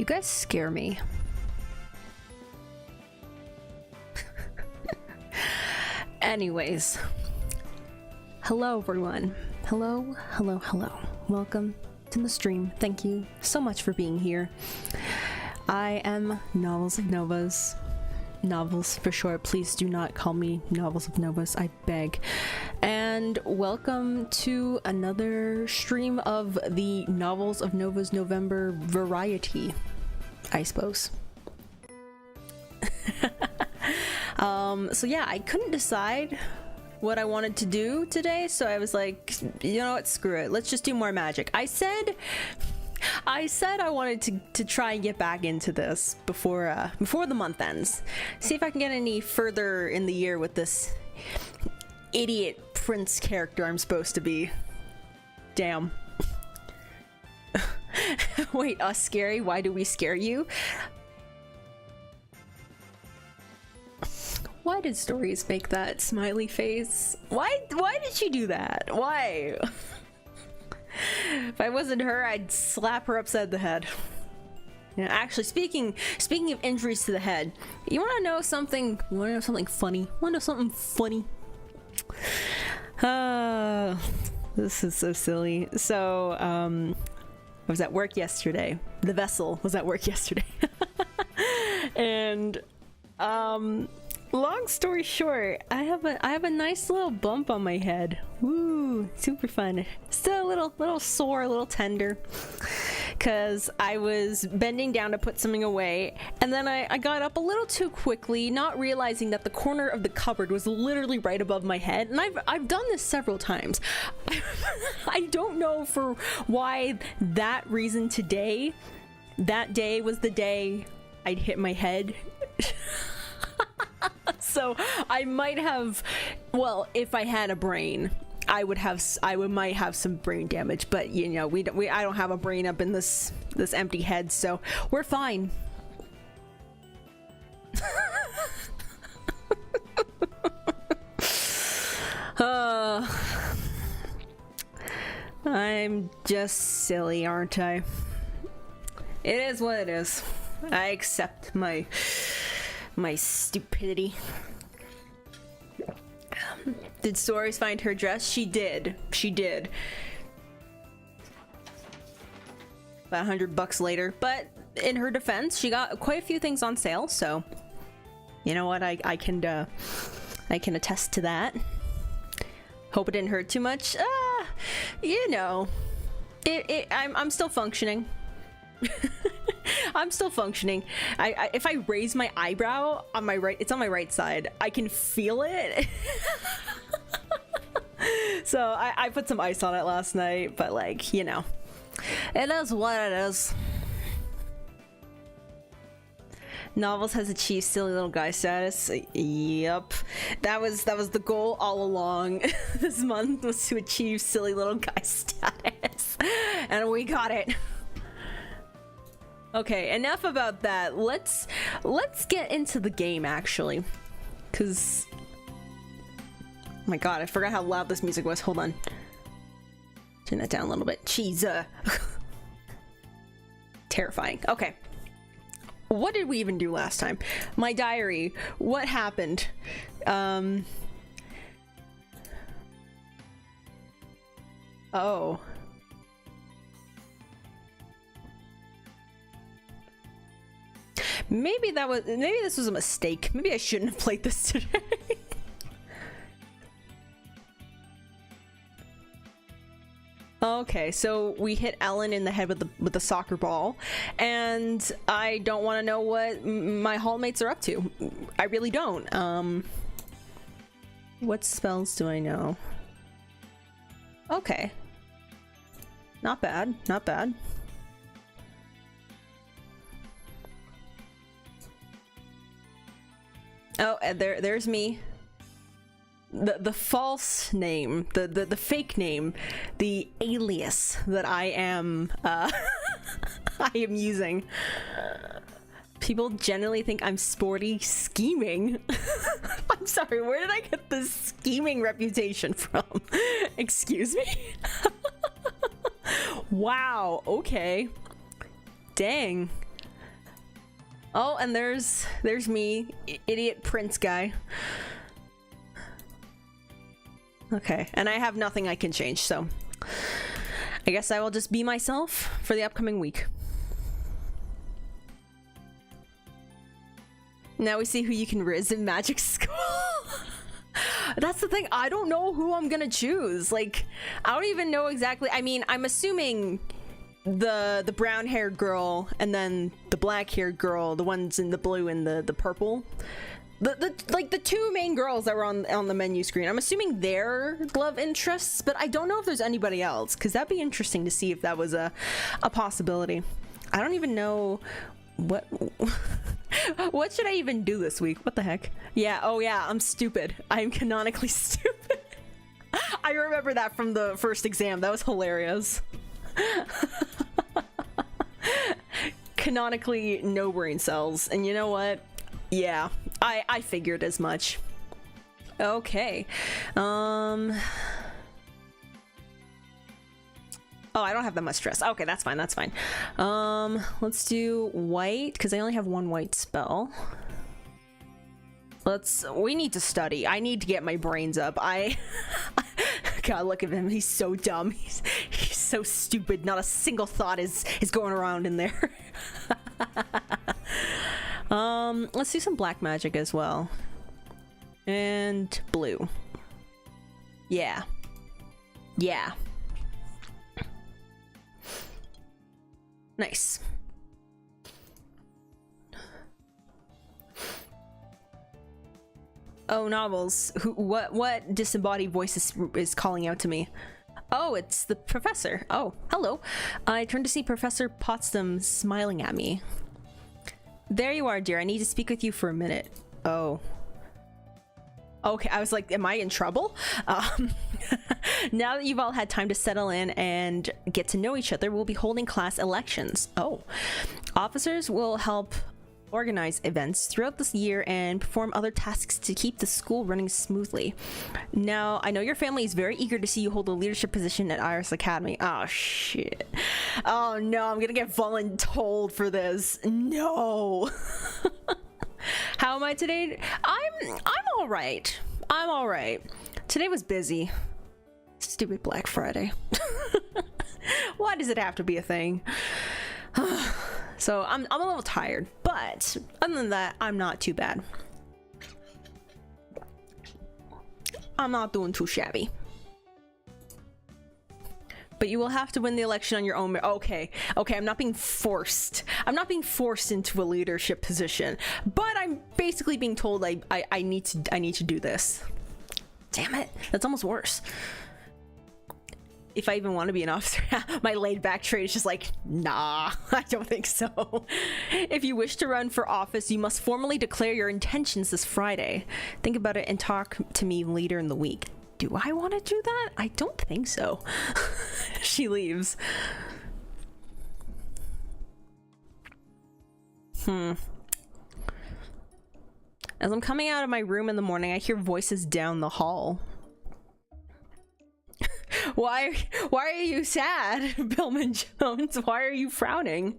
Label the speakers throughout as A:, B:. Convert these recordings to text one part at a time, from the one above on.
A: You guys scare me. Anyways, hello everyone. Hello. Welcome to the stream. Thank you so much for being here. I am Novels of Novas. Novels for short. Please do not call me Novels of Novas, I beg. And welcome to another stream of the Novels of Novas November variety, I suppose. So yeah, I couldn't decide what I wanted to do today, so I was like, you know what, screw it, let's just do more magic. I said I wanted to try and get back into this before the month ends. See if I can get any further in the year with this idiot prince character I'm supposed to be. Damn. Wait, us scary? Why do we scare you? Why did Stories make that smiley face? Why did she do that? Why? If I wasn't her, I'd slap her upside the head. Yeah, actually, speaking of injuries to the head, you want to know something? You want to know something funny? Want to know something funny? This is so silly. So, I was at work yesterday. The vessel was at work yesterday, and long story short, I have a nice little bump on my head. Woo, super fun. Still a little sore, a little tender, because I was bending down to put something away, and then I got up a little too quickly, not realizing that the corner of the cupboard was literally right above my head. And I've done this several times. I don't know for why that reason today, that day was the day I'd hit my head. So I might have, well, if I had a brain, I might have some brain damage, but you know, I don't have a brain up in this empty head, so we're fine. I'm just silly, aren't I? It is what it is. I accept my stupidity. Did Stories find her dress? She did. About $100 later, but in her defense, she got quite a few things on sale, so you know what, I can attest to that. Hope it didn't hurt too much. You know, I'm still functioning. I'm still functioning. If I raise my eyebrow on my right, it's on my right side, I can feel it. So I put some ice on it last night, but like, you know, it is what it is. Novels has achieved silly little guy status. Yep, that was the goal all along. This month was to achieve silly little guy status, and we got it. Okay, enough about that. Let's get into the game, actually, because oh my god, I forgot how loud this music was. Hold on, turn that down a little bit. Jeez, terrifying. Okay, what did we even do last time? My diary. What happened? Oh. Maybe this was a mistake. Maybe I shouldn't have played this today. Okay, so we hit Ellen in the head with the soccer ball, and I don't want to know what my hallmates are up to. I really don't. What spells do I know? Okay. Not bad, not bad. Oh, there's me. The false name, the fake name, the alias that I am I am using. People generally think I'm sporty scheming. I'm sorry, where did I get this scheming reputation from? Excuse me? Wow, okay. Dang. Oh, and there's me, idiot prince guy. Okay, and I have nothing I can change, so I guess I will just be myself for the upcoming week. Now we see who you can riz in magic school. That's the thing, I don't know who I'm gonna choose. Like, I don't even know exactly. I mean, I'm assuming the brown haired girl and then the black haired girl, the ones in the blue and the purple, the two main girls that were on the menu screen. I'm assuming they're love interests, but I don't know if there's anybody else, because that'd be interesting to see if that was a possibility. I don't even know what what should I even do this week? What the heck? Yeah, oh yeah, I'm stupid. I'm canonically stupid. I remember that from the first exam. That was hilarious. Canonically no brain cells, and you know what? Yeah, I figured as much. Okay. Oh, I don't have that much stress. Okay, that's fine, that's fine. Let's do white, because I only have one white spell. We need to study. I need to get my brains up. God, look at him. He's so dumb. He's so stupid. Not a single thought is going around in there. Let's do some black magic as well. And blue. Yeah. Yeah. Nice. Oh, novels. What disembodied voice is calling out to me? Oh, it's the professor. Oh, hello. I turned to see Professor Potsdam smiling at me. There you are, dear. I need to speak with you for a minute. Oh. Okay, I was like, am I in trouble? Now that you've all had time to settle in and get to know each other, we'll be holding class elections. Oh. Officers will help organize events throughout this year and perform other tasks to keep the school running smoothly. Now, I know your family is very eager to see you hold a leadership position at Iris Academy. Oh, shit. Oh, no, I'm gonna get voluntold for this. No. How am I today? I'm all right. I'm all right. Today was busy. Stupid Black Friday. Why does it have to be a thing? So I'm a little tired, but other than that, I'm not too bad. I'm not doing too shabby. But you will have to win the election on your own. Okay, I'm not being forced. I'm not being forced into a leadership position, but I'm basically being told I need to do this. Damn it, that's almost worse. If I even want to be an officer. My laid back trait is just like, nah, I don't think so. If you wish to run for office, you must formally declare your intentions this Friday. Think about it and talk to me later in the week. Do I want to do that? I don't think so. She leaves. As I'm coming out of my room in the morning, I hear voices down the hall. Why are you sad, Billman Jones? Why are you frowning?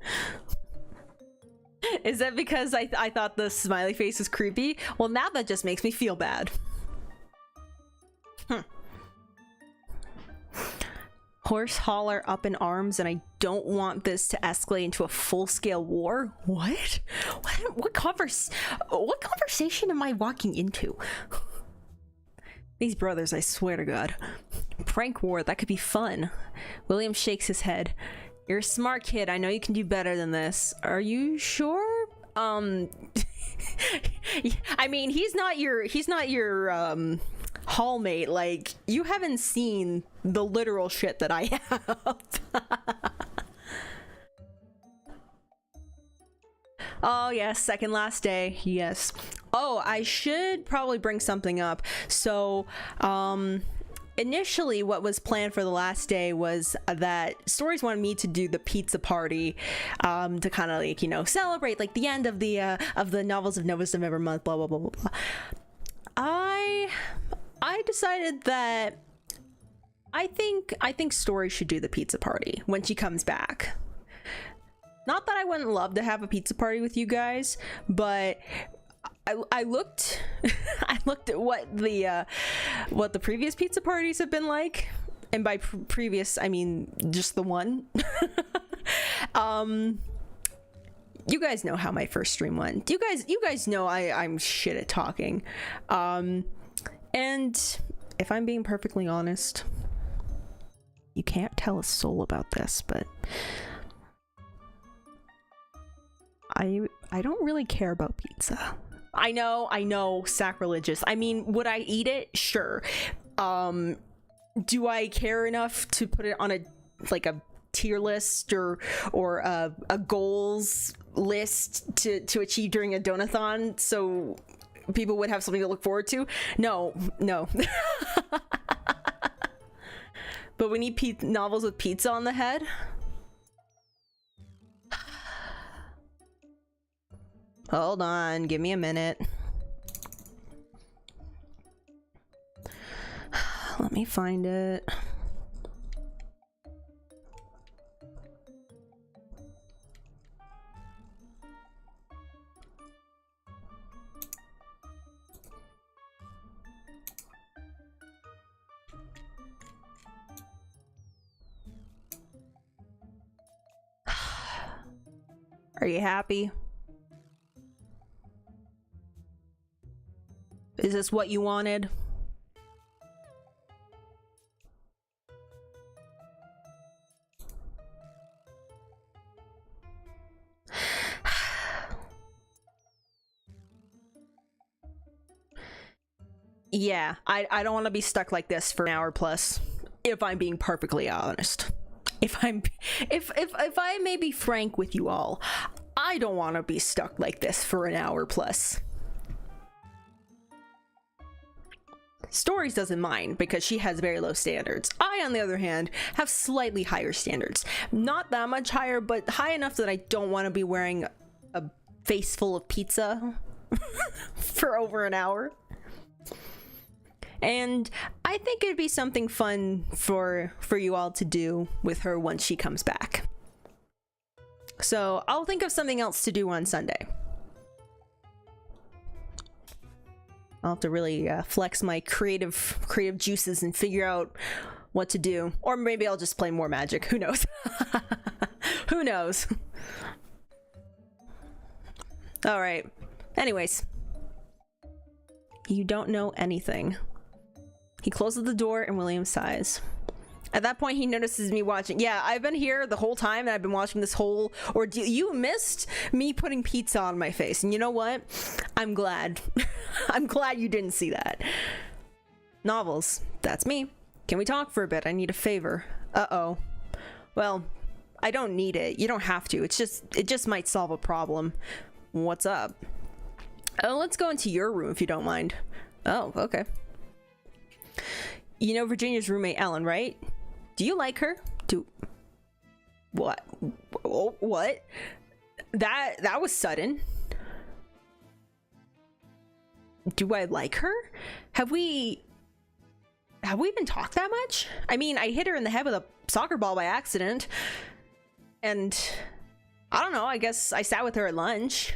A: Is that because I thought the smiley face was creepy? Well, now that just makes me feel bad. Horse hauler up in arms, and I don't want this to escalate into a full-scale war. What conversation am I walking into? These brothers, I swear to God. Prank war, that could be fun. William shakes his head. You're a smart kid. I know you can do better than this. Are you sure? I mean, he's not your hallmate. Like, you haven't seen the literal shit that I have. Oh yes, second last day. Yes. Oh, I should probably bring something up. So, initially what was planned for the last day was that Stories wanted me to do the pizza party, to kind of, like, you know, celebrate like the end of the novels of November month, blah blah blah blah blah. I decided that I think Story should do the pizza party when she comes back. Not that I wouldn't love to have a pizza party with you guys, but I looked I looked at what the previous pizza parties have been like, and by previous I mean just the one. You guys know how my first stream went. You guys know I'm shit at talking. And if I'm being perfectly honest, you can't tell a soul about this, but I don't really care about pizza. I know, sacrilegious. I mean, would I eat it? Sure. Do I care enough to put it on a tier list or a goals list to achieve during a donathon so people would have something to look forward to? No. But we need novels with pizza on the head. Hold on, give me a minute. Let me find it. Are you happy? Is this what you wanted? Yeah, I don't want to be stuck like this for an hour plus, if I'm being perfectly honest. If I may be frank with you all, I don't want to be stuck like this for an hour plus. Stories doesn't mind because she has very low standards. I, on the other hand, have slightly higher standards. Not that much higher, but high enough that I don't want to be wearing a face full of pizza for over an hour. And I think it'd be something fun for you all to do with her once she comes back. So I'll think of something else to do on Sunday. I'll have to really flex my creative juices and figure out what to do. Or maybe I'll just play more Magic. Who knows? Who knows? All right. Anyways. You don't know anything. He closes the door and William sighs. At that point, he notices me watching. Yeah, I've been here the whole time and I've been watching this whole ordeal. You missed me putting pizza on my face. And you know what? I'm glad. I'm glad you didn't see that. Novels. That's me. Can we talk for a bit? I need a favor. Uh-oh. Well, I don't need it. You don't have to. It just might solve a problem. What's up? Let's go into your room if you don't mind. Oh, okay. You know Virginia's roommate Ellen, right? Do you like her? What? What? That was sudden. Do I like her? Have we even talked that much? I mean, I hit her in the head with a soccer ball by accident. And I don't know, I guess I sat with her at lunch.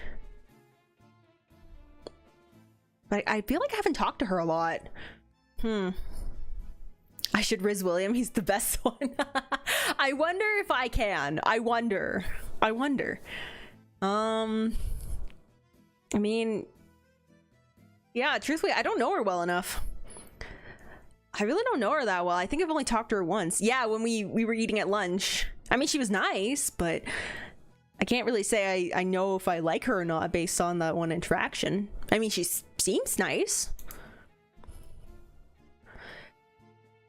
A: But I feel like I haven't talked to her a lot. I should Riz William. He's the best one. I wonder if I can. I wonder. I mean, yeah, truthfully, I don't know her well enough. I really don't know her that well. I think I've only talked to her once. Yeah, when we were eating at lunch. I mean, she was nice, but I can't really say I know if I like her or not based on that one interaction. I mean, she seems nice.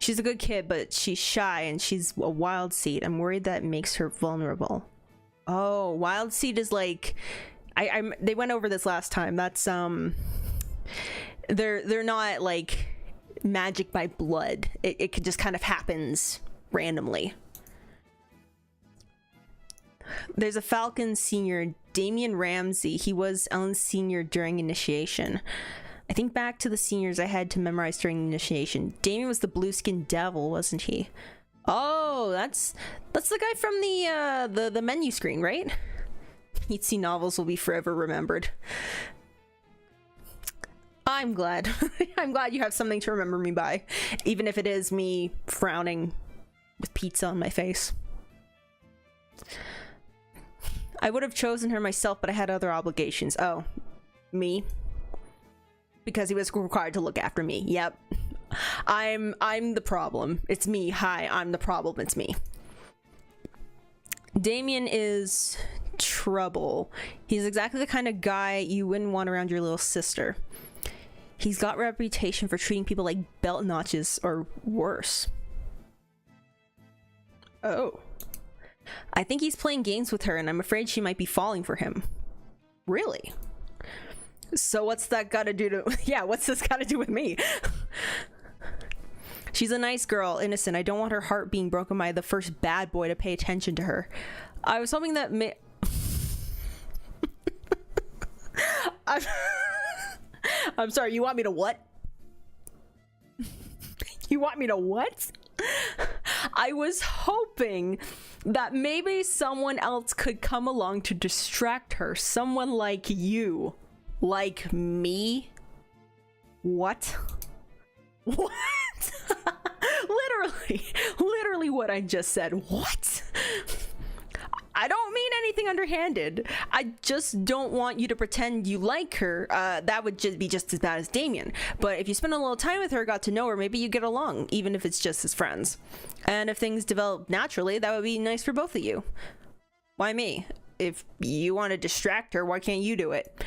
A: She's a good kid, but she's shy and she's a wild seed. I'm worried that makes her vulnerable. Oh, wild seed is like, they went over this last time. That's they're not like magic by blood. It just kind of happens randomly. There's a Falcon Senior, Damian Ramsey. He was Ellen's senior during initiation. I think back to the seniors I had to memorize during initiation. Damien was the blue-skinned devil, wasn't he? Oh, that's the guy from the menu screen, right? Yeatsy novels will be forever remembered. I'm glad. I'm glad you have something to remember me by, even if it is me frowning with pizza on my face. I would have chosen her myself, but I had other obligations. Oh, me? Because he was required to look after me. Yep. I'm the problem. It's me. Hi, I'm the problem. It's me. Damien is trouble. He's exactly the kind of guy you wouldn't want around your little sister. He's got a reputation for treating people like belt notches or worse. Oh. I think he's playing games with her, and I'm afraid she might be falling for him. Really? So what's that gotta do to... Yeah, what's this gotta do with me? She's a nice girl, innocent. I don't want her heart being broken by the first bad boy to pay attention to her. I was hoping that I'm sorry, you want me to what? You want me to what? I was hoping that maybe someone else could come along to distract her. Someone like you. Like me? What? What? Literally what I just said. What? I don't mean anything underhanded. I just don't want you to pretend you like her. That would just be just as bad as Damien. But if you spend a little time with her, got to know her, maybe you get along, even if it's just as friends. And if things develop naturally, that would be nice for both of you. Why me? If you want to distract her, why can't you do it?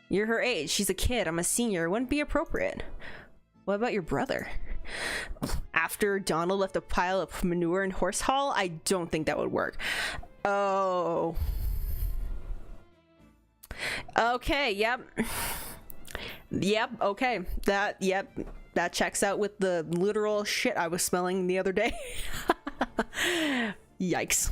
A: You're her age. She's a kid. I'm a senior. It wouldn't be appropriate. What about your brother? After Donald left a pile of manure in Horse Hall, I don't think that would work. Oh. Okay, yep. Yep, okay. That checks out with the literal shit I was smelling the other day. Yikes.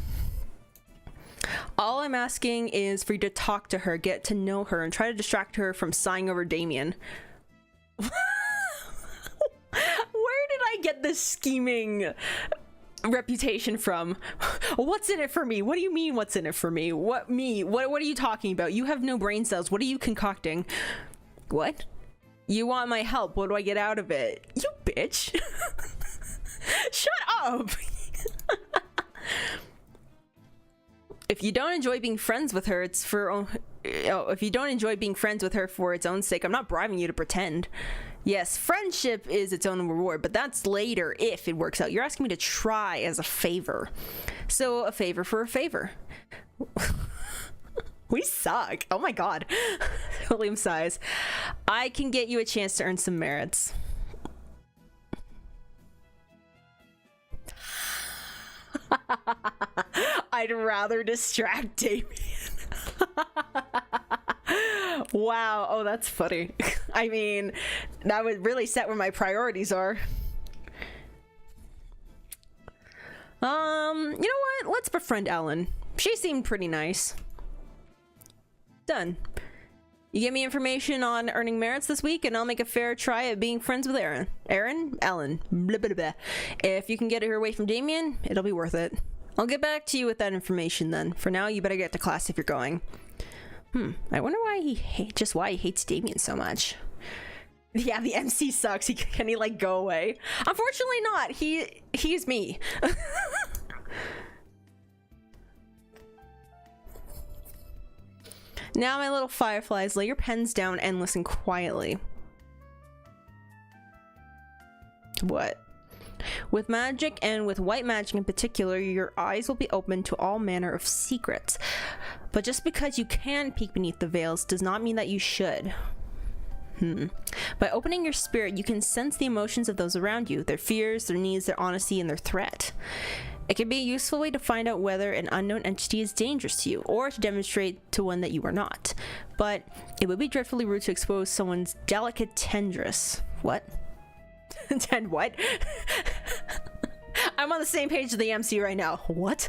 A: All I'm asking is for you to talk to her, get to know her, and try to distract her from sighing over Damien. Where did I get this scheming reputation from? What's in it for me? What do you mean what's in it for me? What me? What are you talking about? You have no brain cells. What are you concocting? What? You want my help. What do I get out of it? You bitch. Shut up. If you don't enjoy being friends with her, it's for... if you don't enjoy being friends with her for its own sake, I'm not bribing you to pretend. Yes, friendship is its own reward, but that's later if it works out. You're asking me to try as a favor. So a favor for a favor. We suck. Oh my god. William sighs. I can get you a chance to earn some merits. I'd rather distract Damien. Wow. Oh, that's funny. I mean, that would really set where my priorities are. You know what? Let's befriend Ellen. She seemed pretty nice. Done. You give me information on earning merits this week, and I'll make a fair try at being friends with Ellen. Ellen. Blah, blah, blah. If you can get her away from Damien, it'll be worth it. I'll get back to you with that information then. For now, you better get to class if you're going. I wonder why he hates Damien so much. Yeah, the MC sucks. Can he like go away? Unfortunately not. He's me. Now, my little fireflies, lay your pens down and listen quietly. What? With magic, and with white magic in particular, your eyes will be open to all manner of secrets. But just because you can peek beneath the veils does not mean that you should. By opening your spirit, you can sense the emotions of those around you, their fears, their needs, their honesty, and their threat. It can be a useful way to find out whether an unknown entity is dangerous to you, or to demonstrate to one that you are not. But it would be dreadfully rude to expose someone's delicate tendress. What? What? I'm on the same page as the MC right now. What?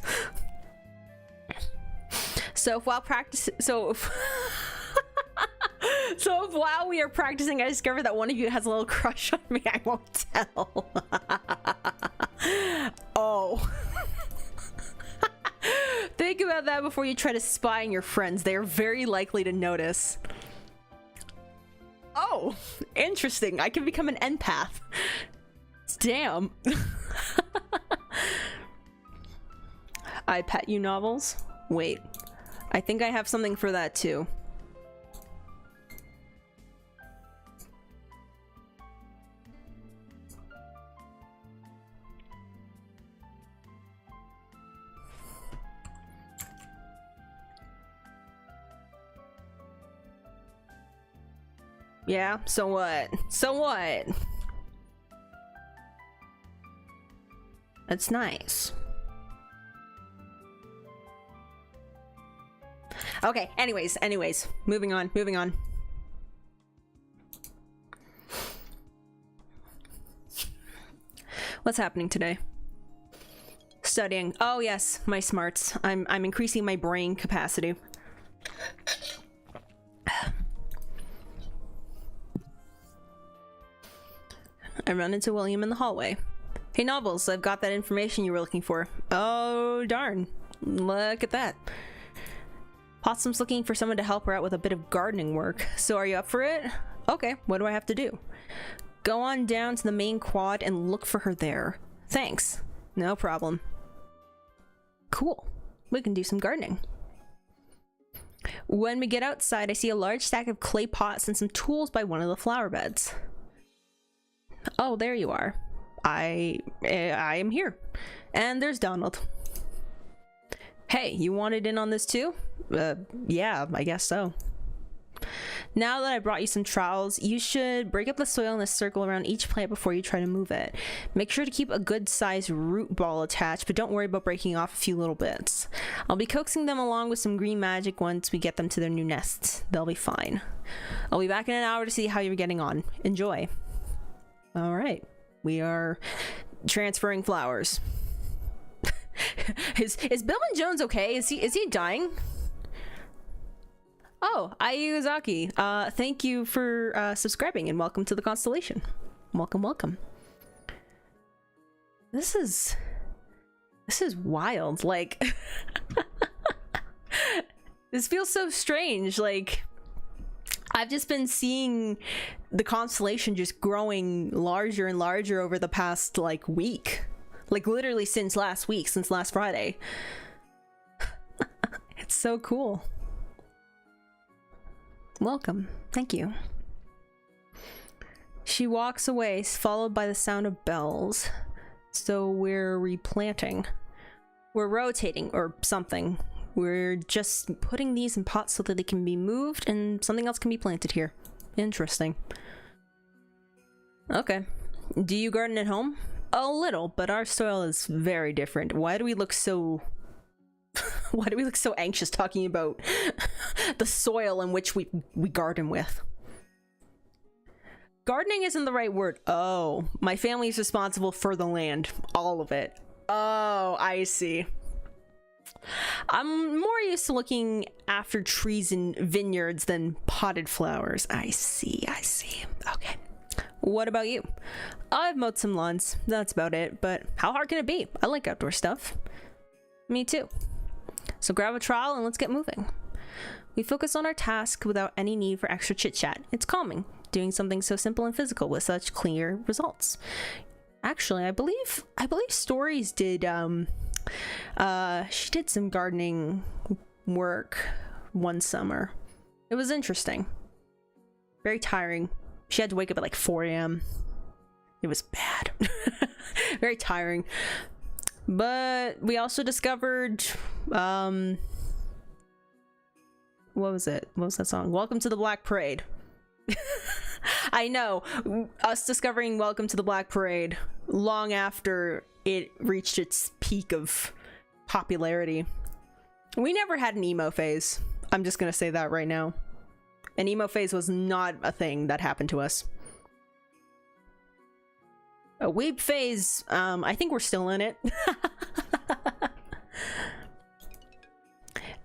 A: So while while we are practicing, I discovered that one of you has a little crush on me. I won't tell. Oh. Think about that before you try to spy on your friends. They are very likely to notice. Oh, interesting. I can become an empath. Damn. I pet you novels? Wait. I think I have something for that too. Yeah, so what? So what? That's nice. Okay, anyways, moving on. What's happening today? Studying. Oh yes, my smarts. I'm increasing my brain capacity. I run into William in the hallway. Hey Novels, I've got that information you were looking for. Oh darn. Look at that. Possum's looking for someone to help her out with a bit of gardening work. So are you up for it? Okay, what do I have to do? Go on down to the main quad and look for her there. Thanks. No problem. Cool. We can do some gardening. When we get outside, I see a large stack of clay pots and some tools by one of the flower beds. Oh, there you are. I am here. And there's Donald. Hey, you wanted in on this too? Yeah, I guess so. Now that I brought you some trowels, you should break up the soil in a circle around each plant before you try to move it. Make sure to keep a good sized root ball attached, but don't worry about breaking off a few little bits. I'll be coaxing them along with some green magic once we get them to their new nests. They'll be fine. I'll be back in an hour to see how you're getting on. Enjoy. All right, we are transferring flowers. Is Billman Jones okay? Is he dying? Oh, Ayuzaki, thank you for subscribing and welcome to the constellation. Welcome. This is wild. Like, this feels so strange. Like, I've just been seeing the constellation just growing larger and larger over the past like week. Like literally since last week, since last Friday. It's so cool. Welcome. Thank you. She walks away, followed by the sound of bells. So we're replanting. We're rotating or something. We're just putting these in pots so that they can be moved and something else can be planted here. Interesting. Okay. Do you garden at home? A little, but our soil is very different. Why do we look so... Why do we look so anxious talking about the soil in which we garden with? Gardening isn't the right word. Oh, my family is responsible for the land. All of it. Oh, I see. I'm more used to looking after trees and vineyards than potted flowers. I see. Okay. What about you? I've mowed some lawns. That's about it, but how hard can it be? I like outdoor stuff. Me too. So grab a trowel and let's get moving. We focus on our task without any need for extra chit-chat. It's calming, doing something so simple and physical with such clear results. Actually, I believe Stories did she did some gardening work one summer. It was interesting. Very tiring. She had to wake up at like 4 a.m. It was bad. Very tiring. But we also discovered what was it? What was that song? Welcome to the Black Parade. I know, us discovering Welcome to the Black Parade long after it reached its peak of popularity. We never had an emo phase. I'm just gonna say that right now. An emo phase was not a thing that happened to us. A weeb phase, I think we're still in it.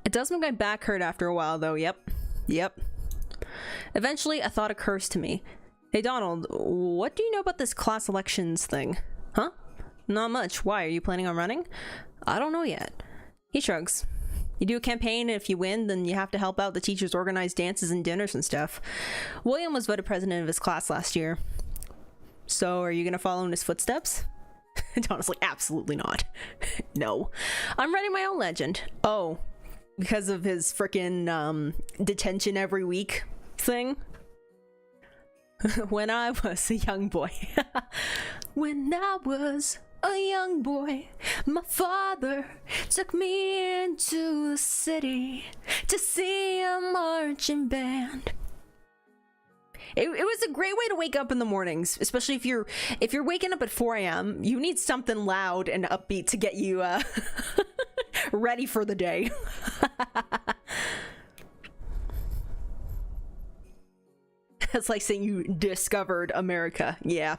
A: It does make my back hurt after a while though, yep. Eventually, a thought occurs to me. Hey Donald, what do you know about this class elections thing? Huh? Not much. Why? Are you planning on running? I don't know yet. He shrugs. You do a campaign, and if you win, then you have to help out the teachers organize dances and dinners and stuff. William was voted president of his class last year. So are you gonna follow in his footsteps? Honestly, absolutely not. No. I'm writing my own legend. Oh, because of his frickin' detention every week thing. When I was a young boy. When I was a young boy, my father took me into the city to see a marching band. It was a great way to wake up in the mornings, especially if you're waking up at 4 a.m. You need something loud and upbeat to get you ready for the day. It's like saying you discovered America. Yeah.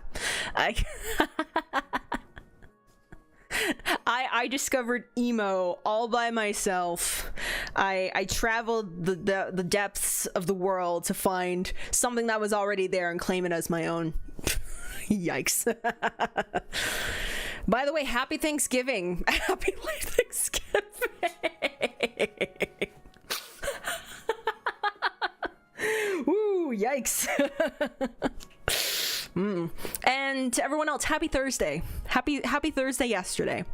A: I discovered emo all by myself. I traveled the depths of the world to find something that was already there and claim it as my own. Yikes. By the way, happy Thanksgiving. Happy late Thanksgiving. Woo, yikes. And to everyone else, happy Thursday. Happy Thursday yesterday.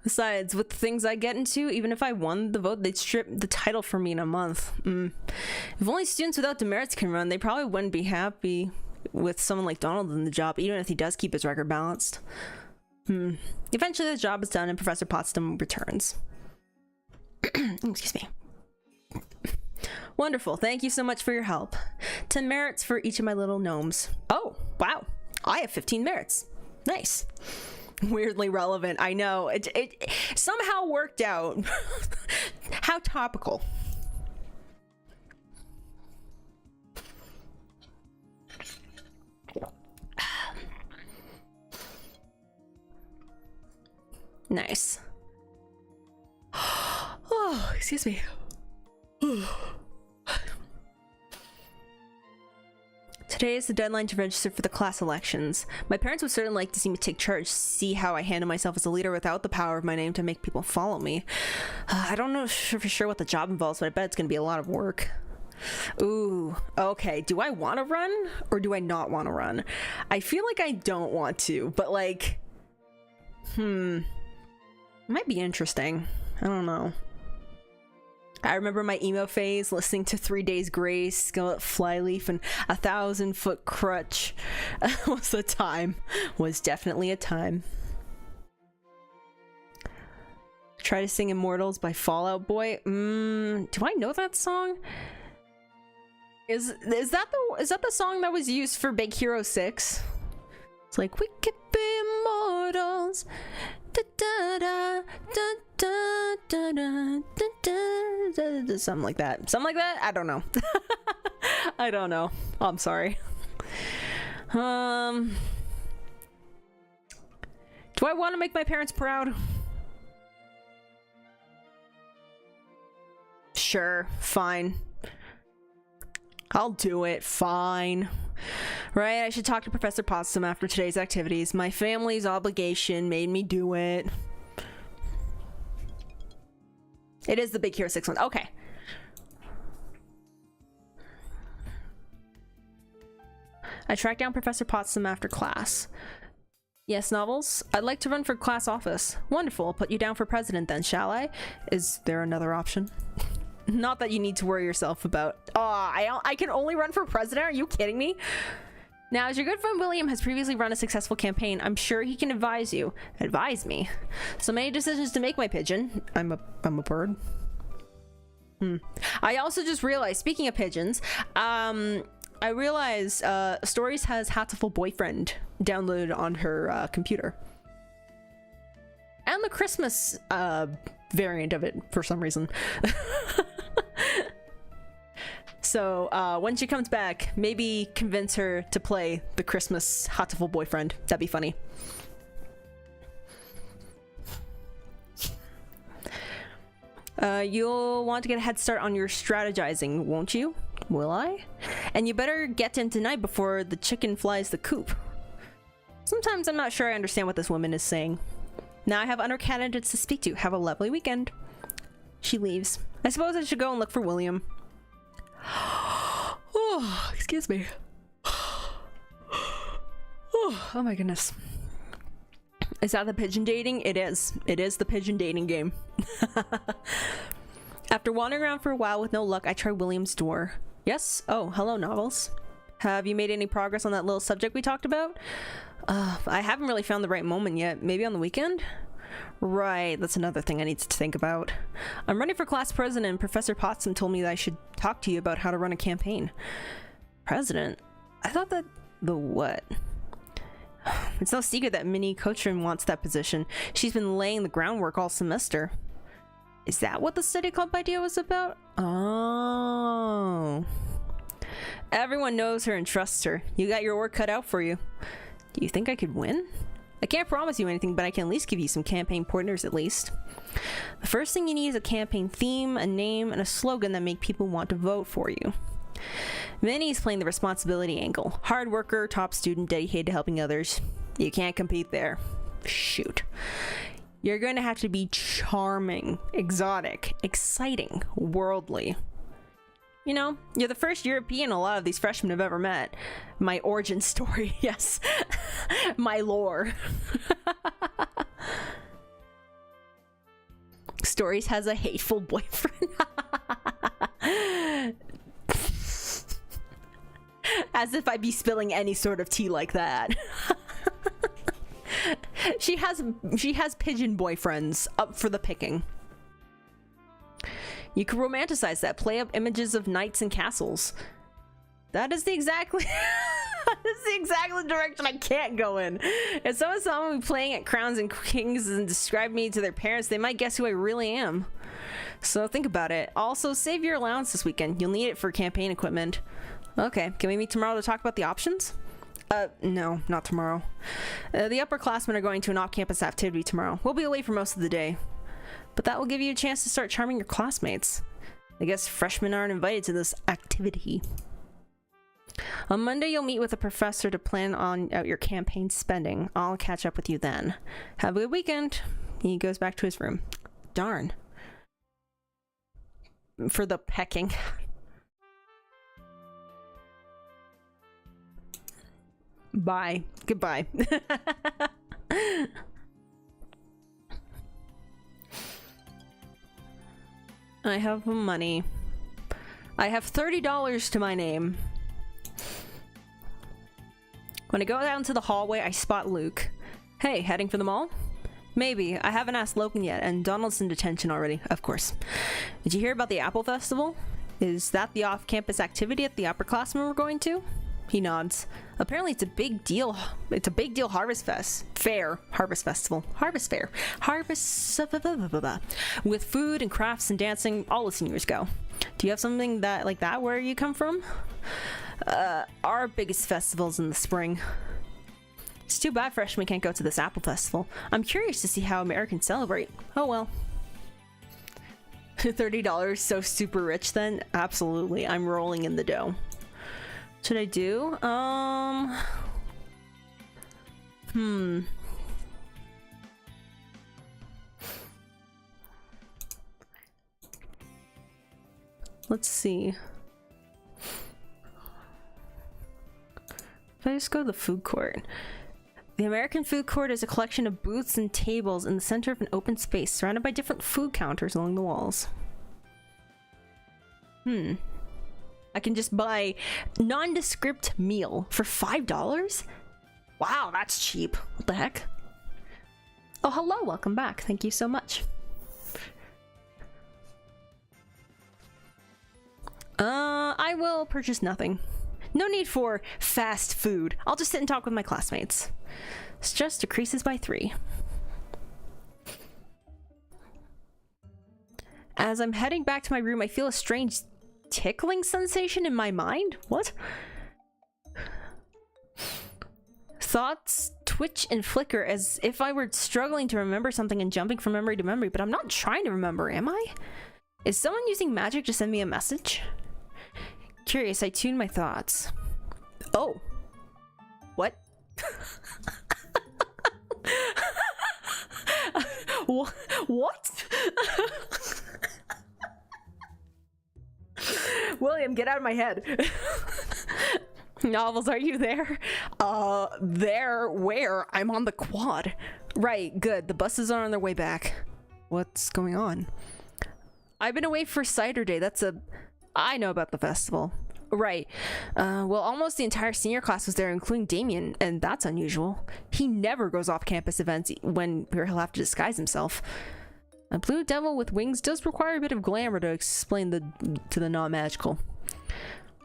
A: Besides, with the things I get into, even if I won the vote, they'd strip the title from me in a month. If only students without demerits can run, they probably wouldn't be happy with someone like Donald in the job, even if he does keep his record balanced. Eventually the job is done and Professor Potsdam returns. Excuse me. Wonderful. Thank you so much for your help. 10 merits for each of my little gnomes. Oh, wow. I have 15 merits. Nice. Weirdly relevant. I know. It somehow worked out. How topical. Nice. Oh, excuse me. Today is the deadline to register for the class elections. My parents would certainly like to see me take charge, see how I handle myself as a leader without the power of my name to make people follow me. I don't know for sure what the job involves, but I bet it's gonna be a lot of work. Ooh, okay. Do I want to run or do I not want to run? I feel like I don't want to, but like, it might be interesting. I don't know. I remember my emo phase, listening to 3 Days Grace, Skillet Flyleaf, and 1,000-Foot Crutch was definitely a time. Try to sing Immortals by Fall Out Boy. Do I know that song? Is that the song that was used for Big Hero 6? It's like, we could be immortals. Da, da, da, da, da, da, da, da, da, something like that. Something like that? I don't know. I don't know. Oh, I'm sorry. Do I want to make my parents proud? Sure, fine. I'll do it, fine. Right, I should talk to Professor Potsdam after today's activities. My family's obligation made me do it. It is the Big Hero 6 one. Okay. I tracked down Professor Potsdam after class. Yes, Novels? I'd like to run for class office. Wonderful. I'll put you down for president then, shall I? Is there another option? Not that you need to worry yourself about. I can only run for president? Are you kidding me? Now, as your good friend William has previously run a successful campaign, I'm sure he can advise you. Advise me? So many decisions to make, my pigeon. I'm a bird. I also just realized, speaking of pigeons, I realized Stories has Hatful Boyfriend downloaded on her computer. And the Christmas variant of it, for some reason. So when she comes back, maybe convince her to play the Christmas Hatful Boyfriend. That'd be funny. You'll want to get a head start on your strategizing, won't you? Will I? And you better get to him tonight before the chicken flies the coop. Sometimes I'm not sure I understand what this woman is saying. Now I have other candidates to speak to. Have a lovely weekend. She leaves. I suppose I should go and look for William. Oh, excuse me. Oh my goodness. Is that the pigeon dating? It is. It is the pigeon dating game. After wandering around for a while with no luck, I try William's door. Yes? Oh, hello, Novels. Have you made any progress on that little subject we talked about? I haven't really found the right moment yet. Maybe on the weekend? Right, that's another thing I need to think about. I'm running for class president and Professor Potsdam told me that I should talk to you about how to run a campaign. President? I thought that... the what? It's no secret that Minnie Cochran wants that position. She's been laying the groundwork all semester. Is that what the study club idea was about? Oh. Everyone knows her and trusts her. You got your work cut out for you. Do you think I could win? I can't promise you anything, but I can at least give you some campaign pointers at least. The first thing you need is a campaign theme, a name, and a slogan that make people want to vote for you. Minnie's playing the responsibility angle. Hard worker, top student, dedicated to helping others. You can't compete there. Shoot. You're going to have to be charming, exotic, exciting, worldly. You know, you're the first European a lot of these freshmen have ever met. My origin story, yes. My lore. Stories has a hateful boyfriend. As if I'd be spilling any sort of tea like that. She has pigeon boyfriends up for the picking. You can romanticize that, play up images of knights and castles. That is the exactly direction I can't go in. If someone saw me playing at Crowns and Kings and described me to their parents, they might guess who I really am. So think about it. Also, save your allowance this weekend. You'll need it for campaign equipment. Okay, can we meet tomorrow to talk about the options? No, not tomorrow. The upperclassmen are going to an off-campus activity tomorrow. We'll be away for most of the day. But that will give you a chance to start charming your classmates. I guess freshmen aren't invited to this activity. On Monday, you'll meet with a professor to plan out your campaign spending. I'll catch up with you then. Have a good weekend. He goes back to his room. Darn. For the pecking. Bye. Goodbye. I have money. I have $30 to my name. When I go down to the hallway, I spot Luke. Hey, heading for the mall? Maybe. I haven't asked Logan yet, and Donald's in detention already, of course. Did you hear about the Apple Festival? Is that the off-campus activity at the upperclassmen we're going to? He nods. Apparently it's a big deal. It's a big deal harvest fair. Harvest festival. Harvest fair. Harvest... with food and crafts and dancing, all the seniors go. Do you have something like that where you come from? Our biggest festival's in the spring. It's too bad freshmen can't go to this Apple Festival. I'm curious to see how Americans celebrate. Oh well. $30, so super rich then? Absolutely. I'm rolling in the dough. Should I do? Let's see. If I just go to the food court. The American food court is a collection of booths and tables in the center of an open space surrounded by different food counters along the walls. I can just buy nondescript meal for $5? Wow, that's cheap. What the heck? Oh, hello, welcome back. Thank you so much. I will purchase nothing. No need for fast food. I'll just sit and talk with my classmates. Stress decreases by 3. As I'm heading back to my room, I feel a strange tickling sensation in my mind? What? Thoughts twitch and flicker as if I were struggling to remember something and jumping from memory to memory, but I'm not trying to remember, am I? Is someone using magic to send me a message? Curious, I tune my thoughts. Oh. What? What? William, get out of my head. Novels, are you there? There? Where? I'm on the quad. Right, good. The buses are on their way back. What's going on? I've been away for Cider Day. I know about the festival. Right. Well, almost the entire senior class was there, including Damien, and that's unusual. He never goes off campus events where he'll have to disguise himself. A blue devil with wings does require a bit of glamour to explain to the non-magical.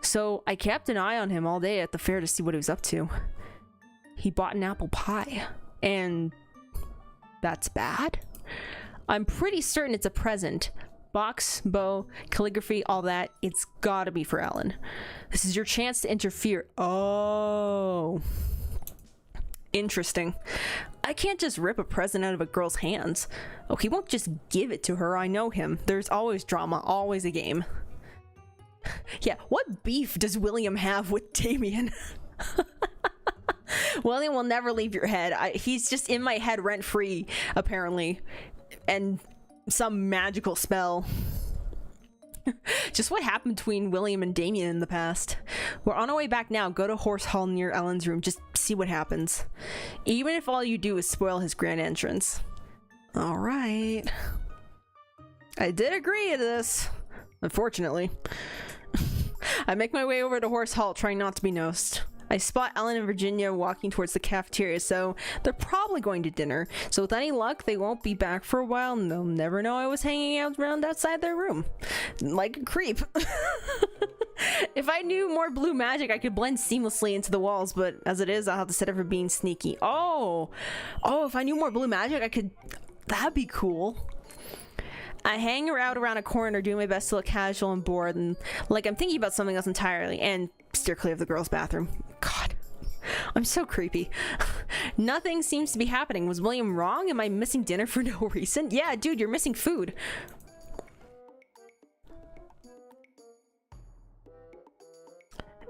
A: So I kept an eye on him all day at the fair to see what he was up to. He bought an apple pie, and that's bad? I'm pretty certain it's a present. Box, bow, calligraphy, all that. It's gotta be for Ellen. This is your chance to interfere. Oh. Interesting. I can't just rip a present out of a girl's hands. Oh, he won't just give it to her. I know him. There's always drama, always a game. Yeah, what beef does William have with Damien? William will never leave your head. He's just in my head rent-free, apparently. And some magical spell. Just what happened between William and Damien in the past. We're on our way back now. Go to Horse Hall near Ellen's room. Just see what happens. Even if all you do is spoil his grand entrance. Alright. I did agree to this. Unfortunately. I make my way over to Horse Hall, trying not to be noticed. I spot Ellen and Virginia walking towards the cafeteria, so they're probably going to dinner. So with any luck, they won't be back for a while, and they'll never know I was hanging out around outside their room. Like a creep. If I knew more blue magic, I could blend seamlessly into the walls, but as it is, I'll have to set up for being sneaky. Oh, if I knew more blue magic, I could... That'd be cool. I hang out around a corner doing my best to look casual and bored and like I'm thinking about something else entirely and steer clear of the girls' bathroom. God, I'm so creepy. Nothing seems to be happening. Was William wrong? Am I missing dinner for no reason? Yeah, dude, you're missing food.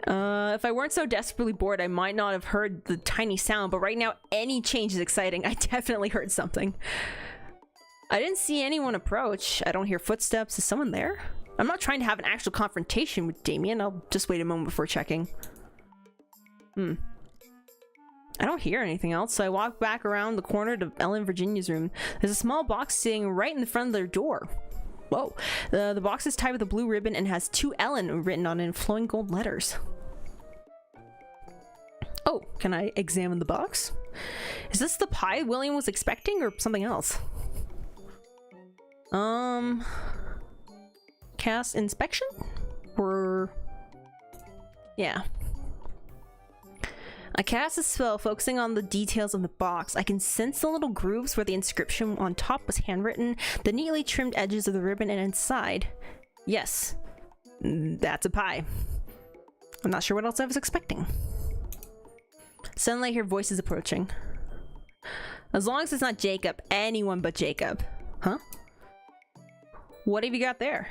A: If I weren't so desperately bored, I might not have heard the tiny sound, but right now any change is exciting. I definitely heard something. I didn't see anyone approach. I don't hear footsteps. Is someone there? I'm not trying to have an actual confrontation with Damien. I'll just wait a moment before checking. I don't hear anything else, so I walk back around the corner to Ellen and Virginia's room. There's a small box sitting right in the front of their door. Whoa. The box is tied with a blue ribbon and has "To Ellen" written on it in flowing gold letters. Oh, can I examine the box? Is this the pie William was expecting or something else? Cast inspection? Or... yeah. I cast a spell focusing on the details of the box. I can sense the little grooves where the inscription on top was handwritten, the neatly trimmed edges of the ribbon, and inside. Yes, that's a pie. I'm not sure what else I was expecting. Suddenly I hear voices approaching. As long as it's not Jacob, anyone but Jacob. Huh? What have you got there?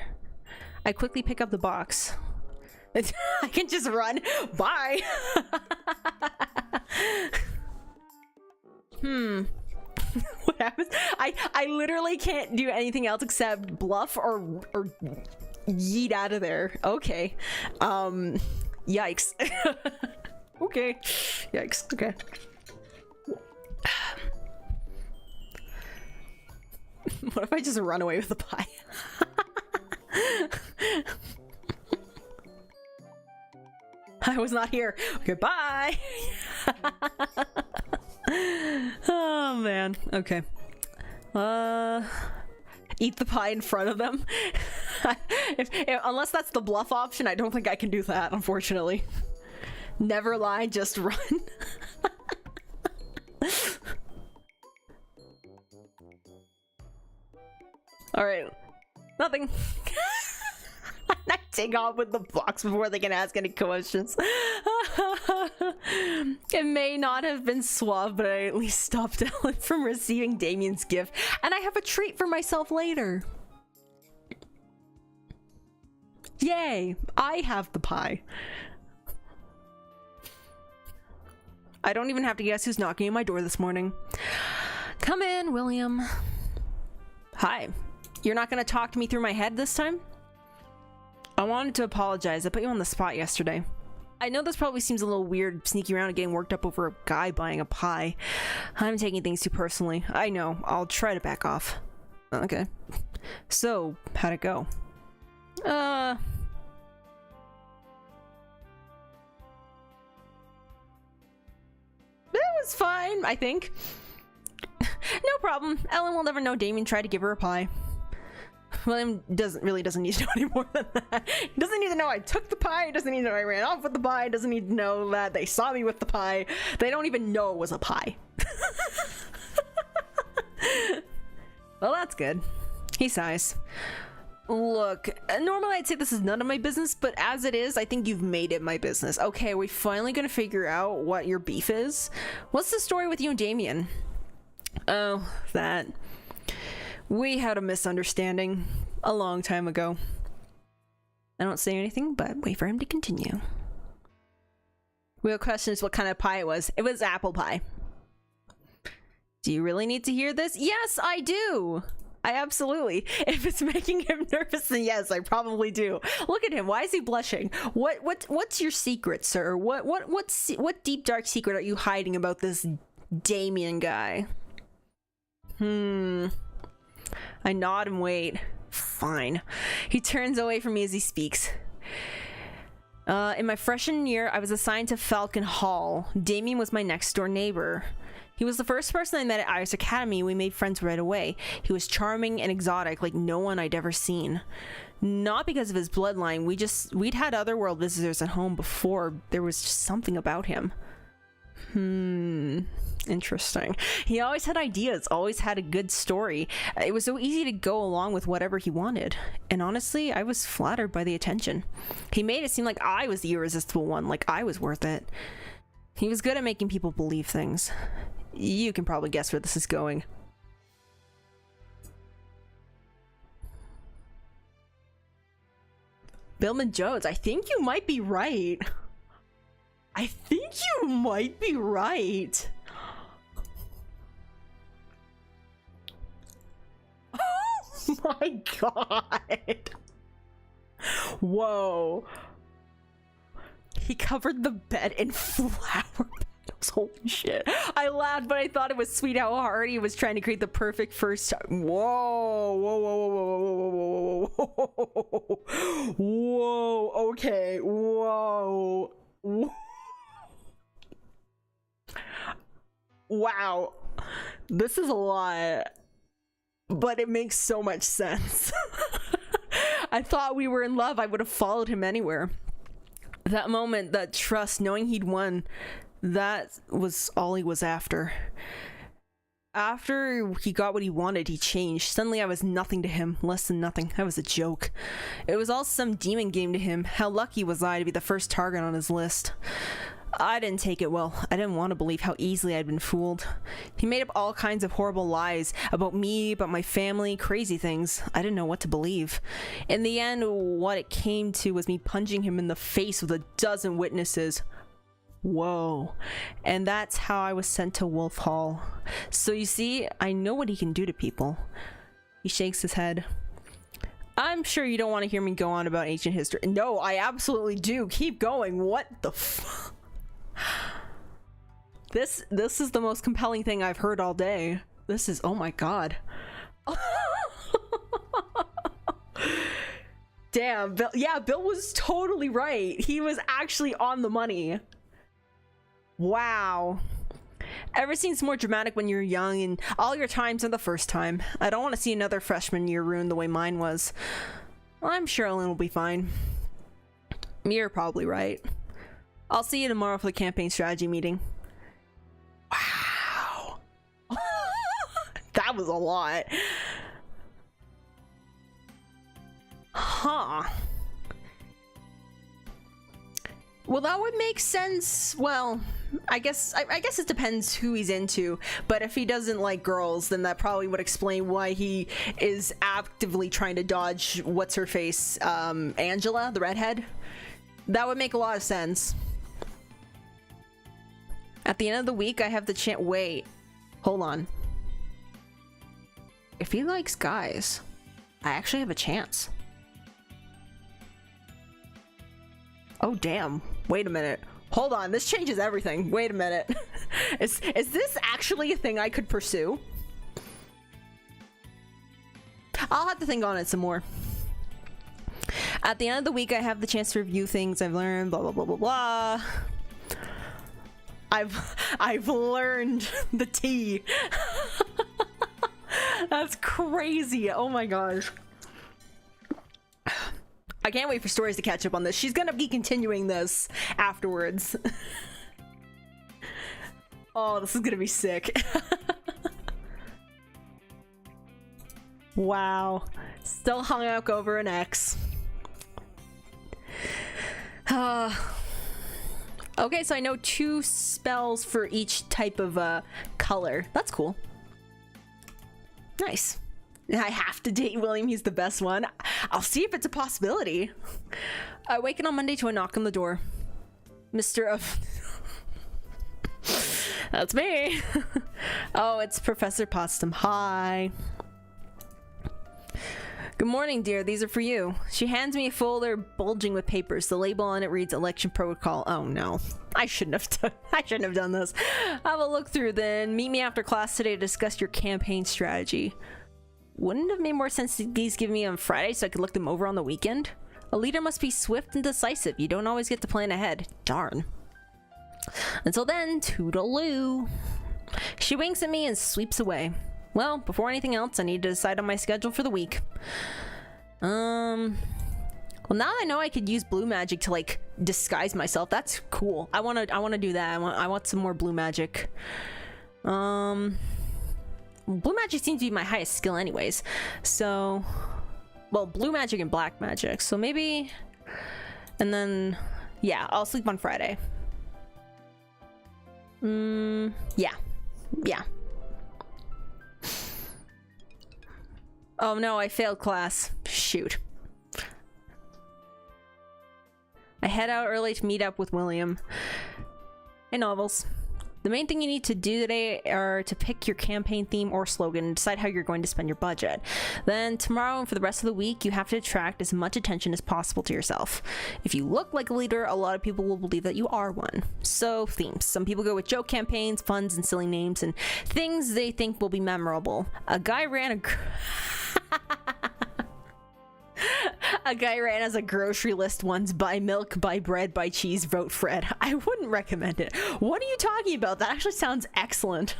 A: I quickly pick up the box. I can just run. Bye. What happens? I literally can't do anything else except bluff or yeet out of there. Okay. Yikes. Okay. Yikes. Okay. What if I just run away with the pie? I was not here. Goodbye. Oh man. Okay. Eat the pie in front of them. Unless that's the bluff option, I don't think I can do that, unfortunately. Never lie, just run. Alright. Nothing. I take off with the box before they can ask any questions. It may not have been suave, but I at least stopped Ellen from receiving Damien's gift, and I have a treat for myself later. Yay! I have the pie. I don't even have to guess who's knocking at my door this morning. Come in, William. Hi. You're not gonna talk to me through my head this time? I wanted to apologize. I put you on the spot yesterday. I know this probably seems a little weird, sneaking around and getting worked up over a guy buying a pie. I'm taking things too personally. I know. I'll try to back off. Okay. So, how'd it go? It was fine, I think. No problem. Ellen will never know Damien tried to give her a pie. William doesn't need to know any more than that. He doesn't need to know I took the pie. He doesn't need to know I ran off with the pie. He doesn't need to know that they saw me with the pie. They don't even know it was a pie. Well, that's good. He sighs. Look, normally I'd say this is none of my business, but as it is, I think you've made it my business. Okay, are we finally gonna figure out what your beef is? What's the story with you and Damien? Oh, that. We had a misunderstanding a long time ago. I don't say anything, but wait for him to continue. Real question is what kind of pie it was. It was apple pie. Do you really need to hear this? Yes, I do. I absolutely. If it's making him nervous, then yes, I probably do. Look at him. Why is he blushing? What's your secret, sir? What deep dark secret are you hiding about this Damien guy? I nod and wait. Fine. He turns away from me as he speaks. In my freshman year, I was assigned to Falcon Hall. Damien was my next door neighbor. He was the first person I met at Iris Academy. We made friends right away. He was charming and exotic like no one I'd ever seen. Not because of his bloodline. We'd had otherworld visitors at home before. There was just something about him. Interesting. He always had ideas, always had a good story. It was so easy to go along with whatever he wanted. And honestly, I was flattered by the attention. He made it seem like I was the irresistible one, like I was worth it. He was good at making people believe things. You can probably guess where this is going. Billman Jones, I think you might be right. I think you might be right. Oh my god. Whoa. He covered the bed in flower petals. Holy shit. I laughed, but I thought it was sweet how hard he was trying to create the perfect first time. Whoa. Whoa, whoa, whoa, whoa, whoa, whoa, whoa. Whoa. Okay. Whoa. Whoa. Wow. This is a lot. But it makes so much sense. I thought we were in love. I would have followed him anywhere. That moment, that trust, knowing he'd won, that was all he was after. After he got what he wanted, he changed. Suddenly I was nothing to him, less than nothing. I was a joke. It was all some demon game to him. How lucky was I to be the first target on his list? I didn't take it well. I didn't want to believe how easily I'd been fooled. He made up all kinds of horrible lies about me, about my family, crazy things. I didn't know what to believe. In the end, what it came to was me punching him in the face with a dozen witnesses. Whoa. And that's how I was sent to Wolf Hall. So you see, I know what he can do to people. He shakes his head. I'm sure you don't want to hear me go on about ancient history. No, I absolutely do. Keep going. What the fuck? This is the most compelling thing I've heard all day. This is, oh my god. Damn, Bill, yeah, Bill was totally right. He was actually on the money. Wow. Everything's more dramatic when you're young, and all your times are the first time. I don't want to see another freshman year ruined the way mine was. Well, I'm sure Ellen will be fine. You're probably right. I'll see you tomorrow for the campaign strategy meeting. Wow. That was a lot. Huh. Well, that would make sense. Well, I guess it depends who he's into, but if he doesn't like girls, then that probably would explain why he is actively trying to dodge what's her face, Angela, the redhead. That would make a lot of sense. At the end of the week, I have the chance. Wait, hold on. If he likes guys, I actually have a chance. Oh, damn. Wait a minute. Hold on, this changes everything. Wait a minute. Is this actually a thing I could pursue? I'll have to think on it some more. At the end of the week, I have the chance to review things I've learned, blah, blah, blah, blah, blah. I've learned the tea. That's crazy. Oh my gosh. I can't wait for Stories to catch up on this. She's gonna be continuing this afterwards. Oh, this is gonna be sick. Wow. Still hung up over an X. Okay, so I know 2 spells for each type of color. That's cool. Nice. I have to date William, he's the best one. I'll see if it's a possibility. I waken on Monday to a knock on the door. Mr. of... That's me. Oh, it's Professor Potsdam. Hi. Good morning, dear. These are for you. She hands me a folder bulging with papers. The label on it reads election protocol. Oh no. I shouldn't have done this. Have a look through then. Meet me after class today to discuss your campaign strategy. Wouldn't it have made more sense to these give me on Friday so I could look them over on the weekend? A leader must be swift and decisive. You don't always get to plan ahead. Darn. Until then, toodaloo. She winks at me and sweeps away. Well, before anything else, I need to decide on my schedule for the week. Well, now I know I could use blue magic to like disguise myself. That's cool. I wanna do that. I want some more blue magic. Blue magic seems to be my highest skill anyways. So, well, blue magic and black magic. So maybe, and then, yeah, I'll sleep on Friday. Yeah. Oh no, I failed class. Shoot. I head out early to meet up with William. Hey, Novels. The main thing you need to do today are to pick your campaign theme or slogan and decide how you're going to spend your budget. Then tomorrow and for the rest of the week, you have to attract as much attention as possible to yourself. If you look like a leader, a lot of people will believe that you are one. So, themes. Some people go with joke campaigns, puns, and silly names, and things they think will be memorable. A guy ran as a grocery list once: buy milk, buy bread, buy cheese, vote Fred. I wouldn't recommend it. What are you talking about? That actually sounds excellent.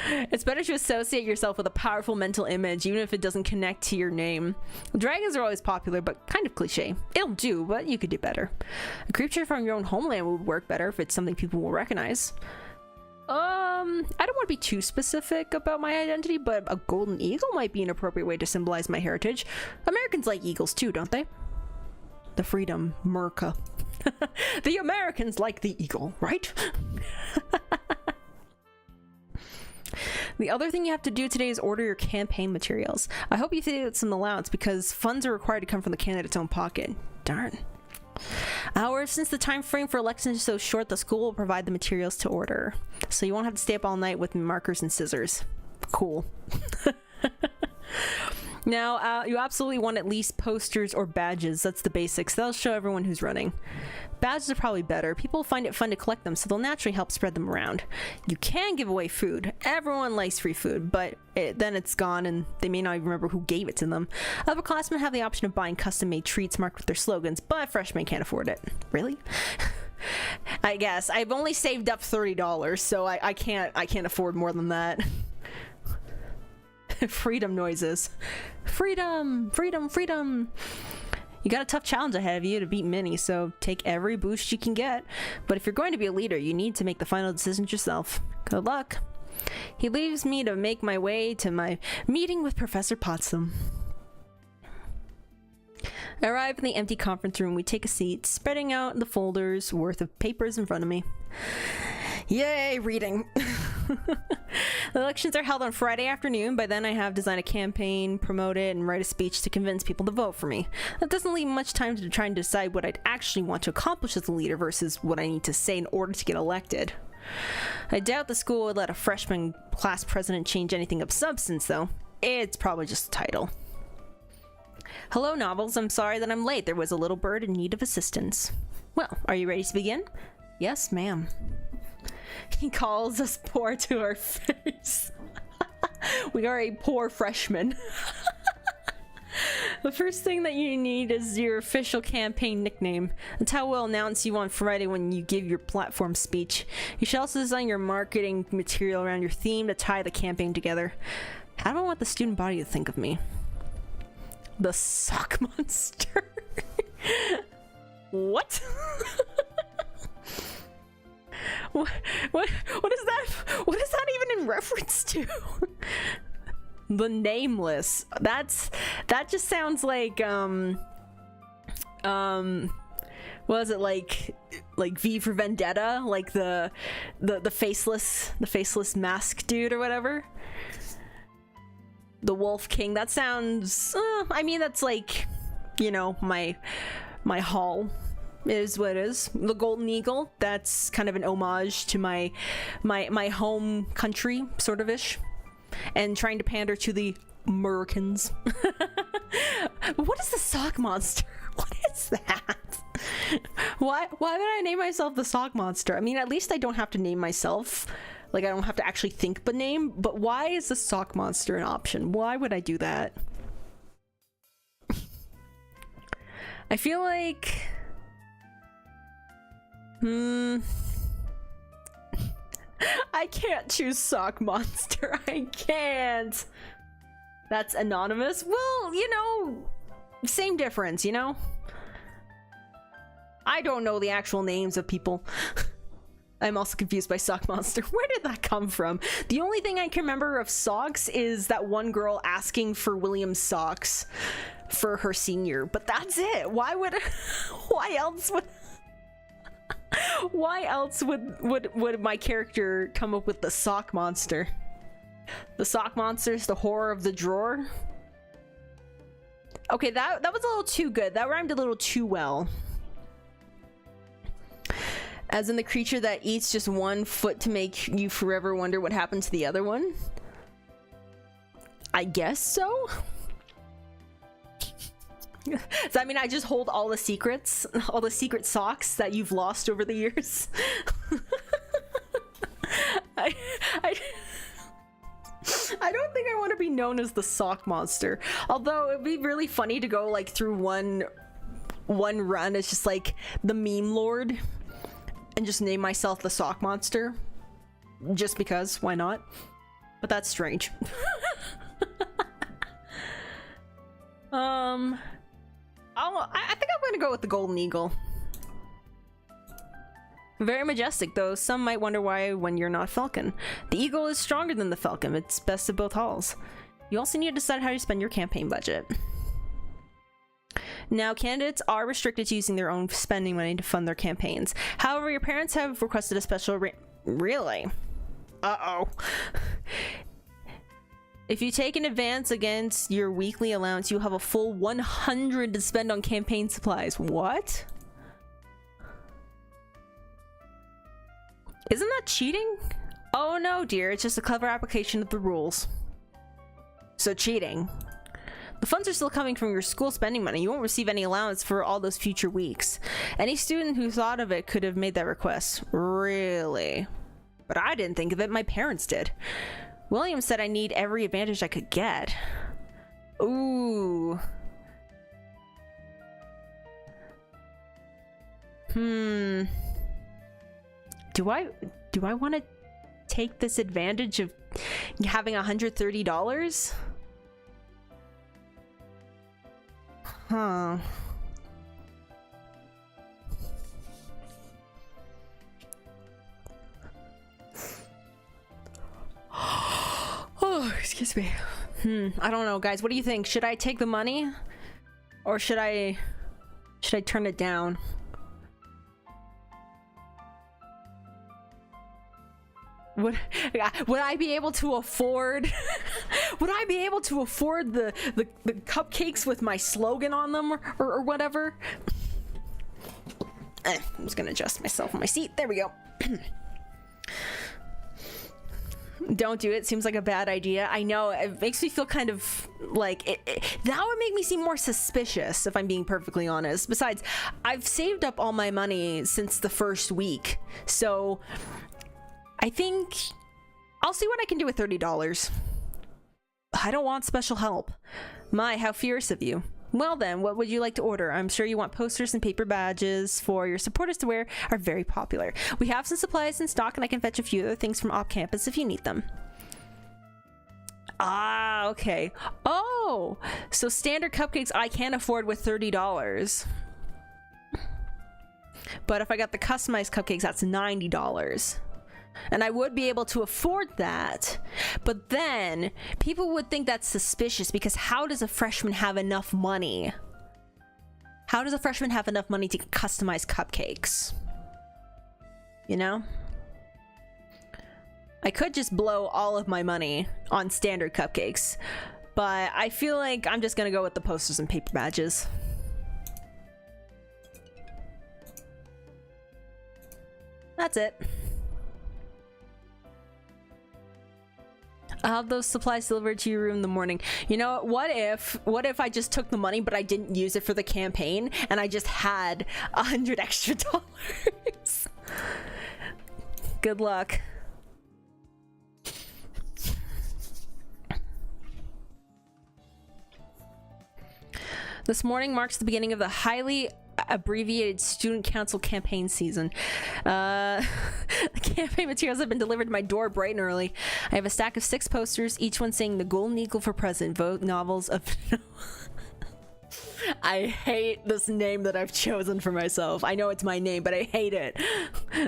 A: It's better to associate yourself with a powerful mental image, even if it doesn't connect to your name. Dragons are always popular, but kind of cliche. It'll do, but you could do better. A creature from your own homeland would work better if it's something people will recognize. I don't want to be too specific about my identity, but a golden eagle might be an appropriate way to symbolize my heritage. Americans like eagles too, don't they? The freedom, Merca. The Americans like the eagle, right? The other thing you have to do today is order your campaign materials. I hope you think it's an allowance because funds are required to come from the candidate's own pocket. Darn. However, since the time frame for elections is so short, the school will provide the materials to order. So you won't have to stay up all night with markers and scissors. Cool. Now, you absolutely want at least posters or badges. That's the basics. That'll show everyone who's running. Badges are probably better. People find it fun to collect them, so they'll naturally help spread them around. You can give away food. Everyone likes free food, but then it's gone and they may not even remember who gave it to them. Upperclassmen have the option of buying custom-made treats marked with their slogans, but freshmen can't afford it. Really? I guess. I've only saved up $30, so I can't afford more than that. Freedom noises. Freedom! Freedom! Freedom! You got a tough challenge ahead of you to beat Minnie, so take every boost you can get. But if you're going to be a leader, you need to make the final decisions yourself. Good luck. He leaves me to make my way to my meeting with Professor Potsdam. I arrive in the empty conference room. We take a seat, spreading out the folders worth of papers in front of me. Yay, reading. The elections are held on Friday afternoon. By then I have designed a campaign, promote it, and write a speech to convince people to vote for me. That doesn't leave much time to try and decide what I'd actually want to accomplish as a leader versus what I need to say in order to get elected. I doubt the school would let a freshman class president change anything of substance, though. It's probably just a title. Hello, Novels. I'm sorry that I'm late. There was a little bird in need of assistance. Well, are you ready to begin? Yes, ma'am. He calls us poor to our face. We are a poor freshman. The first thing that you need is your official campaign nickname. That's how we'll announce you on Friday when you give your platform speech. You should also design your marketing material around your theme to tie the campaign together. How do I want the student body to think of me? The sock monster. What? What is that? What is that even in reference to? The Nameless. That just sounds like what is it, like V for Vendetta, like the faceless mask dude or whatever. The Wolf King. That sounds I mean, that's like, you know, my hall is what it is. The Golden Eagle, that's kind of an homage to my home country, sort of ish, and trying to pander to the Americans. What is the sock monster? What is that? Why would I name myself the sock monster? I mean, at least I don't have to name myself. Like, I don't have to actually think the name. But why is the sock monster an option? Why would I do that? I feel like I can't choose sock monster. I can't. That's anonymous. Well, you know, same difference, you know? I don't know the actual names of people. I'm also confused by sock monster. Where did that come from? The only thing I can remember of socks is that one girl asking for William's socks for her senior, but that's it. Why else would my character come up with the sock monster? The sock monster is the horror of the drawer. Okay, that was a little too good. That rhymed a little too well. As in the creature that eats just one foot to make you forever wonder what happened to the other one? I guess so. Does that mean I just hold all the secrets? All the secret socks that you've lost over the years? I don't think I want to be known as the sock monster. Although it'd be really funny to go like through one run as just like the meme lord and just name myself the sock monster. Just because, why not? But that's strange. I think I'm gonna go with the Golden Eagle. Very majestic, though some might wonder why when you're not Falcon. The Eagle is stronger than the Falcon. It's best of both halls. You also need to decide how you spend your campaign budget. Now, candidates are restricted to using their own spending money to fund their campaigns. However, your parents have requested a special Really? Uh-oh. If you take an advance against your weekly allowance, you have a full 100 to spend on campaign supplies. What? Isn't that cheating? Oh no, dear, it's just a clever application of the rules. So cheating. The funds are still coming from your school spending money. You won't receive any allowance for all those future weeks. Any student who thought of it could have made that request. Really? But I didn't think of it, my parents did. William said I need every advantage I could get. Ooh. Do I want to take this advantage of having $130? Huh. Oh, excuse me. I don't know, guys. What do you think? Should I take the money? Or should I turn it down? Would I be able to afford would I be able to afford the cupcakes with my slogan on them or whatever? I'm just gonna adjust myself on my seat. There we go. Don't do it. Seems like a bad idea. I know, it makes me feel kind of like that would make me seem more suspicious, if I'm being perfectly honest. Besides, I've saved up all my money since the first week, so I think I'll see what I can do with $30. I don't want special help. My, how fierce of you. Well then, what would you like to order? I'm sure you want posters and paper badges for your supporters to wear are very popular. We have some supplies in stock and I can fetch a few other things from off campus if you need them. Ah, okay. Oh, so standard cupcakes I can afford with $30. But if I got the customized cupcakes, that's $90. And I would be able to afford that, but then people would think that's suspicious because how does a freshman have enough money? How does a freshman have enough money to customize cupcakes? You know? I could just blow all of my money on standard cupcakes, but I feel like I'm just gonna go with the posters and paper badges. That's it. I'll have those supplies delivered to your room in the morning. You know, what if I just took the money but I didn't use it for the campaign and I just had $100 extra? Good luck. This morning marks the beginning of the highly abbreviated student council campaign season. The campaign materials have been delivered to my door bright and early. I have a stack of 6 posters, each one saying the Golden Eagle for President, vote novels of... I hate this name that I've chosen for myself. I know it's my name, but I hate it.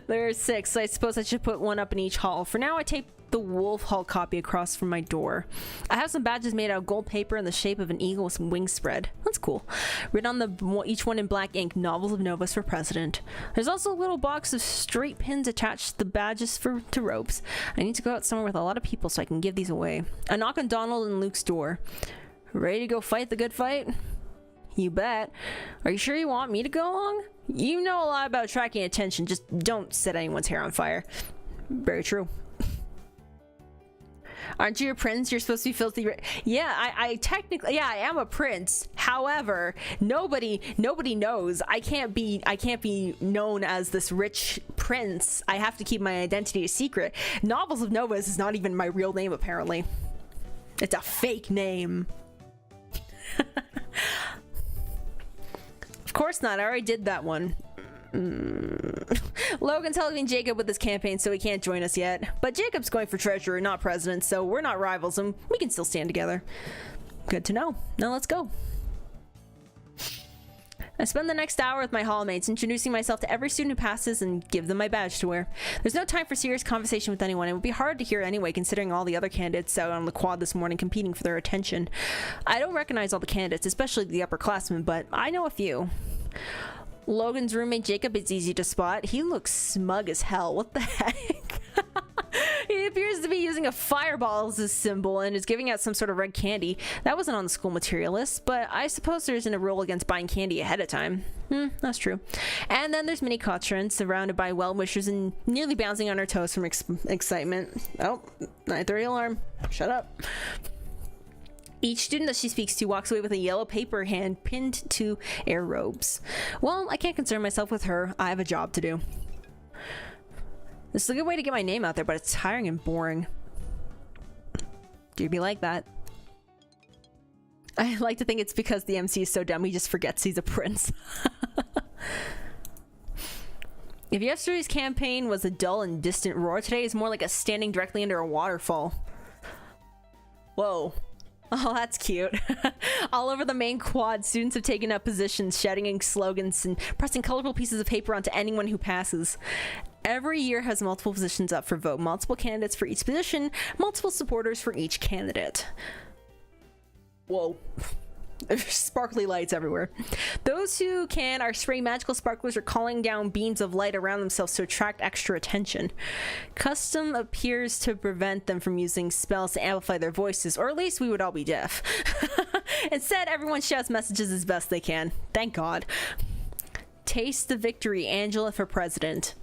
A: There are 6, so I suppose I should put one up in each hall. For now, I tape the Wolf Hall copy across from my door. I have some badges made out of gold paper in the shape of an eagle with some wings spread. That's cool. Written on each one in black ink, novels of Novus for President. There's also a little box of straight pins attached to the badges to ropes. I need to go out somewhere with a lot of people so I can give these away. I knock on Donald and Luke's door. Ready to go fight the good fight? You bet. Are you sure you want me to go along? You know a lot about attracting attention, just don't set anyone's hair on fire. Very true. Aren't you a prince? You're supposed to be filthy yeah, I technically, yeah, I am a prince. However, nobody knows. I can't be known as this rich prince. I have to keep my identity a secret. Novels of Novus is not even my real name, apparently. It's a fake name. Of course not. I already did that one. Logan's helping Jacob with his campaign, so he can't join us yet. But Jacob's going for treasurer, not president, so we're not rivals and we can still stand together. Good to know. Now let's go. I spend the next hour with my hallmates, introducing myself to every student who passes and give them my badge to wear. There's no time for serious conversation with anyone. It would be hard to hear anyway, considering all the other candidates out on the quad this morning competing for their attention. I don't recognize all the candidates, especially the upperclassmen, but I know a few. Logan's roommate Jacob is easy to spot. He looks smug as hell. What the heck? He appears to be using a fireball as his symbol and is giving out some sort of red candy. That wasn't on the school material list, but I suppose there isn't a rule against buying candy ahead of time. That's true. And then there's Minnie Cochran, surrounded by well-wishers and nearly bouncing on her toes from excitement. Oh, 9:30 alarm. Shut up. Each student that she speaks to walks away with a yellow paper hand pinned to air robes. Well, I can't concern myself with her. I have a job to do. This is a good way to get my name out there, but it's tiring and boring. Do you be like that? I like to think it's because the MC is so dumb he just forgets he's a prince. If yesterday's campaign was a dull and distant roar, today is more like a standing directly under a waterfall. Whoa. Oh, that's cute. All over the main quad, students have taken up positions, shouting slogans and pressing colorful pieces of paper onto anyone who passes. Every year has multiple positions up for vote, multiple candidates for each position, multiple supporters for each candidate. Whoa. There's sparkly lights everywhere. Those who can are spraying magical sparklers or calling down beams of light around themselves to attract extra attention. Custom appears to prevent them from using spells to amplify their voices, or at least we would all be deaf. Instead, everyone shouts messages as best they can. Thank God. Taste the victory, Angela for president.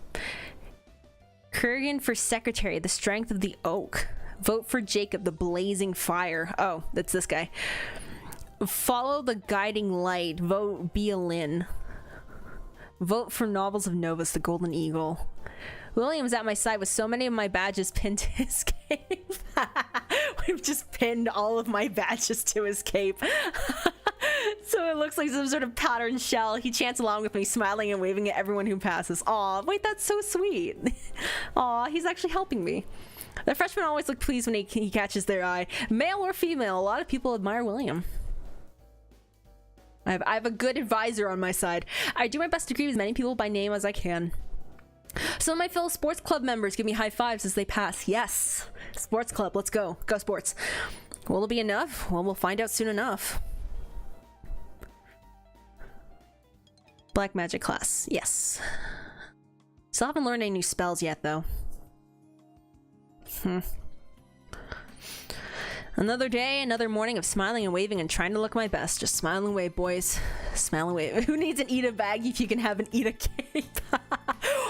A: Kurgan for secretary, the strength of the oak. Vote for Jacob, the blazing fire. Oh, that's this guy. Follow the guiding light. Vote Bealin. Vote for Novels of Novus, the golden eagle. William's at my side with so many of my badges pinned to his cape. We've just pinned all of my badges to his cape. So it looks like some sort of patterned shell. He chants along with me, smiling and waving at everyone who passes. Aw, wait, that's so sweet. Aw, he's actually helping me. The freshmen always look pleased when he catches their eye. Male or female, a lot of people admire William. I have a good advisor on my side. I do my best to greet as many people by name as I can. Some of my fellow sports club members give me high fives as they pass. Yes, sports club, let's go. Go sports. Will it be enough? Well, we'll find out soon enough. Black magic class, yes. Still haven't learned any new spells yet, though. Another day, another morning of smiling and waving and trying to look my best. Just smile and wave, boys. Smile and wave. Who needs an eat-a bag if you can have an eat-a cake?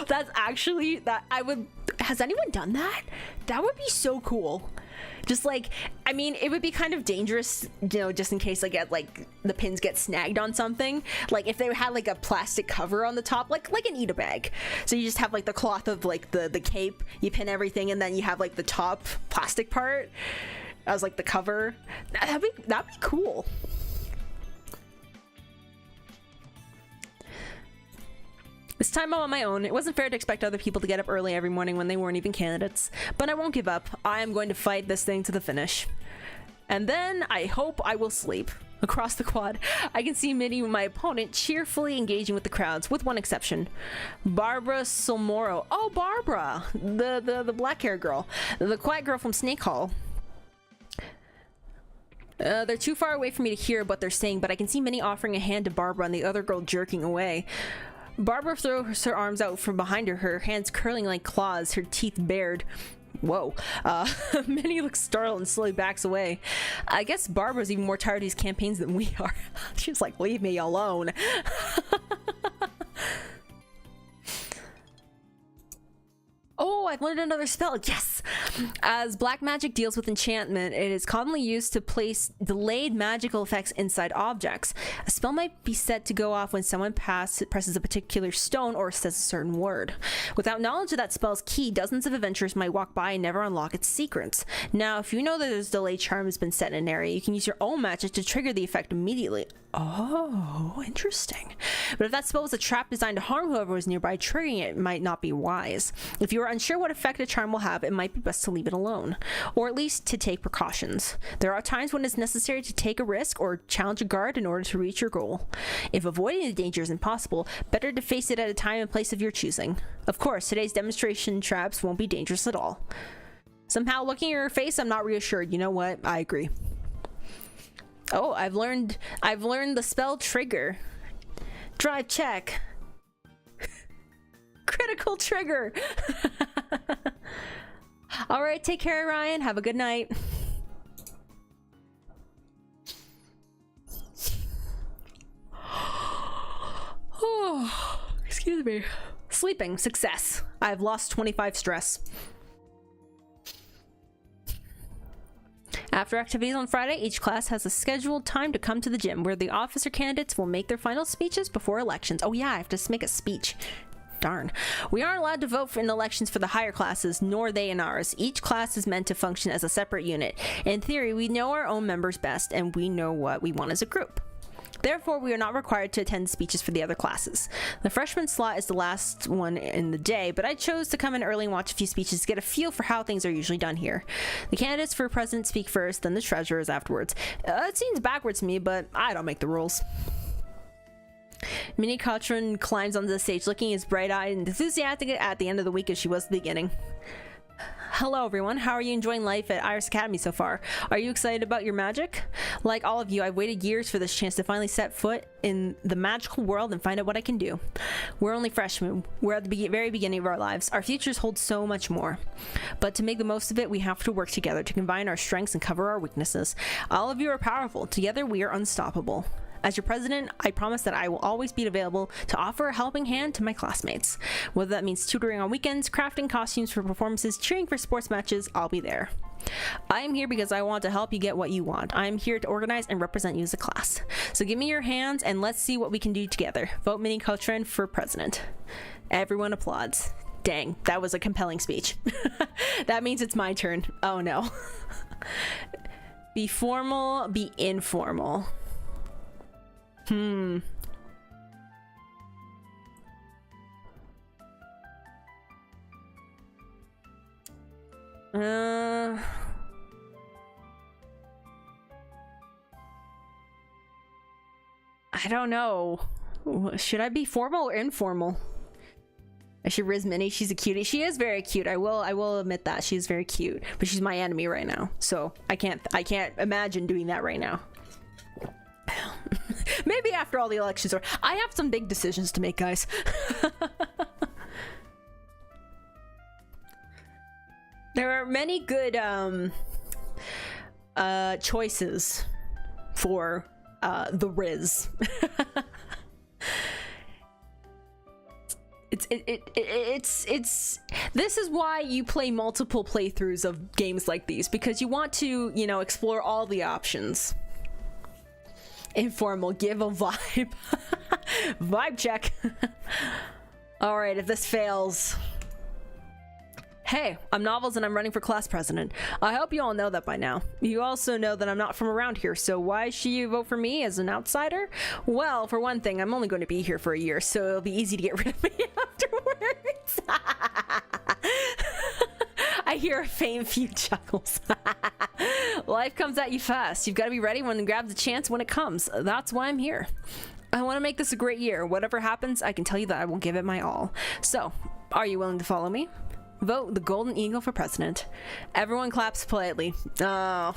A: That's actually, that I would, has anyone done that? That would be so cool. Just like, I mean, it would be kind of dangerous, you know, just in case like the pins get snagged on something. Like if they had like a plastic cover on the top, like an eat-a bag. So you just have like the cloth of like the cape, you pin everything, and then you have like the top plastic part as like the cover. That'd be cool. This time I'm on my own. It wasn't fair to expect other people to get up early every morning when they weren't even candidates. But I won't give up. I am going to fight this thing to the finish. And then I hope I will sleep. Across the quad, I can see Minnie, my opponent, cheerfully engaging with the crowds, with one exception. Barbara Solmoro. Oh, Barbara! The black-haired girl. The quiet girl from Snake Hall. They're too far away for me to hear what they're saying, but I can see Minnie offering a hand to Barbara and the other girl jerking away. Barbara throws her arms out from behind her, her hands curling like claws, her teeth bared. Whoa. Minnie looks startled and slowly backs away. I guess Barbara's even more tired of these campaigns than we are. She's like, leave me alone. Oh, I've learned another spell. Yes! As black magic deals with enchantment, it is commonly used to place delayed magical effects inside objects. A spell might be set to go off when someone presses a particular stone or says a certain word. Without knowledge of that spell's key, dozens of adventurers might walk by and never unlock its secrets. Now, if you know that there's delay charm has been set in an area, you can use your own magic to trigger the effect immediately. Oh, interesting. But if that spell was a trap designed to harm whoever was nearby, triggering it might not be wise. If you are unsure what effect a charm will have, it might be best to leave it alone, or at least to take precautions. There are times when it's necessary to take a risk or challenge a guard in order to reach your goal. If avoiding the danger is impossible, better to face it at a time and place of your choosing. Of course, today's demonstration traps won't be dangerous at all. Somehow, looking at your face, I'm not reassured. You know what? I agree. Oh, I've learned the spell trigger. Drive check. Critical trigger. All right, take care, Ryan. Have a good night. Oh, excuse me. Sleeping, success. I've lost 25 stress. After activities on Friday, each class has a scheduled time to come to the gym where the officer candidates will make their final speeches before elections. Oh yeah, I have to make a speech. Darn. We aren't allowed to vote in elections for the higher classes, nor they in ours. Each class is meant to function as a separate unit. In theory, we know our own members best, and we know what we want as a group. Therefore, we are not required to attend speeches for the other classes. The freshman slot is the last one in the day, but I chose to come in early and watch a few speeches to get a feel for how things are usually done here. The candidates for president speak first, then the treasurers afterwards. It seems backwards to me, but I don't make the rules. Minnie Cochran climbs onto the stage, looking as bright-eyed and enthusiastic at the end of the week as she was at the beginning. Hello everyone, how are you enjoying life at Iris Academy so far? Are you excited about your magic? Like all of you, I've waited years for this chance to finally set foot in the magical world and find out what I can do. We're only freshmen. We're at the very beginning of our lives. Our futures hold so much more. But to make the most of it, we have to work together to combine our strengths and cover our weaknesses. All of you are powerful. Together, we are unstoppable. As your president, I promise that I will always be available to offer a helping hand to my classmates. Whether that means tutoring on weekends, crafting costumes for performances, cheering for sports matches, I'll be there. I am here because I want to help you get what you want. I am here to organize and represent you as a class. So give me your hands and let's see what we can do together. Vote Mini Coachran for president. Everyone applauds. Dang, that was a compelling speech. That means it's my turn. Oh no. Be formal, be informal. I don't know. Should I be formal or informal? I should riz Minnie. She's a cutie. She is very cute. I will admit that she's very cute. But she's my enemy right now, so I can't imagine doing that right now. Maybe after all the elections are. I have some big decisions to make, guys. There are many good choices for the Riz. It's this is why you play multiple playthroughs of games like these, because you want to, you know, explore all the options. Informal, give a vibe. Vibe check. All right, if this fails. Hey, I'm Novels and I'm running for class president. I hope you all know that by now. You also know that I'm not from around here, so why should you vote for me as an outsider? Well, for one thing, I'm only going to be here for a year, so it'll be easy to get rid of me afterwards. I hear a faint few chuckles. Life comes at you fast. You've got to be ready when it grabs a chance when it comes. That's why I'm here. I want to make this a great year. Whatever happens, I can tell you that I will give it my all. So, are you willing to follow me? Vote the Golden Eagle for president. Everyone claps politely. Oh.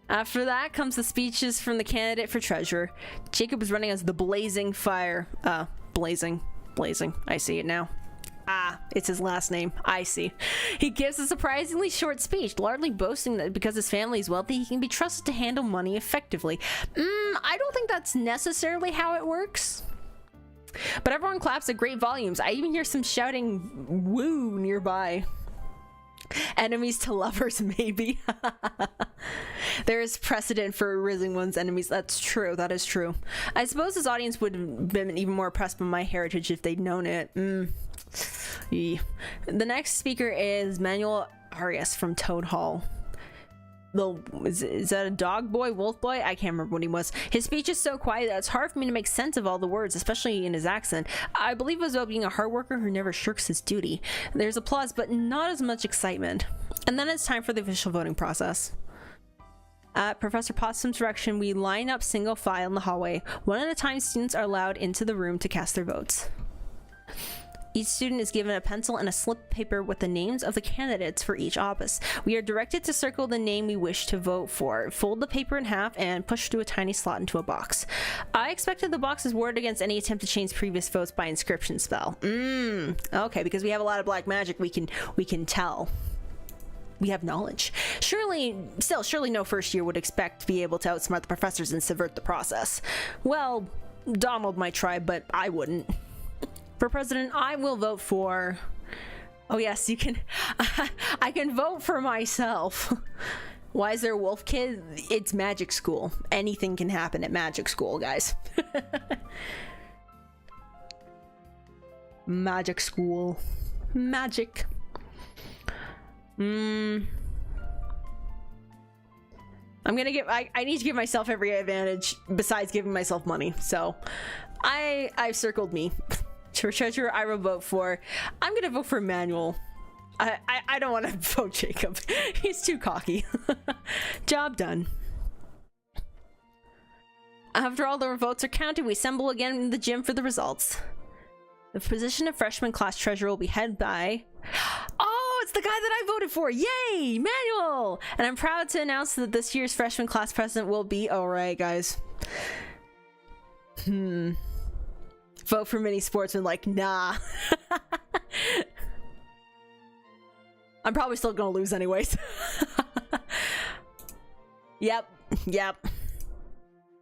A: After that comes the speeches from the candidate for treasurer. Jacob is running as the Blazing Fire. Blazing. I see it now. Ah, it's his last name. I see. He gives a surprisingly short speech, largely boasting that because his family is wealthy, he can be trusted to handle money effectively. I don't think that's necessarily how it works. But everyone claps at great volumes. I even hear some shouting woo nearby. Enemies to lovers, maybe. There is precedent for rizzing one's enemies. That's true. That is true. I suppose his audience would have been even more impressed by my heritage if they'd known it. The next speaker is Manuel Arias from Toad Hall. Is that a dog boy, wolf boy? I can't remember what he was. His speech is so quiet that it's hard for me to make sense of all the words, especially in his accent. I believe it was about being a hard worker who never shirks his duty. There's applause, but not as much excitement. And then it's time for the official voting process. At Professor Possum's direction, we line up single file in the hallway. One at a time, students are allowed into the room to cast their votes. Each student is given a pencil and a slip of paper with the names of the candidates for each office. We are directed to circle the name we wish to vote for, fold the paper in half, and push through a tiny slot into a box. I expected the box is warded against any attempt to change previous votes by inscription spell. Okay, because we have a lot of black magic, we can tell. We have knowledge. Surely no first year would expect to be able to outsmart the professors and subvert the process. Well, Donald might try, but I wouldn't. For president, I will vote for... Oh yes, you can... I can vote for myself. Why is there a wolf kid? It's magic school. Anything can happen at magic school, guys. Magic school. Magic. I'm gonna give... I need to give myself every advantage besides giving myself money. So, I've circled me. For treasurer, I will vote for... I'm gonna vote for Emmanuel. I don't want to vote Jacob. He's too cocky. Job done. After all the votes are counted, we assemble again in the gym for the results. The position of freshman class treasurer will be held by... Oh, it's the guy that I voted for! Yay! Manuel! And I'm proud to announce that this year's freshman class president will be... Alright, guys. Vote for mini sportsman, like, nah. I'm probably still gonna lose anyways. Yep.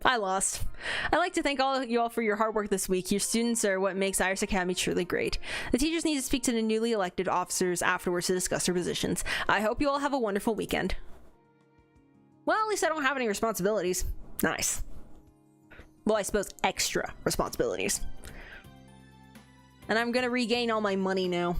A: I lost. I'd like to thank all of you all for your hard work this week. Your students are what makes Iris Academy truly great. The teachers need to speak to the newly elected officers afterwards to discuss their positions. I hope you all have a wonderful weekend. Well, at least I don't have any responsibilities. Nice. Well, I suppose extra responsibilities. And I'm gonna regain all my money now.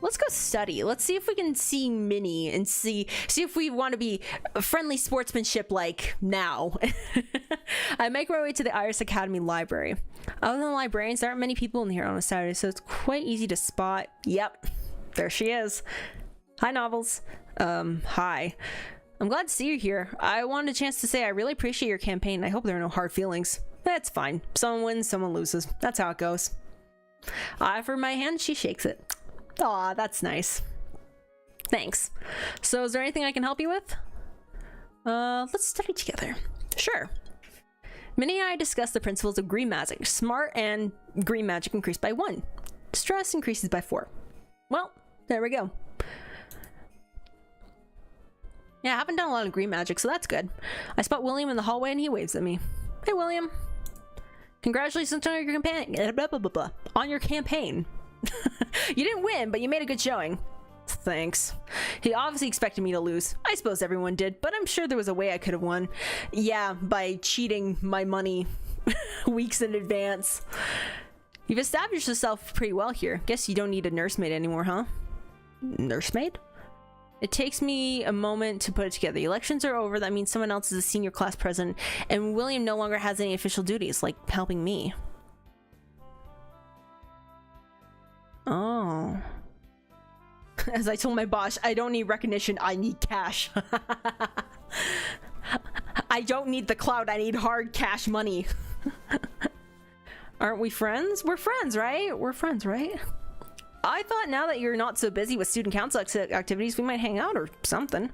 A: Let's go study. Let's see if we can see Minnie and see if we want to be friendly sportsmanship like now. I make my way to the Iris Academy library. Other than librarians, there aren't many people in here on a Saturday, so it's quite easy to spot. Yep, there she is. Hi, Novels. Hi. I'm glad to see you here. I wanted a chance to say I really appreciate your campaign. I hope there are no hard feelings. That's fine. Someone wins, someone loses. That's how it goes. I offer my hand, she shakes it. Aw, that's nice. Thanks. So is there anything I can help you with? Let's study together. Sure. Minnie and I discussed the principles of green magic. Smart and green magic increase by 1. Stress increases by 4. Well, there we go. Yeah, I haven't done a lot of green magic, so that's good. I spot William in the hallway and he waves at me. Hey, William. Congratulations on your campaign. On your campaign. You didn't win, but you made a good showing. Thanks. He obviously expected me to lose. I suppose everyone did, but I'm sure there was a way I could have won. Yeah, by cheating my money weeks in advance. You've established yourself pretty well here. Guess you don't need a nursemaid anymore, huh? Nursemaid? It takes me a moment to put it together. The elections are over. That means someone else is a senior class president, and William no longer has any official duties, like helping me. Oh. As I told my boss, I don't need recognition, I need cash. I don't need the clout, I need hard cash money. Aren't we friends? We're friends, right? We're friends, right? I thought now that you're not so busy with student council activities, we might hang out or something.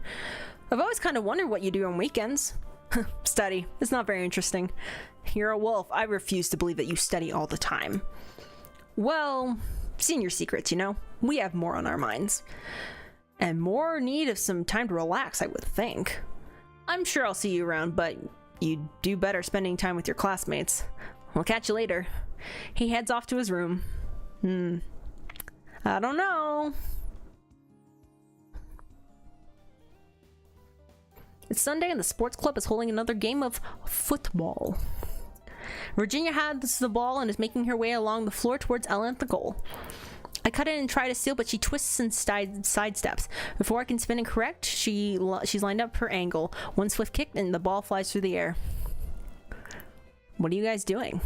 A: I've always kind of wondered what you do on weekends. Study. It's not very interesting. You're a wolf. I refuse to believe that you study all the time. Well, senior secrets, you know? We have more on our minds. And more need of some time to relax, I would think. I'm sure I'll see you around, but you do better spending time with your classmates. I'll catch you later. He heads off to his room. I don't know. It's Sunday and the sports club is holding another game of football. Virginia has the ball and is making her way along the floor towards Ellen at the goal. I cut in and try to steal, but she twists and sidesteps. Before I can spin and correct, she's lined up her angle. One swift kick and the ball flies through the air. What are you guys doing?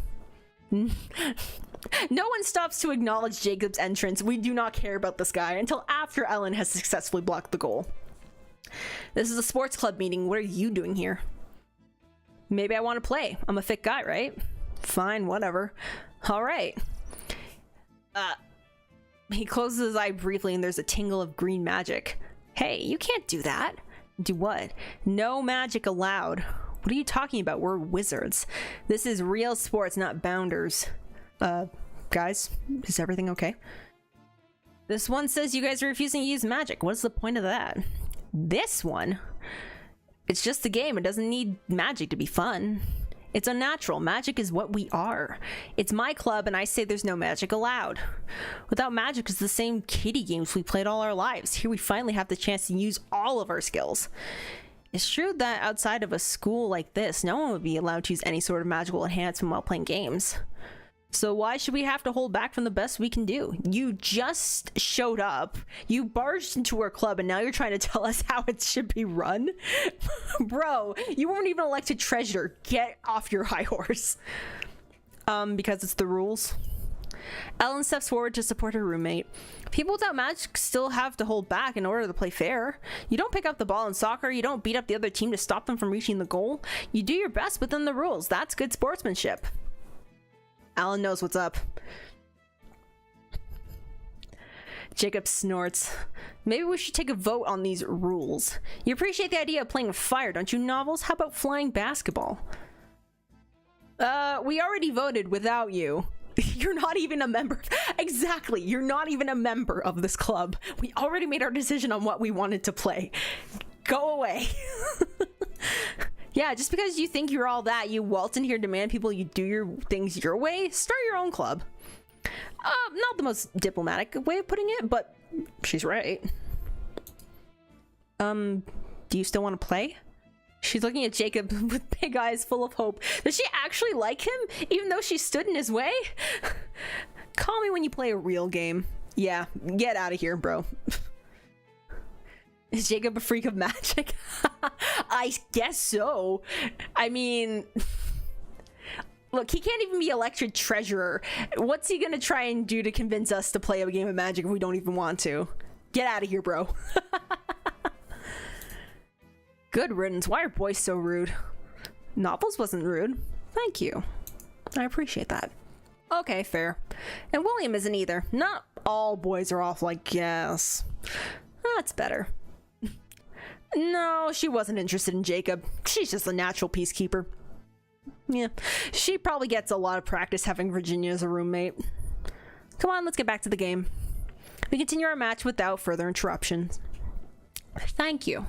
A: No one stops to acknowledge Jacob's entrance. We do not care about this guy until after Ellen has successfully blocked the goal. This is a sports club meeting. What are you doing here? Maybe I want to play. I'm a fit guy, right? Fine, whatever. All right. He closes his eye briefly and there's a tingle of green magic. Hey, you can't do that. Do what? No magic allowed. What are you talking about? We're wizards. This is real sports, not bounders. Guys, is everything okay? This one says you guys are refusing to use magic. What's the point of that? This one? It's just a game. It doesn't need magic to be fun. It's unnatural. Magic is what we are. It's my club and I say there's no magic allowed. Without magic, it's the same kiddie games we played all our lives. Here we finally have the chance to use all of our skills. It's true that outside of a school like this, no one would be allowed to use any sort of magical enhancement while playing games. So why should we have to hold back from the best we can do? You just showed up, you barged into our club, and now you're trying to tell us how it should be run? Bro, you weren't even elected treasurer. Get off your high horse. Because it's the rules. Ellen steps forward to support her roommate. People without magic still have to hold back in order to play fair. You don't pick up the ball in soccer, you don't beat up the other team to stop them from reaching the goal. You do your best within the rules. That's good sportsmanship. Alan knows what's up. Jacob snorts. Maybe we should take a vote on these rules. You appreciate the idea of playing with fire, don't you, Novels? How about flying basketball? We already voted without you. You're not even a member. Exactly. You're not even a member of this club. We already made our decision on what we wanted to play. Go away. Yeah, just because you think you're all that, you waltz in here, demand people you do your things your way, start your own club. Not the most diplomatic way of putting it, but she's right. Do you still want to play? She's looking at Jacob with big eyes full of hope. Does she actually like him, even though she stood in his way? Call me when you play a real game. Yeah, get out of here, bro. Is Jacob a freak of magic? I guess so. I mean, look, he can't even be elected treasurer. What's he gonna try and do to convince us to play a game of magic if we don't even want to? Get out of here, bro. Good riddance. Why are boys so rude? Novels wasn't rude. Thank you. I appreciate that. Okay, fair. And William isn't either. Not all boys are awful, I guess. That's better. No, she wasn't interested in Jacob. She's just a natural peacekeeper. Yeah, she probably gets a lot of practice having Virginia as a roommate. Come on, let's get back to the game. We continue our match without further interruptions. Thank you.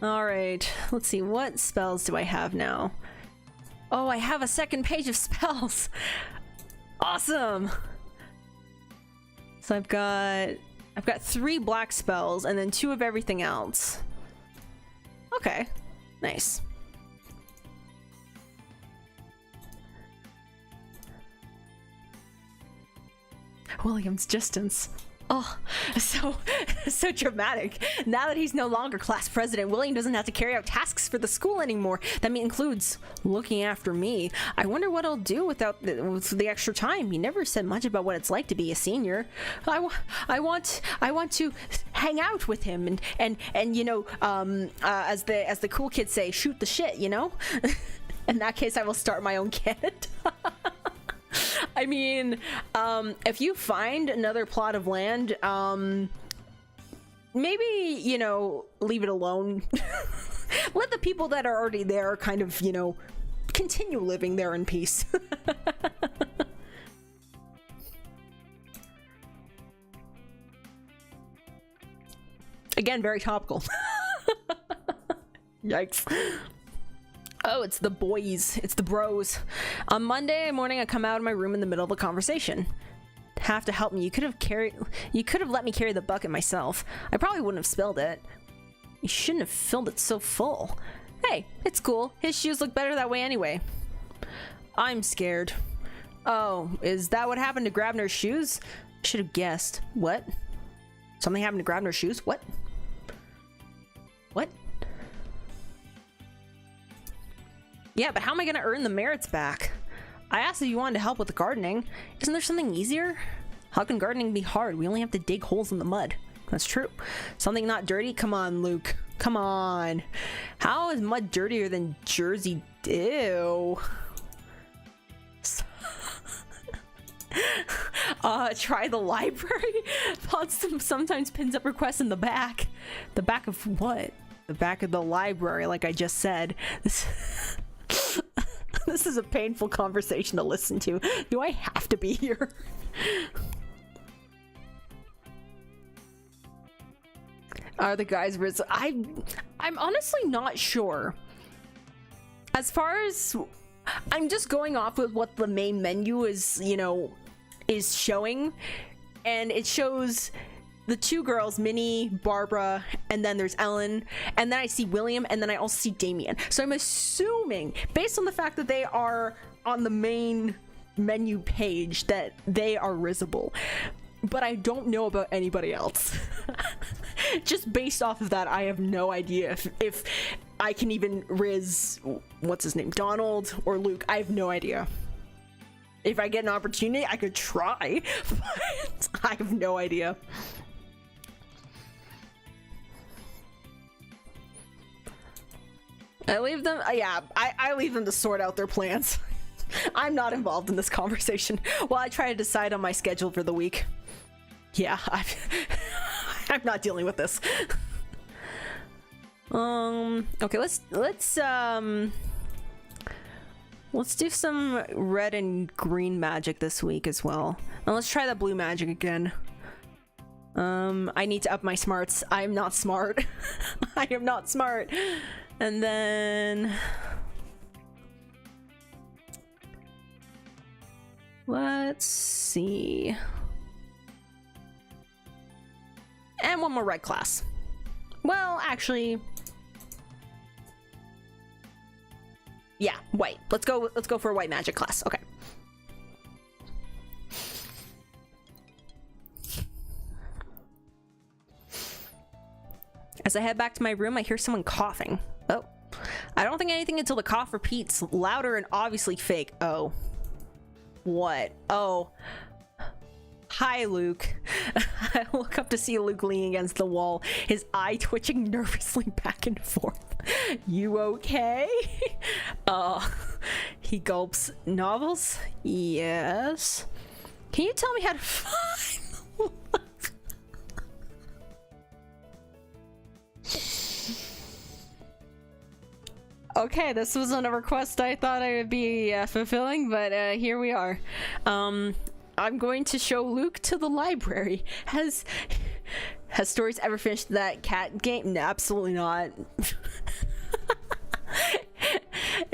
A: Alright, let's see. What spells do I have now? Oh, I have a second page of spells. Awesome! So I've got 3 black spells and then 2 of everything else. Okay, nice. William's distance. Oh, so dramatic. Now that he's no longer class president, William doesn't have to carry out tasks for the school anymore. That includes looking after me. I wonder what I'll do with the extra time. He never said much about what it's like to be a senior. I want to hang out with him and you know, as the cool kids say, shoot the shit, you know? In that case, I will start my own kid. I mean, if you find another plot of land, maybe, you know, leave it alone. Let the people that are already there kind of, you know, continue living there in peace. Again, very topical. Yikes. Oh, it's the boys. It's the bros. On Monday morning, I come out of my room in the middle of a conversation. Have to help me. You could have let me carry the bucket myself. I probably wouldn't have spilled it. You shouldn't have filled it so full. Hey, it's cool. His shoes look better that way anyway. I'm scared. Oh, is that what happened to Grabner's shoes? Should have guessed. What? Something happened to Grabner's shoes? What? What? Yeah, but how am I gonna earn the merits back? I asked if you wanted to help with the gardening. Isn't there something easier? How can gardening be hard? We only have to dig holes in the mud. That's true. Something not dirty? Come on, Luke. Come on. How is mud dirtier than Jersey? Ew. Try the library? Podsum sometimes pins up requests in the back. The back of what? The back of the library, like I just said. This is a painful conversation to listen to. Do I have to be here? Are the guys risen? I'm honestly not sure. As far as I'm just going off with what the main menu is, you know, is showing, and it shows the 2 girls, Minnie, Barbara, and then there's Ellen, and then I see William, and then I also see Damien. So I'm assuming, based on the fact that they are on the main menu page, that they are risible. But I don't know about anybody else. Just based off of that, I have no idea if I can even riz, what's his name, Donald or Luke. I have no idea. If I get an opportunity, I could try, but I have no idea. I leave them, yeah, I leave them to sort out their plans. I'm not involved in this conversation while I try to decide on my schedule for the week. Yeah, I'm not dealing with this. Okay, let's Let's do some red and green magic this week as well. And let's try that blue magic again. I need to up my smarts. I'm not smart. I am not smart. And then... let's see. And one more red class. Well, actually... yeah, white. Let's go for a white magic class. Okay. As I head back to my room, I hear someone coughing. Oh. I don't think anything until the cough repeats, louder and obviously fake. Oh. What? Oh. Hi, Luke. I look up to see Luke leaning against the wall, his eye twitching nervously back and forth. You okay? He gulps. Novels? Yes. Can you tell me how to find Okay, this wasn't a request I thought I would be fulfilling, but here we are. I'm going to show Luke to the library. Has Stories ever finished that cat game? No, absolutely not.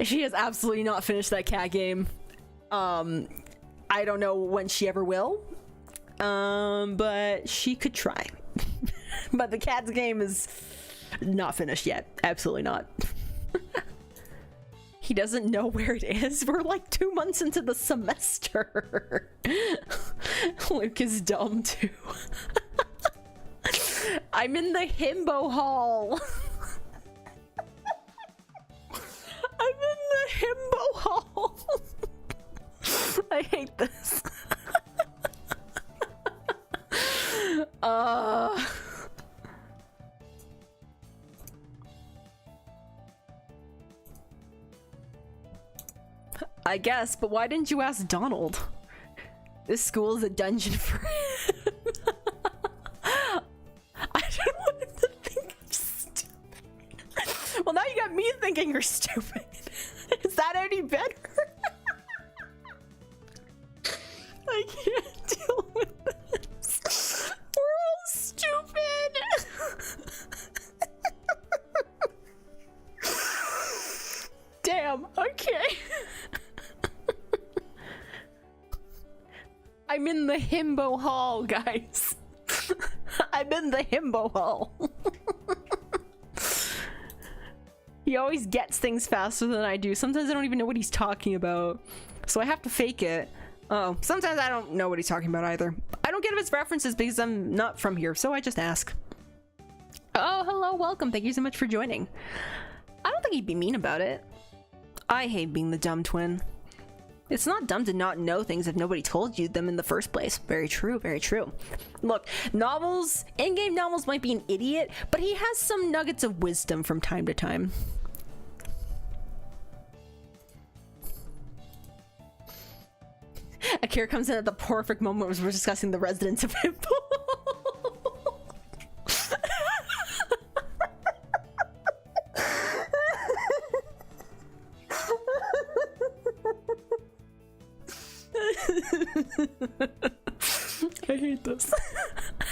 A: She has absolutely not finished that cat game. I don't know when she ever will. But she could try. But the cat's game is not finished yet. Absolutely not. He doesn't know where it is. We're like 2 months into the semester. Luke is dumb too. I'm in the himbo hall. I'm in the himbo hall. I hate this. I guess, but why didn't you ask Donald? This school is a dungeon for him. I don't want him to think I'm stupid. Well, now you got me thinking you're stupid. Is that any better? I can't deal with this. We're all stupid. Damn, okay. I'm in the himbo hall, guys. I'm in the himbo hall. He always gets things faster than I do. Sometimes I don't even know what he's talking about. So I have to fake it. Oh, sometimes I don't know what he's talking about either. I don't get his references because I'm not from here, so I just ask. Oh, hello, welcome. Thank you so much for joining. I don't think he'd be mean about it. I hate being the dumb twin. It's not dumb to not know things if nobody told you them in the first place. Very true, very true. Look, novels, in-game novels might be an idiot, but he has some nuggets of wisdom from time to time. Akira comes in at the perfect moment as we're discussing the residents of Himbo. I hate this.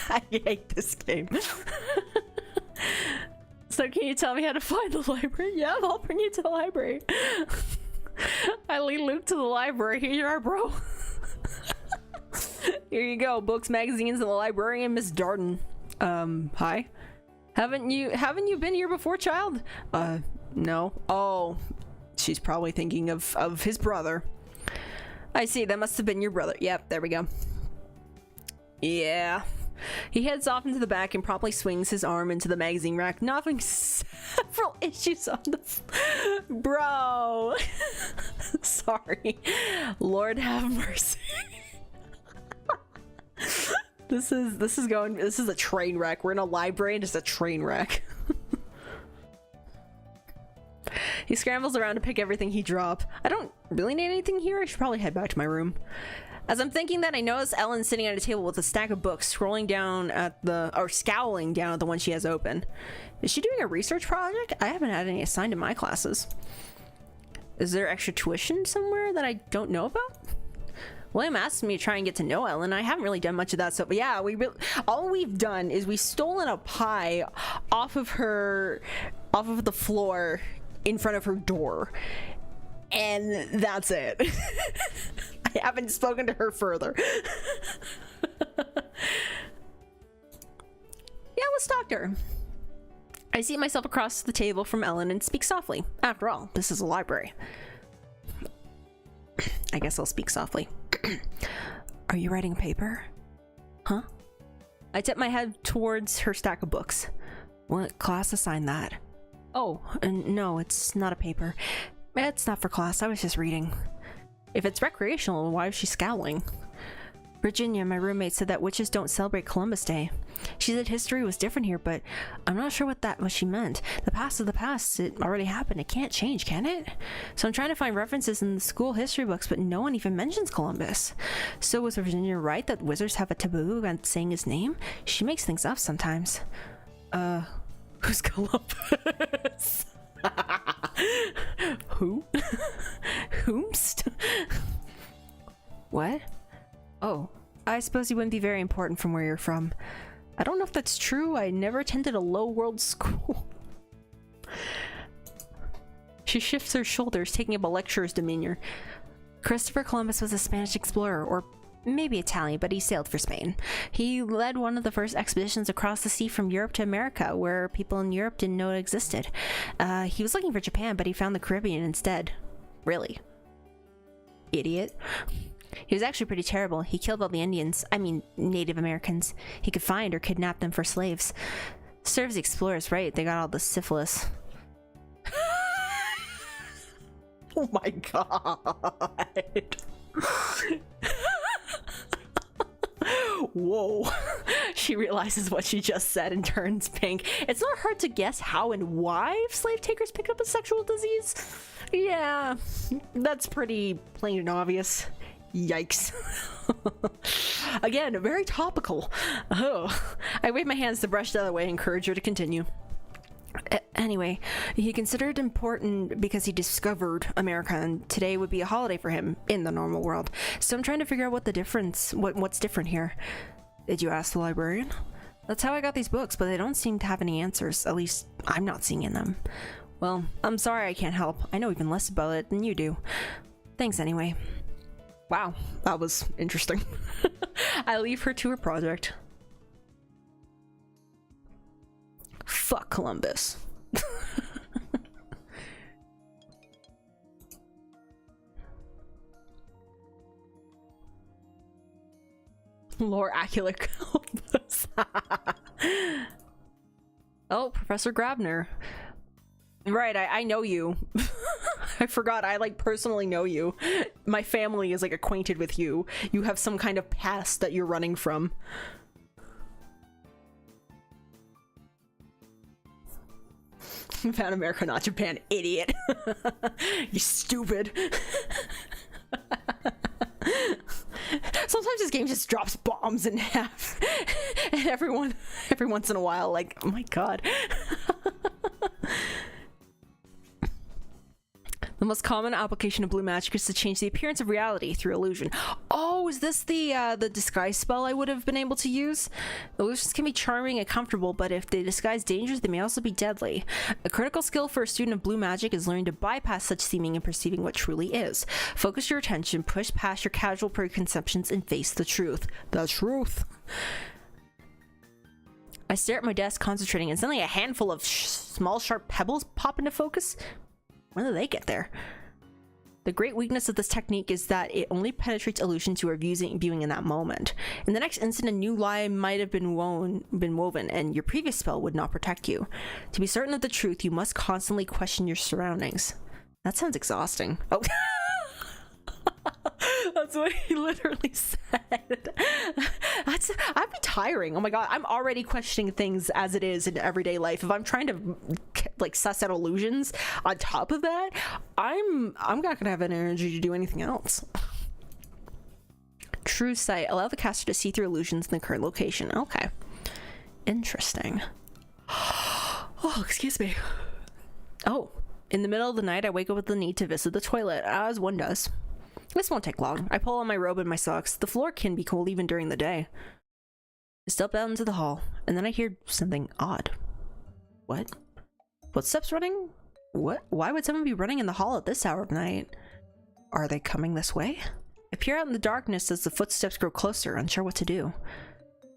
A: I hate this game. So can you tell me how to find the library? Yeah, I'll bring you to the library. I lead Luke to the library. Here you are, bro. Here you go. Books, magazines, and the librarian, Miss Darden. Hi. Haven't you been here before, child? No. Oh, she's probably thinking of his brother. I see, that must have been your brother. Yep, there we go. Yeah. He heads off into the back and promptly swings his arm into the magazine rack, knocking several issues on the bro. Sorry. Lord have mercy. This is a train wreck. We're in a library and it's a train wreck. He scrambles around to pick everything he dropped. I don't really need anything here. I should probably head back to my room. As I'm thinking that, I notice Ellen sitting at a table with a stack of books, scowling down at the one she has open. Is she doing a research project? I haven't had any assigned in my classes. Is there extra tuition somewhere that I don't know about? William asked me to try and get to know Ellen. I haven't really done much of that, so but yeah, all we've done is we've stolen a pie off of the floor in front of her door, and that's it. I haven't spoken to her further. Yeah, let's talk to her. I seat myself across the table from Ellen and speak softly. After all, this is a library. I guess I'll speak softly. Are you writing a paper? Huh? I tip my head towards her stack of books. What class assigned that? Oh, no, it's not a paper. It's not for class, I was just reading. If it's recreational, why is she scowling? Virginia, my roommate, said that witches don't celebrate Columbus Day. She said history was different here, but I'm not sure what she meant. The past is the past. It already happened. It can't change, can it? So I'm trying to find references in the school history books, but no one even mentions Columbus. So was Virginia right that wizards have a taboo against saying his name? She makes things up sometimes. Who's Columbus? Who? Whomst? What? Oh, I suppose you wouldn't be very important from where you're from. I don't know if that's true. I never attended a low world school. She shifts her shoulders, taking up a lecturer's demeanor. Christopher Columbus was a Spanish explorer, or maybe Italian, but he sailed for Spain. He led one of the first expeditions across the sea from Europe to America, where people in Europe didn't know it existed. He was looking for Japan, but he found the Caribbean instead. Really? Idiot. He was actually pretty terrible. He killed all the Indians, I mean Native Americans, he could find or kidnap them for slaves. Serves the explorers right, they got all the syphilis. Oh my god. Whoa. She realizes what she just said and turns pink. It's not hard to guess how and why slave takers picked up a sexual disease. Yeah, that's pretty plain and obvious. Yikes. Again, very topical. Oh, I wave my hands to brush the other way and encourage her to continue. Anyway, he considered it important because he discovered America, and today would be a holiday for him in the normal world. So I'm trying to figure out what's different here. Did you ask the librarian? That's how I got these books, but they don't seem to have any answers. At least I'm not seeing in them. Well, I'm sorry I can't help. I know even less about it than you do. Thanks anyway. Wow, that was interesting. I leave her to her project. Fuck Columbus. Lore Acula Columbus. Oh, Professor Grabner. Right, I know you. I forgot, I like personally know you. My family is like acquainted with you. You have some kind of past that you're running from. Found America, not Japan, idiot. You stupid. Sometimes this game just drops bombs in half. And every once in a while, like, oh my god. The most common application of blue magic is to change the appearance of reality through illusion. Oh, is this the disguise spell I would have been able to use? Illusions can be charming and comfortable, but if they disguise dangers, they may also be deadly. A critical skill for a student of blue magic is learning to bypass such seeming and perceiving what truly is. Focus your attention, push past your casual preconceptions, and face the truth. The truth. I stare at my desk, concentrating, and suddenly a handful of small, sharp pebbles pop into focus. When do they get there? The great weakness of this technique is that it only penetrates illusions you are viewing in that moment. In the next instant, a new lie might have been woven, and your previous spell would not protect you. To be certain of the truth, you must constantly question your surroundings. That sounds exhausting. Oh. That's what he literally said. I'd be tiring. Oh my god, I'm already questioning things as it is in everyday life. If I'm trying to like suss out illusions on top of that, I'm not gonna have an energy to do anything else. True sight. Allow the caster to see through illusions in the current location. Okay. Interesting. Oh, excuse me. Oh, In the middle of the night, I wake up with the need to visit the toilet, as one does. This won't take long. I pull on my robe and my socks. The floor can be cold even during the day. I step out into the hall, and then I hear something odd. What? Footsteps running? What? Why would someone be running in the hall at this hour of night? Are they coming this way? I peer out in the darkness as the footsteps grow closer, unsure what to do.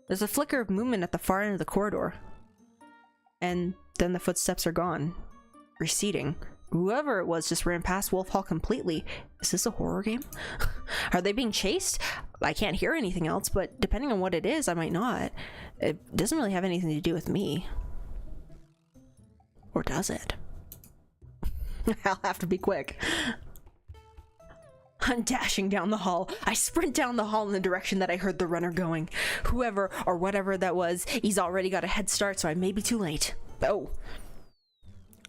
A: There's a flicker of movement at the far end of the corridor. And then the footsteps are gone. Receding. Whoever it was just ran past Wolf Hall completely. Is this a horror game? Are they being chased? I can't hear anything else, but depending on what it is, I might not. It doesn't really have anything to do with me. Or does it? I'll have to be quick. I'm dashing down the hall. I sprint down the hall in the direction that I heard the runner going. Whoever or whatever that was, he's already got a head start, so I may be too late. Oh.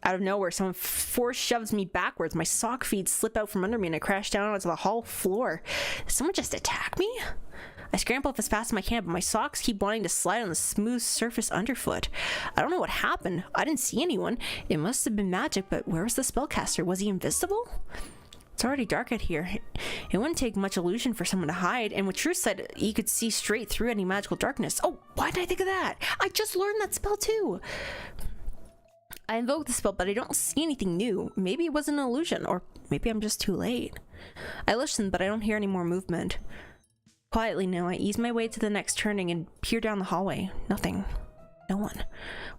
A: Out of nowhere, someone force shoves me backwards. My sock feet slip out from under me and I crash down onto the hall floor. Did someone just attack me? I scramble up as fast as I can, but my socks keep wanting to slide on the smooth surface underfoot. I don't know what happened. I didn't see anyone. It must have been magic, but where was the spellcaster? Was he invisible? It's already dark out here. It wouldn't take much illusion for someone to hide, and with Truth Sight, he could see straight through any magical darkness. Oh, why did I think of that? I just learned that spell too! I invoke the spell, but I don't see anything new. Maybe it was an illusion, or maybe I'm just too late. I listen, but I don't hear any more movement. Quietly now, I ease my way to the next turning and peer down the hallway. Nothing. No one.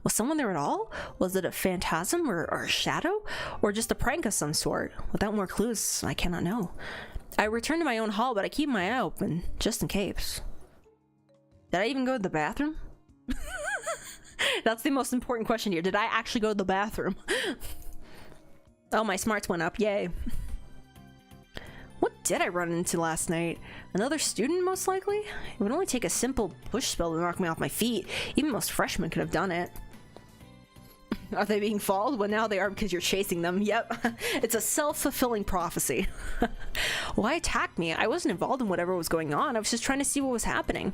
A: Was someone there at all? Was it a phantasm or a shadow? Or just a prank of some sort? Without more clues, I cannot know. I return to my own hall, but I keep my eye open, just in case. Did I even go to the bathroom? That's the most important question here. Did I actually go to the bathroom? Oh, my smarts went up. Yay. What did I run into last night? Another student, most likely? It would only take a simple push spell to knock me off my feet. Even most freshmen could have done it. Are they being followed? Well, now they are because you're chasing them. Yep. It's a self-fulfilling prophecy. Why attack me? I wasn't involved in whatever was going on. I was just trying to see what was happening.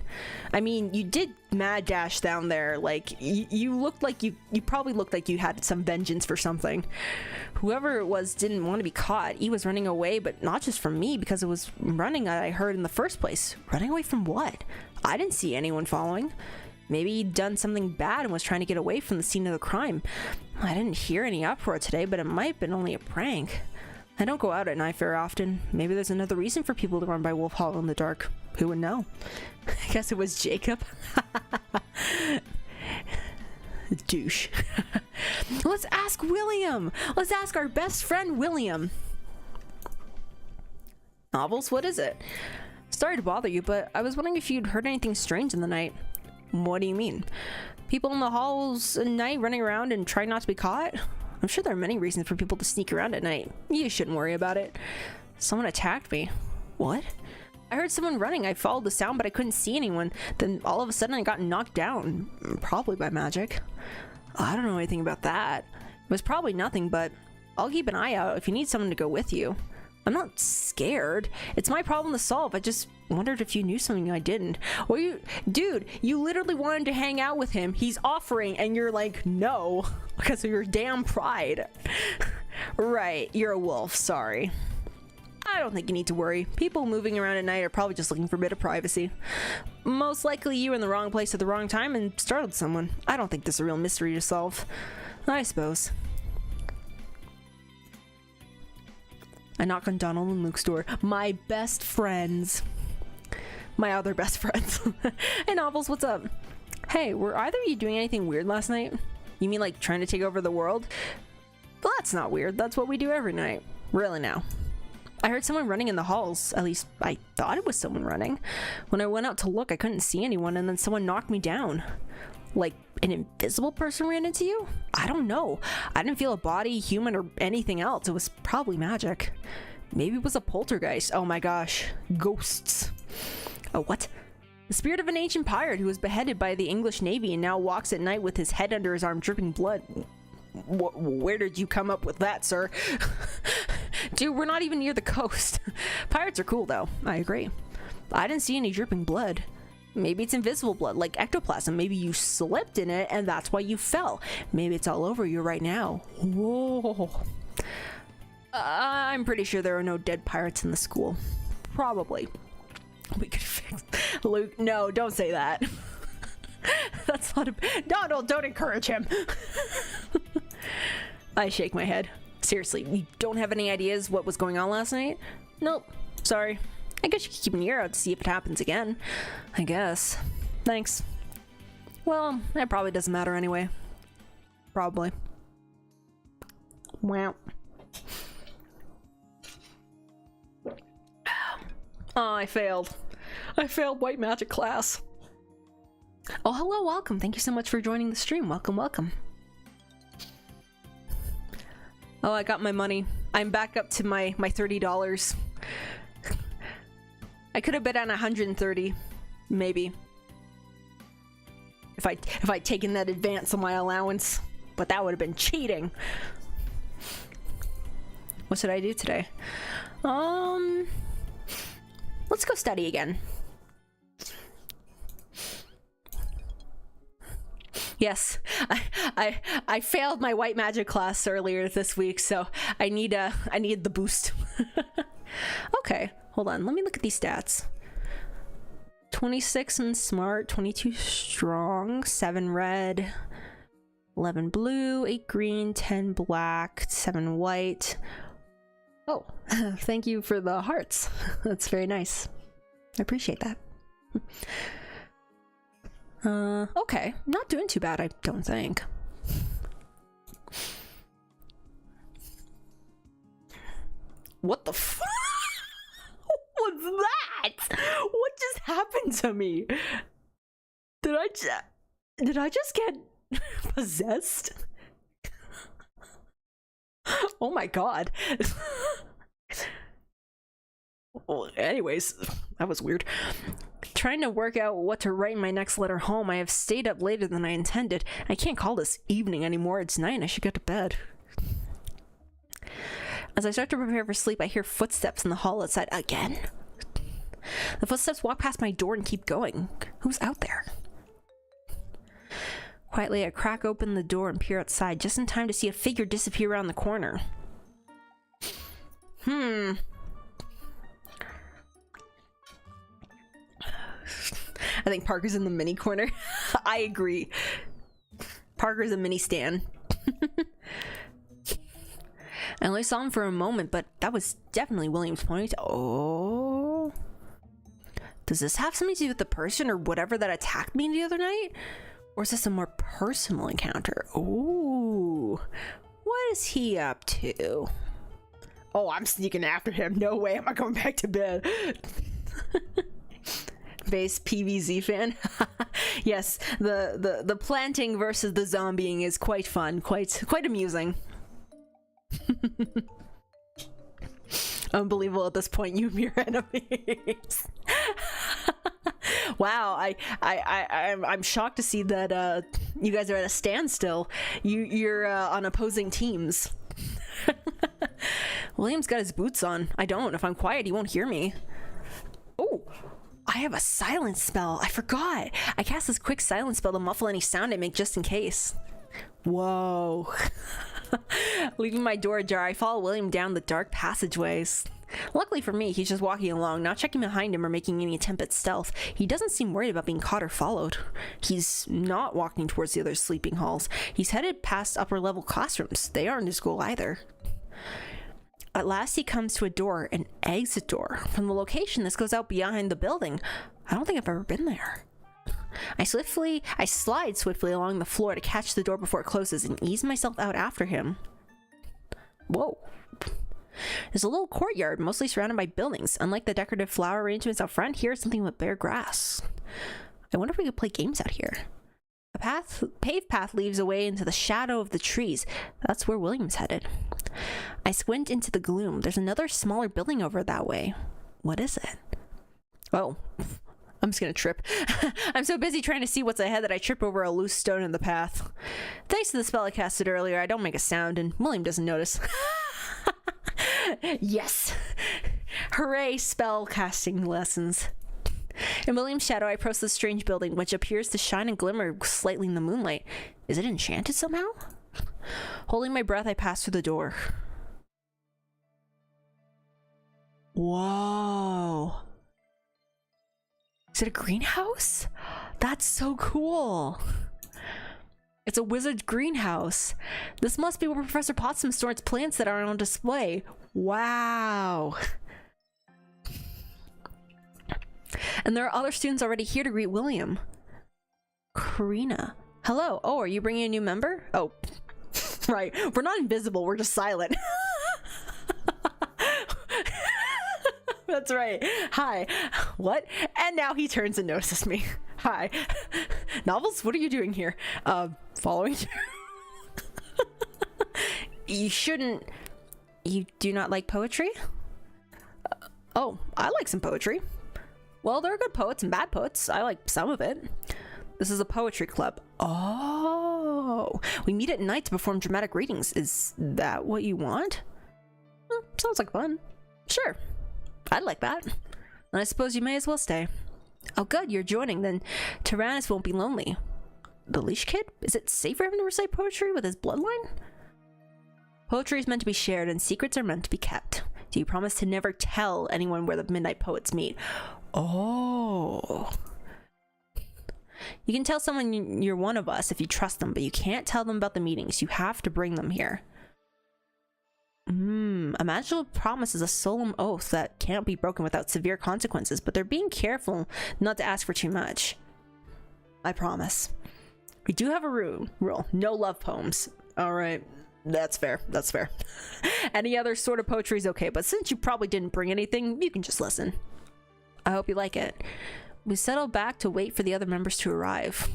A: I mean, you did mad dash down there. Like, you looked like you probably looked like you had some vengeance for something. Whoever it was didn't want to be caught. He was running away, but not just from me, because it was running I heard in the first place. Running away from what? I didn't see anyone following. Maybe he'd done something bad and was trying to get away from the scene of the crime. I didn't hear any uproar today, but it might have been only a prank. I don't go out at night very often. Maybe there's another reason for people to run by Wolf Hall in the dark. Who would know? I guess it was Jacob. Douche. Let's ask William! Let's ask our best friend William. Novels, what is it? Sorry to bother you, but I was wondering if you'd heard anything strange in the night. What do you mean? People in the halls at night running around and trying not to be caught? I'm sure there are many reasons for people to sneak around at night. You shouldn't worry about it. Someone attacked me. What? I heard someone running. I followed the sound, but I couldn't see anyone. Then all of a sudden I got knocked down. Probably by magic. I don't know anything about that. It was probably nothing, but I'll keep an eye out if you need someone to go with you. I'm not scared. It's my problem to solve. I just wondered if you knew something I didn't. Well, dude, you literally wanted to hang out with him. He's offering and you're like, no, because of your damn pride. Right, you're a wolf, sorry. I don't think you need to worry. People moving around at night are probably just looking for a bit of privacy. Most likely you were in the wrong place at the wrong time and startled someone. I don't think this is a real mystery to solve. I suppose. I knock on Donald and Luke's door. My best friends. My other best friends. Hey, Novels, what's up? Hey, were either of you doing anything weird last night? You mean like trying to take over the world? Well, that's not weird. That's what we do every night. Really now. I heard someone running in the halls. At least I thought it was someone running. When I went out to look, I couldn't see anyone, and then someone knocked me down. Like an invisible person ran into you? I don't know. I didn't feel a body, human, or anything else. It was probably magic. Maybe it was a poltergeist. Oh my gosh. Ghosts. Oh, what? The spirit of an ancient pirate who was beheaded by the English Navy and now walks at night with his head under his arm dripping blood. Where did you come up with that, sir? Dude, we're not even near the coast. Pirates are cool, though. I agree. I didn't see any dripping blood. Maybe it's invisible blood, like ectoplasm. Maybe you slipped in it and that's why you fell. Maybe it's all over you right now. Whoa. I'm pretty sure there are no dead pirates in the school. Probably. We could fix... Luke, no, don't say that. That's not a... Donald, don't encourage him. I shake my head. Seriously, you don't have any ideas what was going on last night? Nope. Sorry. I guess you could keep an ear out to see if it happens again. I guess. Thanks. Well, that probably doesn't matter anyway. Probably. Wow. Oh, I failed. I failed white magic class. Oh, hello, welcome. Thank you so much for joining the stream. Welcome, welcome. Oh, I got my money. I'm back up to my $30. I could have bet on 130, maybe. If I'd taken that advance on my allowance, but that would have been cheating. What should I do today? Let's go study again. Yes, I failed my white magic class earlier this week, so I need the boost. Okay, hold on. Let me look at these stats. 26 in smart, 22 strong, 7 red, 11 blue, 8 green, 10 black, 7 white. Oh, thank you for the hearts. That's very nice. I appreciate that. Okay. Not doing too bad, I don't think. What the f- What was that? What just happened to me? Did I just get possessed? Oh my god. Well, anyways, that was weird. Trying to work out what to write in my next letter home. I have stayed up later than I intended. I can't call this evening anymore. It's night and I should get to bed. As I start to prepare for sleep, I hear footsteps in the hall outside again. The footsteps walk past my door and keep going. Who's out there? Quietly, I crack open the door and peer outside, just in time to see a figure disappear around the corner. I think Parker's in the mini corner. I agree. Parker's a mini stan. I only saw him for a moment, but that was definitely William's point. Oh. Does this have something to do with the person or whatever that attacked me the other night? Or is this a more personal encounter? Ooh. What is he up to? Oh, I'm sneaking after him. No way am I going back to bed. Base PVZ fan. Yes, the planting versus the zombieing is quite fun, quite amusing. Unbelievable at this point, you mere enemies. Wow, I'm shocked to see that you guys are at a standstill. You're on opposing teams. William's got his boots on. I don't. If I'm quiet, he won't hear me. Oh, I have a silence spell. I forgot. I cast this quick silence spell to muffle any sound I make just in case. Whoa. Leaving my door ajar, I follow William down the dark passageways. Luckily for me, he's just walking along, not checking behind him or making any attempt at stealth. He doesn't seem worried about being caught or followed. He's not walking towards the other sleeping halls. He's headed past upper-level classrooms. They aren't in school either. At last, he comes to a door, an exit door. From the location, this goes out behind the building. I don't think I've ever been there. I slide swiftly along the floor to catch the door before it closes and ease myself out after him. Whoa. There's a little courtyard, mostly surrounded by buildings. Unlike the decorative flower arrangements out front, here's something with bare grass. I wonder if we could play games out here. A paved path leads away into the shadow of the trees. That's where William's headed. I squint into the gloom. There's another smaller building over that way. What is it? Oh, I'm just gonna trip. I'm so busy trying to see what's ahead that I trip over a loose stone in the path. Thanks to the spell I casted earlier, I don't make a sound, and William doesn't notice. Yes! Hooray, spell casting lessons. In William's shadow, I approach this strange building, which appears to shine and glimmer slightly in the moonlight. Is it enchanted somehow? Holding my breath, I pass through the door. Whoa. Is it a greenhouse? That's so cool. It's a wizard's greenhouse. This must be where Professor Potsdam stores plants that are on display. Wow. And there are other students already here to greet William. Karina. Hello. Oh, are you bringing a new member? Oh, right. We're not invisible. We're just silent. That's right. Hi. What? And now he turns and notices me. Hi. Novels, what are you doing here? Following you. You shouldn't. You do not like poetry? Oh, I like some poetry. Well, there are good poets and bad poets. I like some of it. This is a poetry club. Oh, we meet at night to perform dramatic readings. Is that what you want? Sounds like fun. Sure. I'd like that. And I suppose you may as well stay. Oh good, you're joining. Then Tyrannus won't be lonely. The leash kid? Is it safe for him to recite poetry with his bloodline? Poetry is meant to be shared and secrets are meant to be kept. Do you promise to never tell anyone where the midnight poets meet? Oh. You can tell someone you're one of us if you trust them, but you can't tell them about the meetings. You have to bring them here. A magical promise is a solemn oath that can't be broken without severe consequences, but they're being careful not to ask for too much. I promise. We do have a rule. No love poems. Alright. That's fair. That's fair. Any other sort of poetry is okay, but since you probably didn't bring anything, you can just listen. I hope you like it. We settle back to wait for the other members to arrive.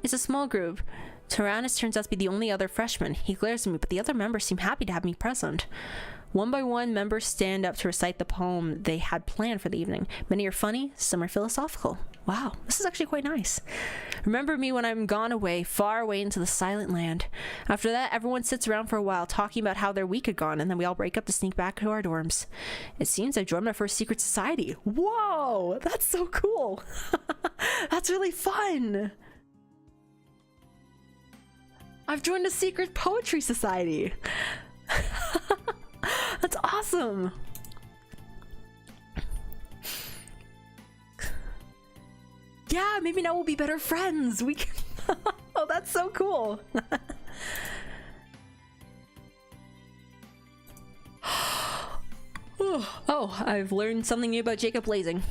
A: It's a small group. Tyrannus turns out to be the only other freshman. He glares at me, but the other members seem happy to have me present. One by one, members stand up to recite the poem they had planned for the evening. Many are funny, some are philosophical. Wow, this is actually quite nice. Remember me when I'm gone away, far away into the silent land. After that, everyone sits around for a while, talking about how their week had gone, and then we all break up to sneak back to our dorms. It seems I've joined my first secret society. Whoa, that's so cool. That's really fun. I've joined a secret poetry society. That's awesome. Yeah, maybe now we'll be better friends. We can. Oh, that's so cool. Oh, I've learned something new about Jacob Blazing.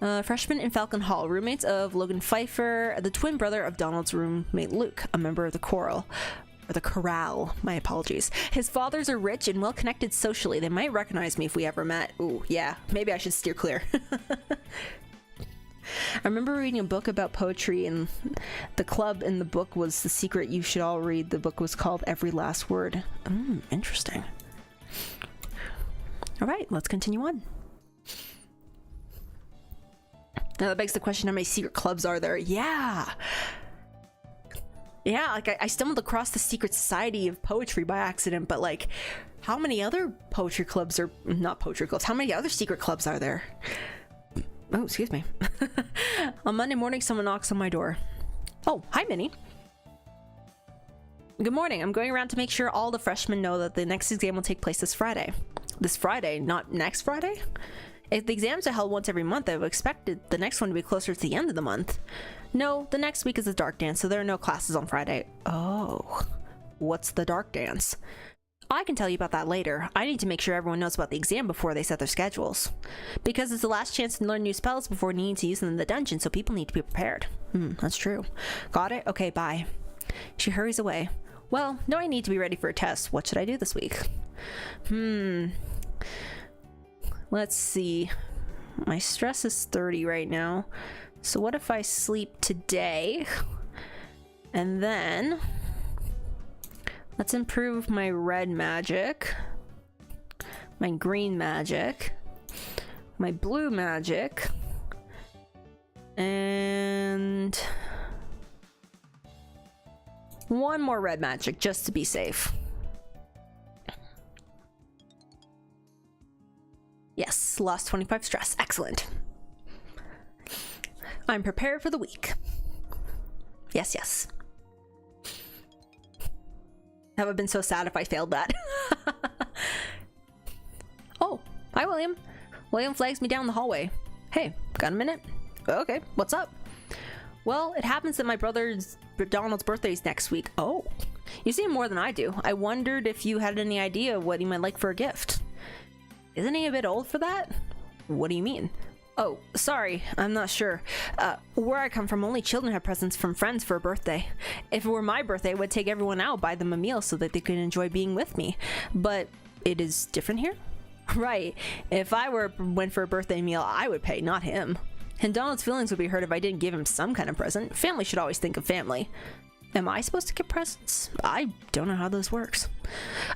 A: Freshman in Falcon Hall, roommates of Logan Pfeiffer, the twin brother of Donald's roommate Luke, a member of the Chorale. Or the Chorale, my apologies. His fathers are rich and well connected socially. They might recognize me if we ever met. Ooh, yeah, maybe I should steer clear. I remember reading a book about poetry, and the club in the book was The Secret You Should All Read. The book was called Every Last Word. Interesting. All right, let's continue on. Now that begs the question, how many secret clubs are there? Yeah, like I stumbled across the secret society of poetry by accident, but like, how many other poetry clubs are not poetry clubs? How many other secret clubs are there? Oh, excuse me. On Monday morning, someone knocks on my door. Oh, hi, Minnie. Good morning. I'm going around to make sure all the freshmen know that the next exam will take place this Friday. This Friday, not next Friday? If the exams are held once every month, I would expected the next one to be closer to the end of the month. No, the next week is a dark dance, so there are no classes on Friday. Oh, what's the dark dance? I can tell you about that later. I need to make sure everyone knows about the exam before they set their schedules. Because it's the last chance to learn new spells before needing to use them in the dungeon, so people need to be prepared. That's true. Got it? Okay, bye. She hurries away. Well, now I need to be ready for a test. What should I do this week? Let's see. My stress is 30 right now. So what if I sleep today? And then let's improve my red magic, my green magic, my blue magic, and one more red magic just to be safe. Yes, lost 25 stress. Excellent. I'm prepared for the week. Yes, yes. I would have been so sad if I failed that. Hi, William. William flags me down the hallway. Hey, got a minute? Okay, what's up? Well, it happens that my brother's Donald's birthday's next week. Oh, you see him more than I do. I wondered if you had any idea what he might like for a gift. Isn't he a bit old for that? What do you mean? Oh, sorry, I'm not sure. Where I come from, only children have presents from friends for a birthday. If it were my birthday, I would take everyone out, buy them a meal so that they could enjoy being with me. But it is different here? Right. If I went for a birthday meal, I would pay, not him. And Donald's feelings would be hurt if I didn't give him some kind of present. Family should always think of family. Am I supposed to get presents? I don't know how this works.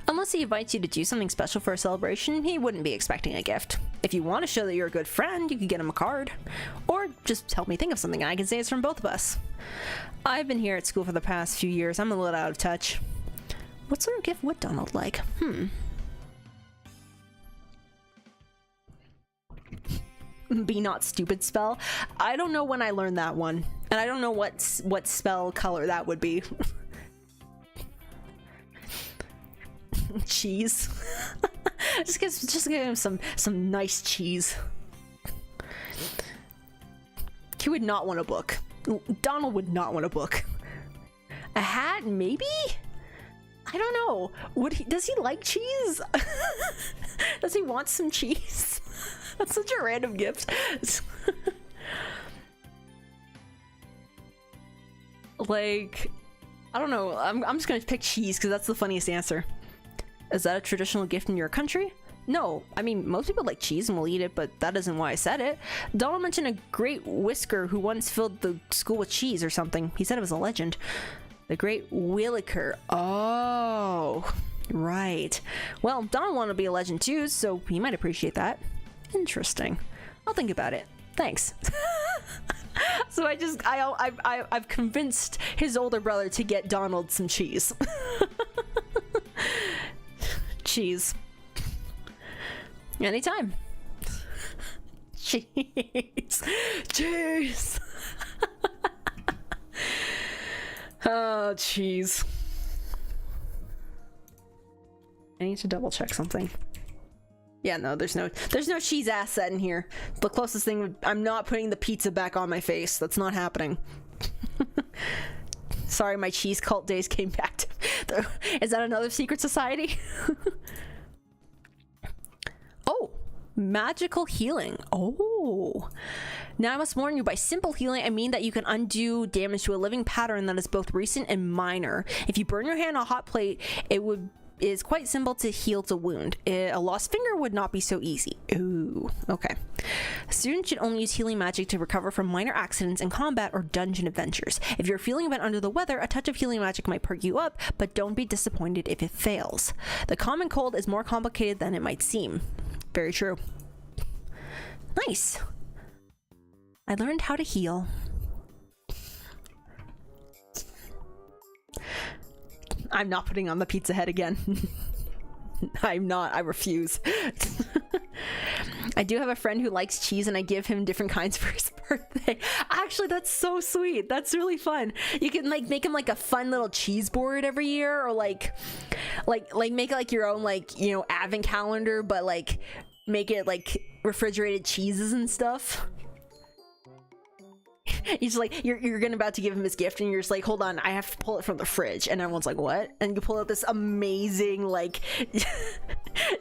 A: Unless he invites you to do something special for a celebration, he wouldn't be expecting a gift. If you want to show that you're a good friend, you could get him a card. Or just help me think of something and I can say it's from both of us. I've been here at school for the past few years. I'm a little out of touch. What sort of gift would Donald like? Be not stupid spell. I don't know when I learned that one, and I don't know what spell color that would be. Cheese. just give him some nice cheese. He would not want a book. Donald would not want a book. A hat, maybe? I don't know. Does he like cheese? Does he want some cheese? That's such a random gift. Like, I don't know. I'm just gonna pick cheese because that's the funniest answer. Is that a traditional gift in your country? No, I mean, most people like cheese and will eat it, but that isn't why I said it. Donald mentioned a great whisker who once filled the school with cheese or something. He said it was a legend. The Great Williker. Oh, right. Well, Donald wanted to be a legend too, so he might appreciate that. Interesting. I'll think about it. Thanks. So I've convinced his older brother to get Donald some cheese. Cheese. Anytime. Cheese. Cheese. Oh, cheese. I need to double check something. Yeah, no, there's no cheese asset in here. The closest thing, I'm not putting the pizza back on my face. That's not happening. Sorry, my cheese cult days came back to... Is that another secret society? Oh, magical healing. Oh. Now I must warn you, by simple healing, I mean that you can undo damage to a living pattern that is both recent and minor. If you burn your hand on a hot plate, it is quite simple to heal the wound. A lost finger would not be so easy. Ooh, okay. Students should only use healing magic to recover from minor accidents in combat or dungeon adventures. If you're feeling a bit under the weather, a touch of healing magic might perk you up, but don't be disappointed if it fails. The common cold is more complicated than it might seem. Very true. Nice. I learned how to heal. I'm not putting on the pizza head again. I'm not. I refuse. I do have a friend who likes cheese and I give him different kinds for his birthday. Actually, that's so sweet. That's really fun. You can like make him like a fun little cheese board every year, or like make like your own like, you know, advent calendar, but like make it like refrigerated cheeses and stuff. He's like, you're gonna about to give him his gift and you're just like, hold on, I have to pull it from the fridge, and everyone's like, what? And you pull out this amazing like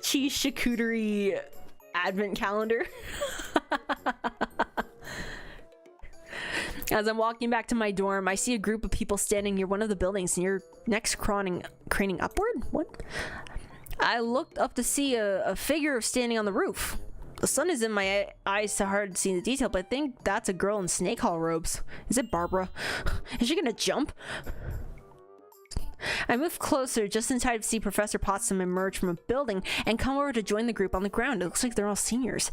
A: cheese charcuterie advent calendar. As I'm walking back to my dorm, I see a group of people standing near one of the buildings, near next craning upward. What? I looked up to see a figure standing on the roof. The sun is in my eyes, so hard to see the detail, but I think that's a girl in snake hall robes. Is it Barbara? Is she gonna jump? I move closer just in time to see Professor Potsdam emerge from a building and come over to join the group on the ground. It looks like they're all seniors.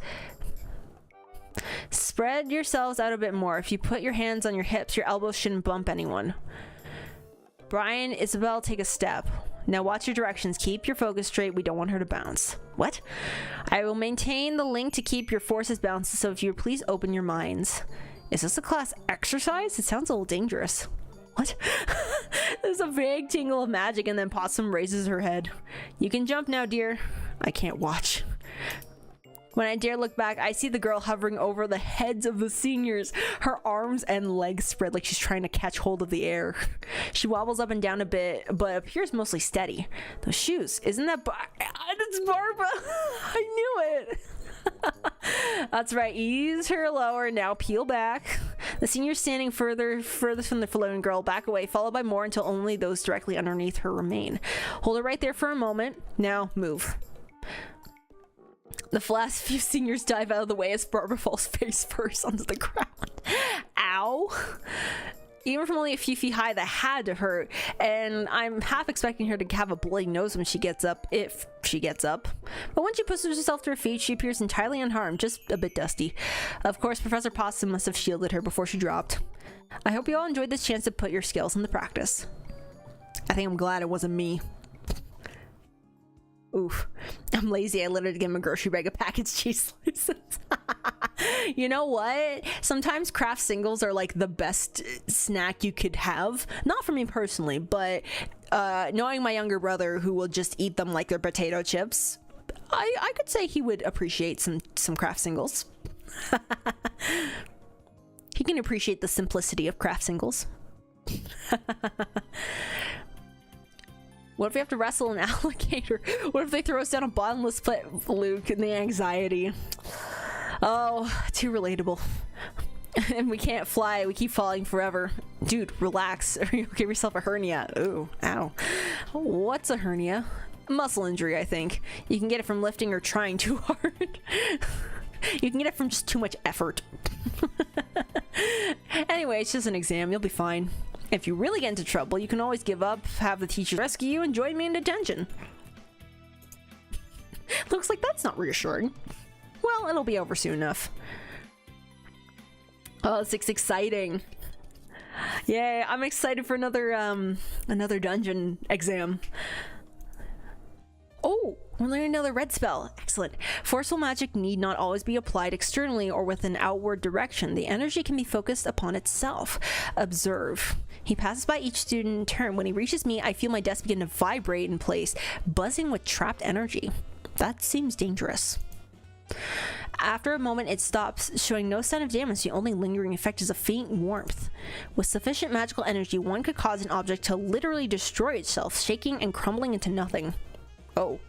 A: Spread yourselves out a bit more. If you put your hands on your hips, your elbows shouldn't bump anyone. Brian, Isabel, take a step. Now watch your directions. Keep your focus straight. We don't want her to bounce. What? I will maintain the link to keep your forces balanced, so if you would please open your minds. Is this a class exercise? It sounds a little dangerous. What? There's a vague tingle of magic and then Possum raises her head. You can jump now, dear. I can't watch. When I dare look back, I see the girl hovering over the heads of the seniors, her arms and legs spread like she's trying to catch hold of the air. She wobbles up and down a bit, but appears mostly steady. Those shoes, isn't that it's Barbara? I knew it. That's right, ease her lower, now peel back. The senior standing furthest from the floating girl back away, followed by more until only those directly underneath her remain. Hold her right there for a moment, now move. The last few seniors dive out of the way as Barbara falls face first onto the ground. Ow! Even from only a few feet high, that had to hurt, and I'm half expecting her to have a bloody nose when she gets up, if she gets up. But when she pushes herself to her feet, she appears entirely unharmed, just a bit dusty. Of course, Professor Possum must have shielded her before she dropped. I hope you all enjoyed this chance to put your skills into practice. I think I'm glad it wasn't me. Oof. I'm lazy. I literally gave him a grocery bag of packaged cheese slices. You know what? Sometimes craft singles are like the best snack you could have. Not for me personally, but knowing my younger brother who will just eat them like they're potato chips, I could say he would appreciate some craft singles. He can appreciate the simplicity of craft singles. What if we have to wrestle an alligator? What if they throw us down a bottomless pit, Luke, and the anxiety? Oh, too relatable. And we can't fly, we keep falling forever. Dude, relax, or you'll give yourself a hernia. Ooh, ow. What's a hernia? Muscle injury, I think. You can get it from lifting or trying too hard. You can get it from just too much effort. Anyway, it's just an exam, you'll be fine. If you really get into trouble, you can always give up, have the teacher rescue you, and join me in detention. Looks like that's not reassuring. Well, it'll be over soon enough. Oh, it's exciting. Yay, I'm excited for another dungeon exam. Oh, we're learning another red spell. Excellent. Forceful magic need not always be applied externally or with an outward direction. The energy can be focused upon itself. Observe. He passes by each student in turn. When he reaches me, I feel my desk begin to vibrate in place, buzzing with trapped energy. That seems dangerous. After a moment, it stops, showing no sign of damage. The only lingering effect is a faint warmth. With sufficient magical energy, one could cause an object to literally destroy itself, shaking and crumbling into nothing. Oh.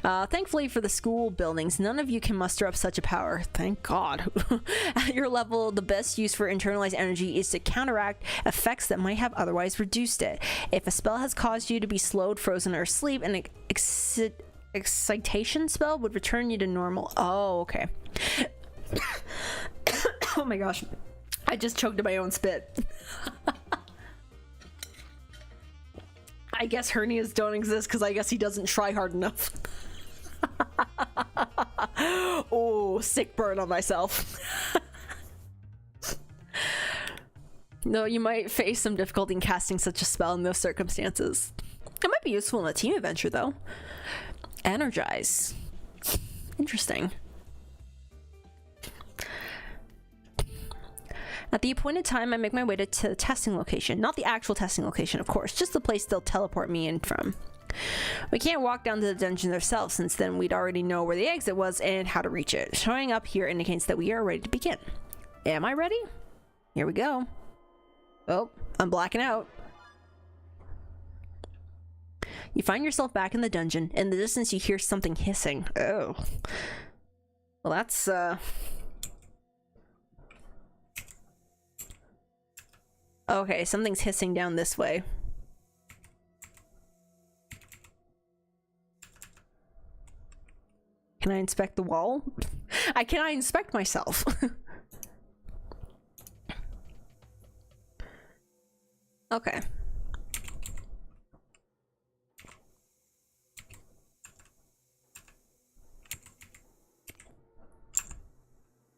A: Thankfully for the school buildings, none of you can muster up such a power. Thank God. At your level, the best use for internalized energy is to counteract effects that might have otherwise reduced it. If a spell has caused you to be slowed, frozen, or asleep, an excitation spell would return you to normal. Oh, okay. Oh my gosh. I just choked in my own spit. I guess hernias don't exist because I guess he doesn't try hard enough. Oh, sick burn on myself. No, you might face some difficulty in casting such a spell in those circumstances. It might be useful in a team adventure, though. Energize. Interesting. At the appointed time, I make my way to the testing location. Not the actual testing location, of course, just the place they'll teleport me in from. We can't walk down to the dungeon ourselves, since then we'd already know where the exit was and how to reach it. Showing up here indicates that we are ready to begin. Am I ready? Here we go. Oh, I'm blacking out. You find yourself back in the dungeon. In the distance, you hear something hissing. Oh. Well, that's, okay, something's hissing down this way. Can I inspect the wall? Can I inspect myself? Okay.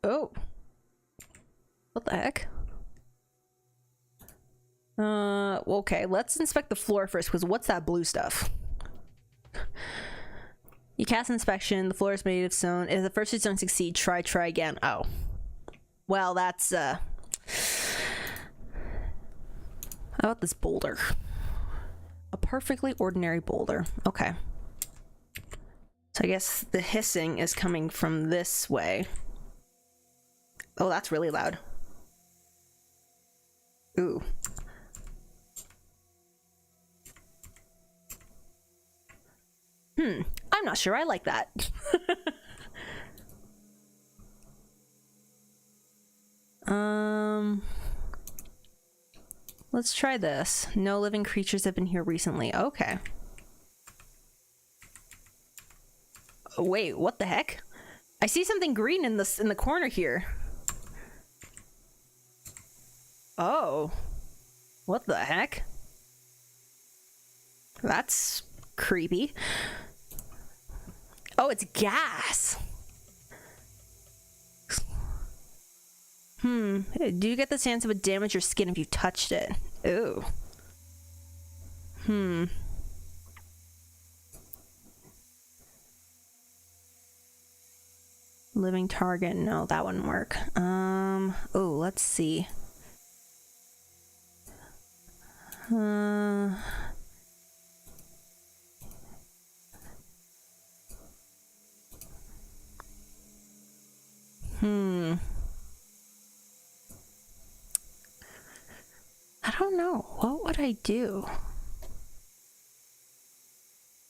A: Oh. What the heck? Okay, let's inspect the floor first, because what's that blue stuff? You cast inspection, the floor is made of stone. If the first two don't succeed, try again. Oh. Well, that's, how about this boulder? A perfectly ordinary boulder. Okay. So I guess the hissing is coming from this way. Oh, that's really loud. Ooh. I'm not sure I like that. Let's try this. No living creatures have been here recently. Okay. Oh, wait, what the heck? I see something green in the corner here. Oh. What the heck? That's creepy. Oh, it's gas. Do you get the chance it would damage your skin if you touched it? Ooh. Living target. No, that wouldn't work. Oh, let's see. I don't know. What would I do?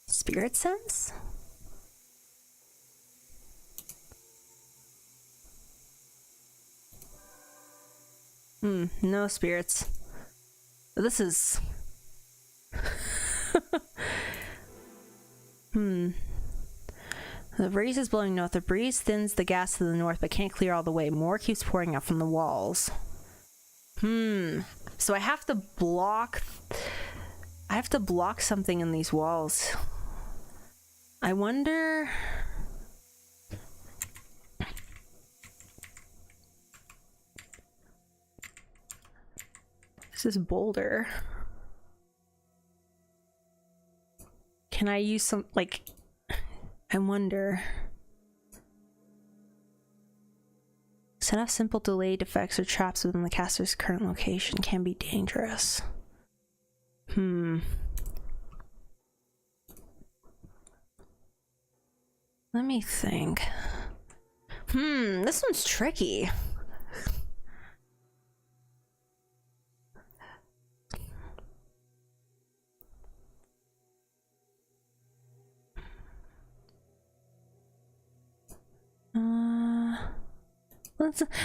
A: Spirit sense? No spirits. This is... The breeze is blowing north. The breeze thins the gas to the north, but can't clear all the way. More keeps pouring out from the walls. So I have to block... I have to block something in these walls. I wonder... This is boulder. Can I use some, like... I wonder... Set off simple delayed effects or traps within the caster's current location can be dangerous. Let me think. This one's tricky.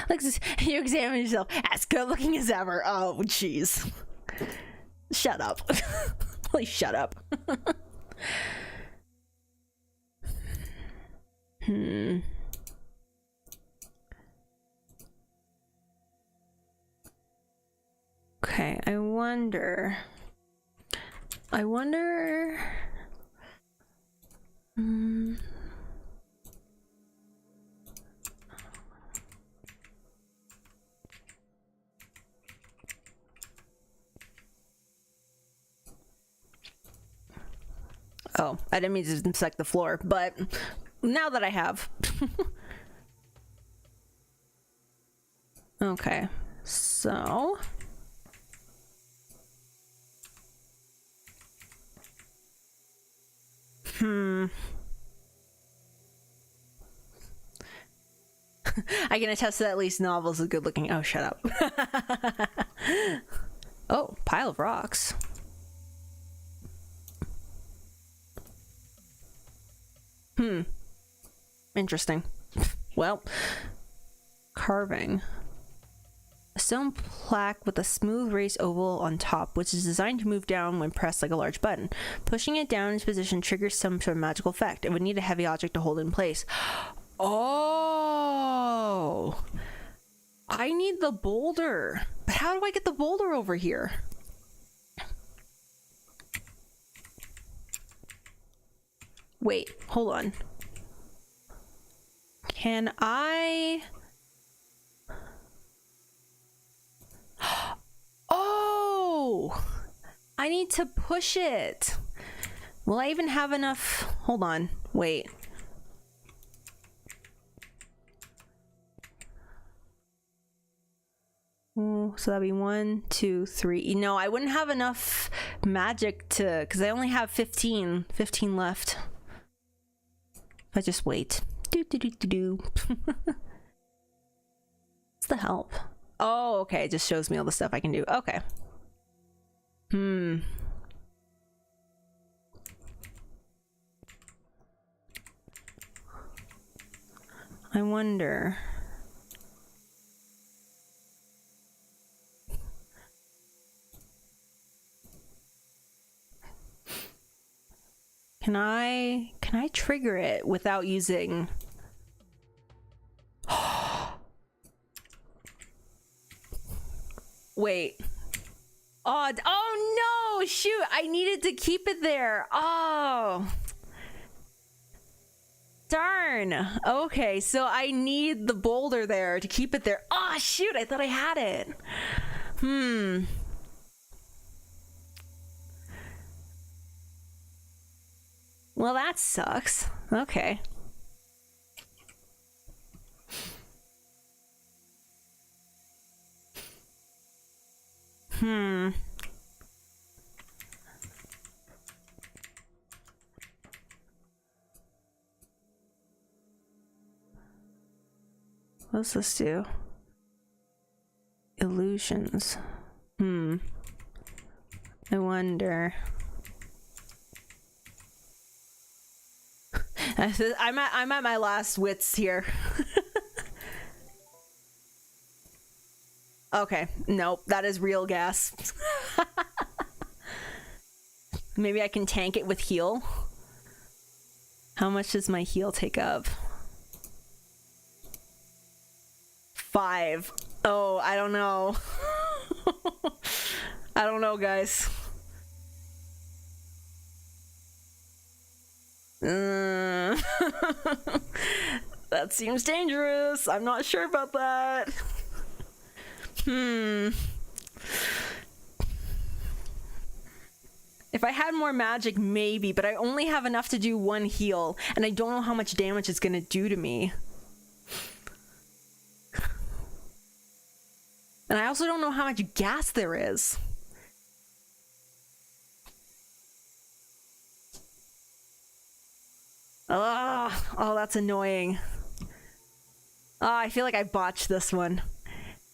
A: Let's you examine yourself as good looking as ever. Oh, jeez. Shut up. Please shut up. Okay, I wonder. Oh, I didn't mean to inspect the floor, but now that I have. Okay, so... I can attest that at least Novel's is good looking. Oh, shut up. Oh, pile of rocks. Interesting. Well, carving. A stone plaque with a smooth raised oval on top, which is designed to move down when pressed like a large button. Pushing it down into position triggers some sort of magical effect. It would need a heavy object to hold it in place. Oh! I need the boulder. But how do I get the boulder over here? Wait, hold on. Can I... Oh! I need to push it. Will I even have enough? Hold on. Wait. Ooh, so that'd be 1, 2, 3. No, I wouldn't have enough magic to... Because I only have 15 left. I just wait. Do do do do do. What's the help? Oh, okay. It just shows me all the stuff I can do. Okay. I wonder. Can I trigger it without using... Wait. Oh no! Shoot! I needed to keep it there. Oh. Darn. Okay, so I need the boulder there to keep it there. Oh shoot! I thought I had it. Well, that sucks. Okay. What's this do? Illusions. I wonder. I'm at my last wits here. Okay, nope, that is real gas. Maybe I can tank it with heal. How much does my heal take up? 5. Oh, I don't know. I don't know, guys. That seems dangerous. I'm not sure about that. If I had more magic, maybe, but I only have enough to do 1 heal, and I don't know how much damage it's gonna do to me. And I also don't know how much gas there is. Oh, that's annoying. Oh, I feel like I botched this one.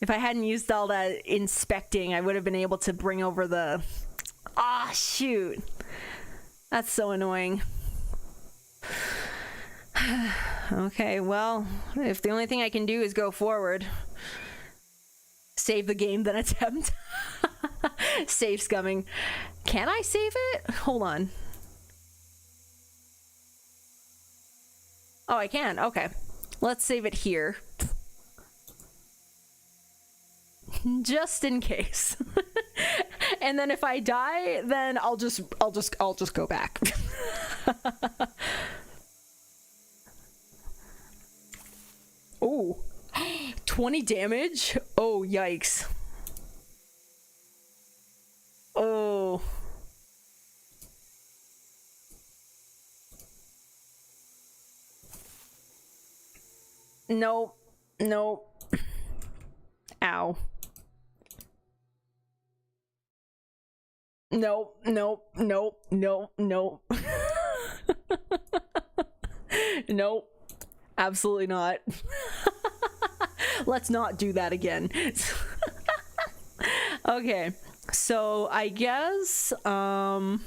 A: If I hadn't used all that inspecting, I would have been able to bring over the... Ah, shoot. That's so annoying. Okay, well, if the only thing I can do is go forward, save the game, then attempt. Save scumming. Can I save it? Hold on. Oh, I can. Okay. Let's save it here. Just in case. And then if I die, then I'll just go back. Oh. 20 damage? Oh, yikes. Oh. Nope. Nope. Ow. Nope, nope, nope, nope, nope. Nope. Absolutely not. Let's not do that again. Okay. So I guess man,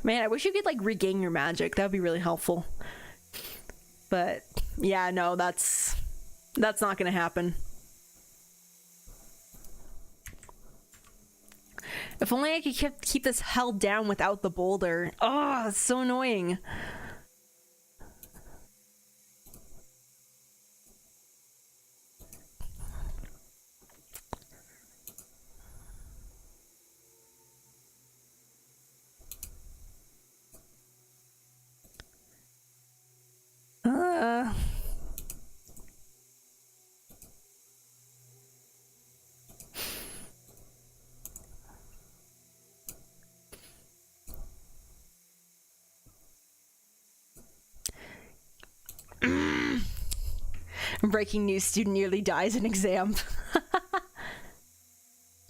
A: I wish you could like regain your magic. That would be really helpful. But yeah, no, that's not gonna happen. If only I could keep this held down without the boulder. Oh, it's so annoying. Breaking news: student nearly dies in exam.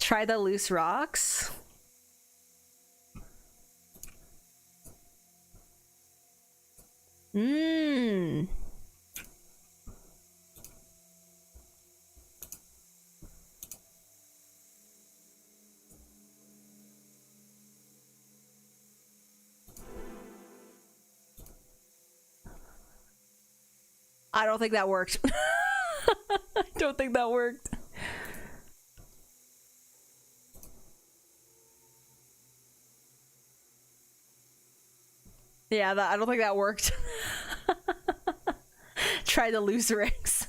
A: Try the loose rocks. Mmm. I don't think that worked. I don't think that worked. Yeah, I don't think that worked. Try the loser X.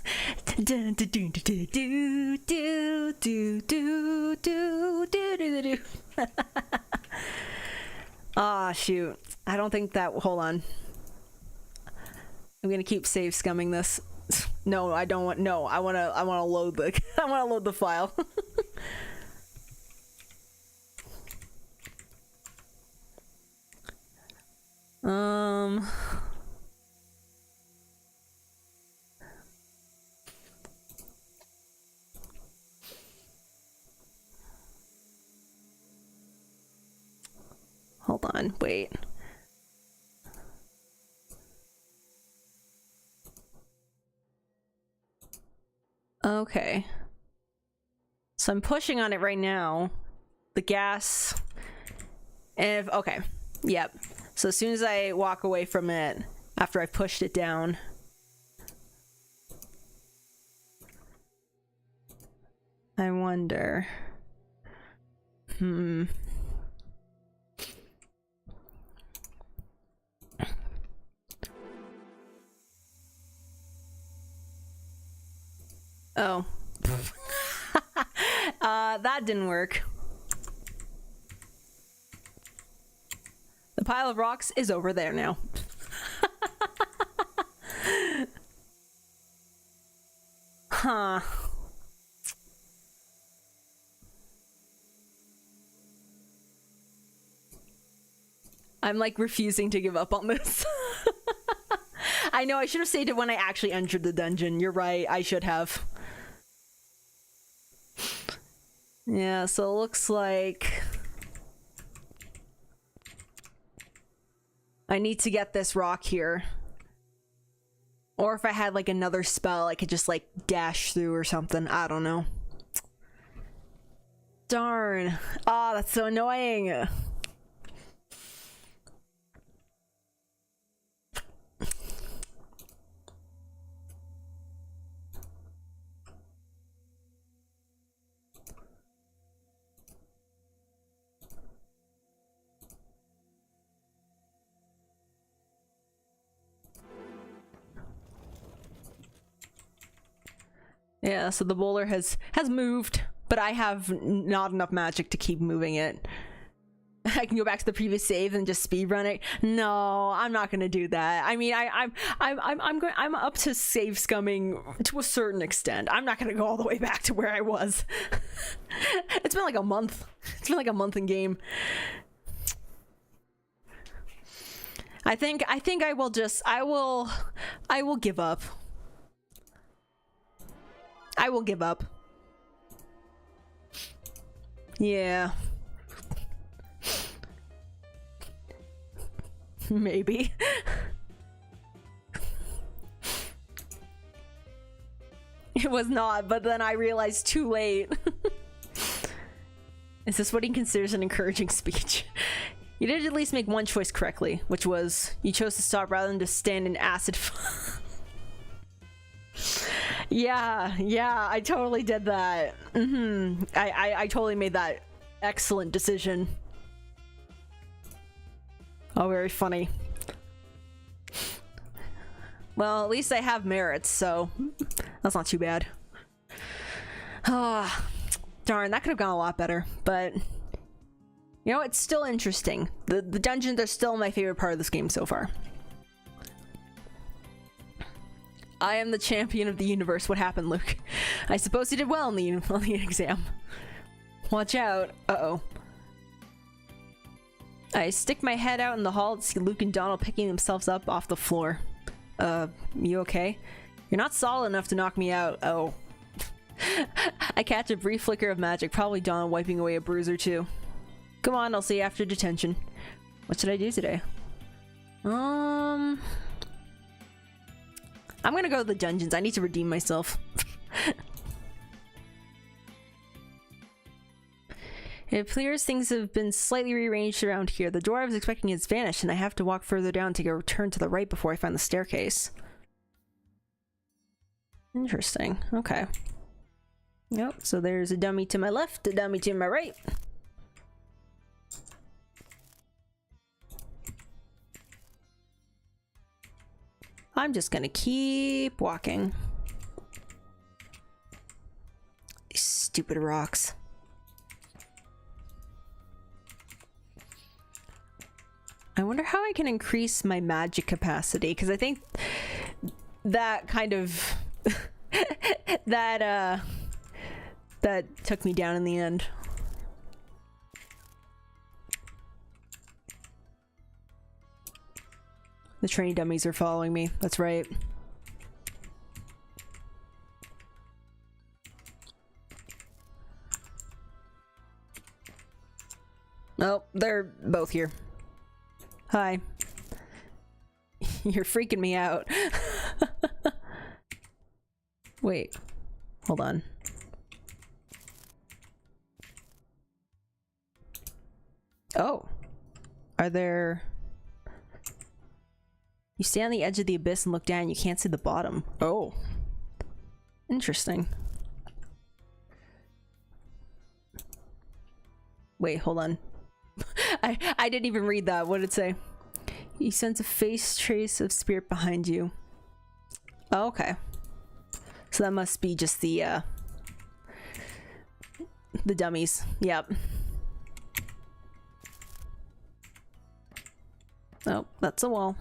A: Ah, shoot. I don't think that. Hold on. I'm gonna keep save scumming this. No, I don't want. No, I wanna load the. I wanna load the file. Hold on, wait. Okay. So I'm pushing on it right now. The gas. And if, okay. Yep. So as soon as I walk away from it, after I've pushed it down. I wonder. Oh. That didn't work. The pile of rocks is over there now. Huh. I'm like refusing to give up on this. I know I should have saved it when I actually entered the dungeon. You're right, I should have. Yeah, so it looks like I need to get this rock here. Or if I had like another spell, I could just like dash through or something. I don't know. Darn. Ah, that's so annoying. Yeah, so the boulder has moved, but I have not enough magic to keep moving it. I can go back to the previous save and just speedrun it. No, I'm not gonna do that. I mean, I'm up to save scumming to a certain extent. I'm not gonna go all the way back to where I was. It's been like a month. It's been like a month in game. I think I will just I will give up. I will give up. Yeah. Maybe. It was not, but then I realized too late. Is this what he considers an encouraging speech? You did at least make one choice correctly, which was you chose to stop rather than to stand in acid. Yeah, I totally did that. I totally made that excellent decision. Oh, very funny. Well, at least I have merits, so that's not too bad. Ah, darn, that could have gone a lot better, but you know, it's still interesting. The dungeons are still my favorite part of this game so far. I am the champion of the universe. What happened, Luke? I suppose you did well on the exam. Watch out. Uh-oh. I stick my head out in the hall to see Luke and Donald picking themselves up off the floor. You okay? You're not solid enough to knock me out. Oh. I catch a brief flicker of magic, probably Donald wiping away a bruise or two. Come on, I'll see you after detention. What should I do today? I'm gonna go to the dungeons. I need to redeem myself. It appears things have been slightly rearranged around here. The door I was expecting has vanished, and I have to walk further down to go turn to the right before I find the staircase. Interesting. Okay. Yep, so there's a dummy to my left, a dummy to my right. I'm just gonna keep walking. These stupid rocks. I wonder how I can increase my magic capacity, because I think that kind of that took me down in the end. The trainee dummies are following me. That's right. Oh, they're both here. Hi. You're freaking me out. Wait. Hold on. Oh. Are there... You stay on the edge of the abyss and look down, you can't see the bottom. Oh. Interesting. Wait, hold on. I didn't even read that. What did it say? You sense a face trace of spirit behind you. Oh, okay. So that must be just the dummies. Yep. Oh, that's a wall.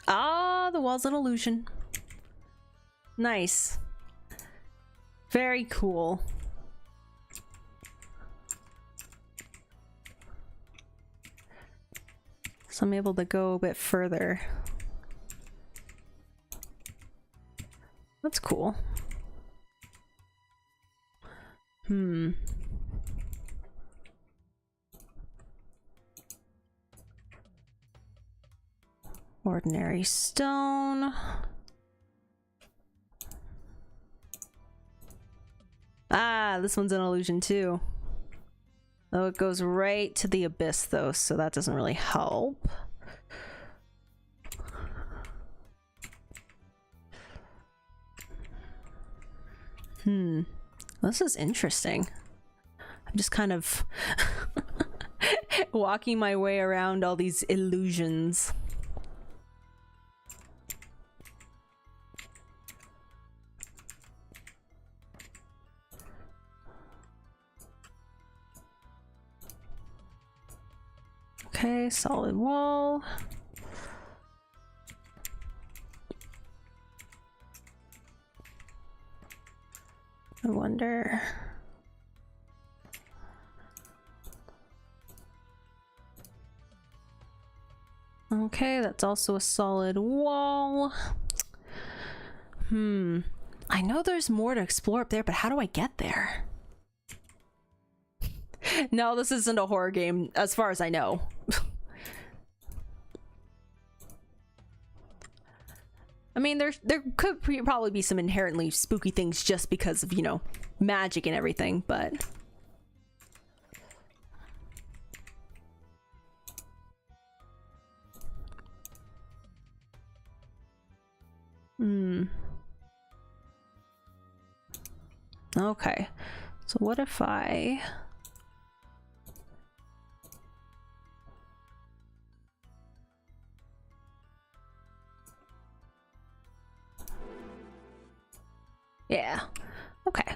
A: Ah, the wall's an illusion. Nice. Very cool. So I'm able to go a bit further. That's cool. Ordinary stone. Ah, this one's an illusion too. Oh, it goes right to the abyss though, so that doesn't really help. This is interesting. I'm just kind of walking my way around all these illusions. Okay, solid wall. I wonder... Okay, that's also a solid wall. I know there's more to explore up there, but how do I get there? No, this isn't a horror game, as far as I know. I mean, there could probably be some inherently spooky things just because of, you know, magic and everything, but... Okay, so what if I... Yeah. Okay.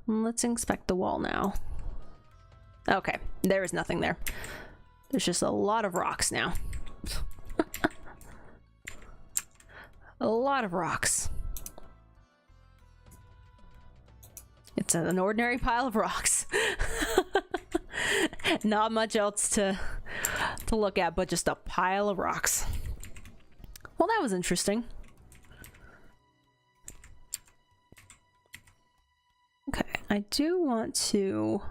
A: Let's inspect the wall now. Okay. There is nothing there. There's just a lot of rocks now. A lot of rocks. It's an ordinary pile of rocks. Not much else to look at, but just a pile of rocks. Well, that was interesting. I do want to...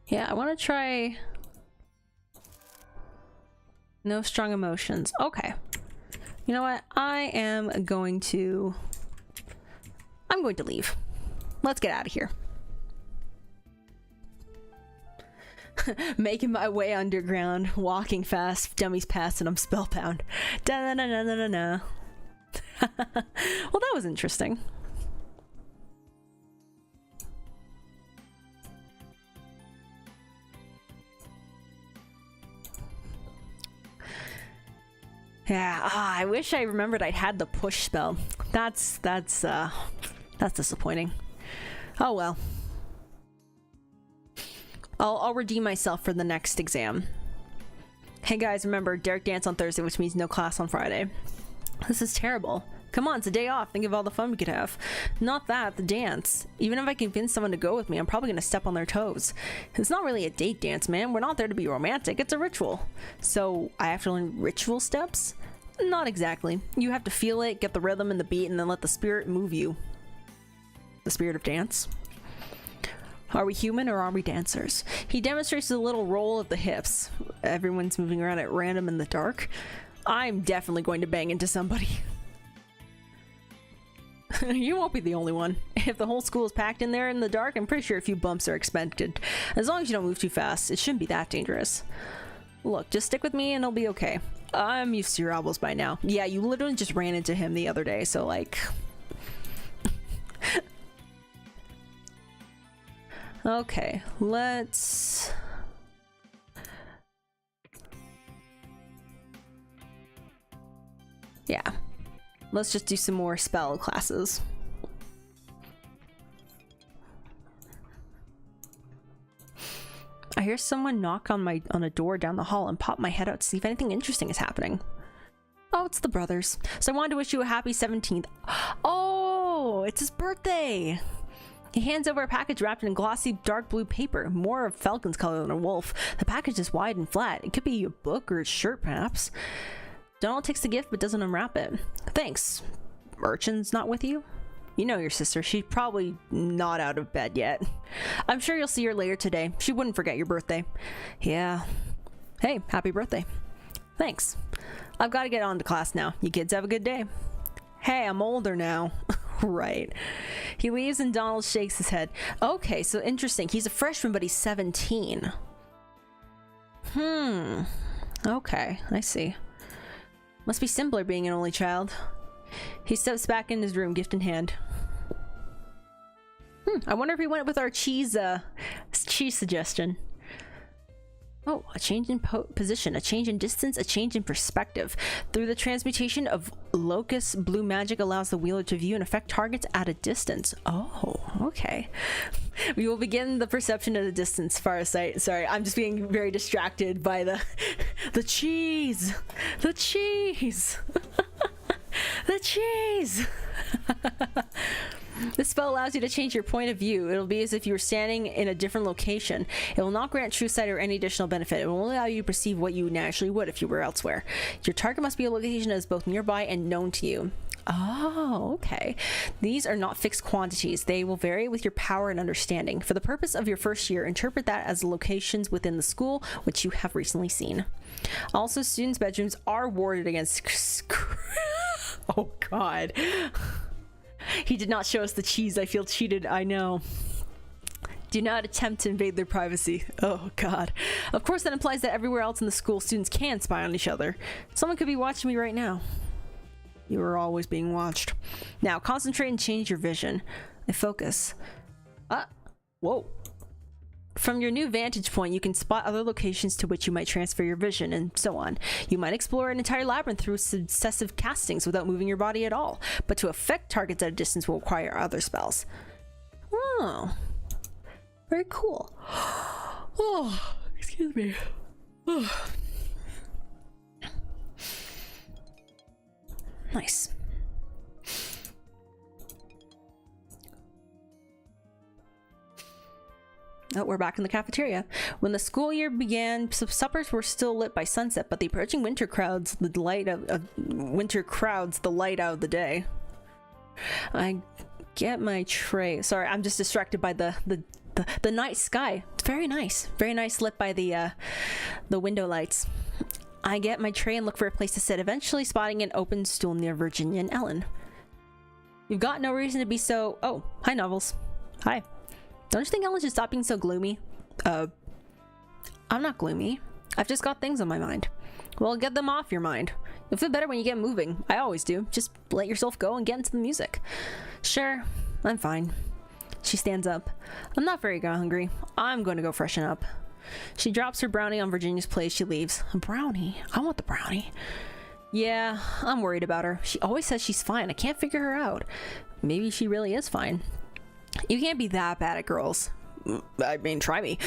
A: Yeah, I want to try... No strong emotions. Okay. You know what? I'm going to leave. Let's get out of here. Making my way underground, walking fast, dummies pass, and I'm spellbound. Da-na-na-na-na-na. Well, that was interesting. Yeah, I wish I remembered I had the push spell. That's disappointing. Oh well. I'll redeem myself for the next exam. Hey guys, remember, Derek dance on Thursday, which means no class on Friday. This is terrible. Come on, it's a day off. Think of all the fun we could have. Not that, the dance. Even if I convince someone to go with me, I'm probably gonna step on their toes. It's not really a date dance, man. We're not there to be romantic. It's a ritual. So, I have to learn ritual steps? Not exactly. You have to feel it, get the rhythm and the beat, and then let the spirit move you. The spirit of dance? Are we human or are we dancers? He demonstrates a little roll of the hips. Everyone's moving around at random in the dark. I'm definitely going to bang into somebody. You won't be the only one. If the whole school is packed in there in the dark, I'm pretty sure a few bumps are expected. As long as you don't move too fast, it shouldn't be that dangerous. Look, just stick with me and it'll be okay. I'm used to your elbows by now. Yeah, you literally just ran into him the other day, so like... Okay, let's... Yeah. Let's just do some more spell classes. I hear someone knock on a door down the hall and pop my head out to see if anything interesting is happening. Oh, it's the brothers. So I wanted to wish you a happy 17th. Oh, it's his birthday! He hands over a package wrapped in glossy dark blue paper, more of Falcon's color than a wolf. The package is wide and flat. It could be a book or a shirt, perhaps. Donald takes the gift but doesn't unwrap it. Thanks. Urchin's not with you? You know your sister. She's probably not out of bed yet. I'm sure you'll see her later today. She wouldn't forget your birthday. Yeah. Hey, happy birthday. Thanks. I've got to get on to class now. You kids have a good day. Hey, I'm older now. Right. He leaves and Donald shakes his head. Okay, so interesting. He's a freshman, but he's 17. Okay, I see. Must be simpler being an only child. He steps back in his room, gift in hand. I wonder if he went with our cheese suggestion. Oh, a change in position, a change in distance, a change in perspective. Through the transmutation of Locus, blue magic allows the wheeler to view and affect targets at a distance. Oh, okay. We will begin the perception at a distance, far sight. Sorry, I'm just being very distracted by the cheese! The cheese! The cheese! This spell allows you to change your point of view. It'll be as if you were standing in a different location. It will not grant true sight or any additional benefit. It will only allow you to perceive what you naturally would if you were elsewhere. Your target must be a location that is both nearby and known to you. Oh, okay. These are not fixed quantities. They will vary with your power and understanding. For the purpose of your first year, interpret that as locations within the school which you have recently seen. Also, students' bedrooms are warded against... Oh, God. He did not show us the cheese. I feel cheated. I know. Do not attempt to invade their privacy. Oh, God. Of course, that implies that everywhere else in the school, students can spy on each other. Someone could be watching me right now. You are always being watched. Now, concentrate and change your vision. I focus. Whoa. From your new vantage point, you can spot other locations to which you might transfer your vision, and so on. You might explore an entire labyrinth through successive castings without moving your body at all, but to affect targets at a distance will require other spells. Oh. Very cool. Oh, excuse me. Oh. Nice. Oh, we're back in the cafeteria. When the school year began, suppers were still lit by sunset, but the approaching winter crowds, the light out of the day. I get my tray. Sorry, I'm just distracted by the night sky. It's very nice, lit by the window lights. I get my tray and look for a place to sit, eventually spotting an open stool near Virginia and Ellen. You've got no reason to be so... Oh, hi, Novels. Hi. Don't you think Ellen should stop being so gloomy? I'm not gloomy. I've just got things on my mind. Well, get them off your mind. You'll feel better when you get moving. I always do. Just let yourself go and get into the music. Sure, I'm fine. She stands up. I'm not very hungry. I'm going to go freshen up. She drops her brownie on Virginia's plate. She leaves. A brownie? I want the brownie. Yeah, I'm worried about her. She always says she's fine. I can't figure her out. Maybe she really is fine. You can't be that bad at girls. I mean, try me.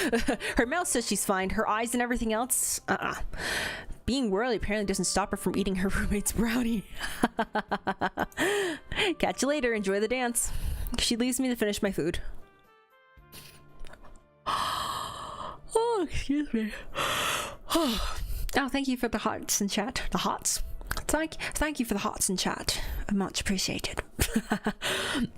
A: Her mouth says she's fine. Her eyes and everything else, Being worldly apparently doesn't stop her from eating her roommate's brownie. Catch you later. Enjoy the dance. She leaves me to finish my food. Oh, excuse me. Oh, thank you for the hearts in chat. The hearts. Thank you for the hearts in chat. Much appreciated.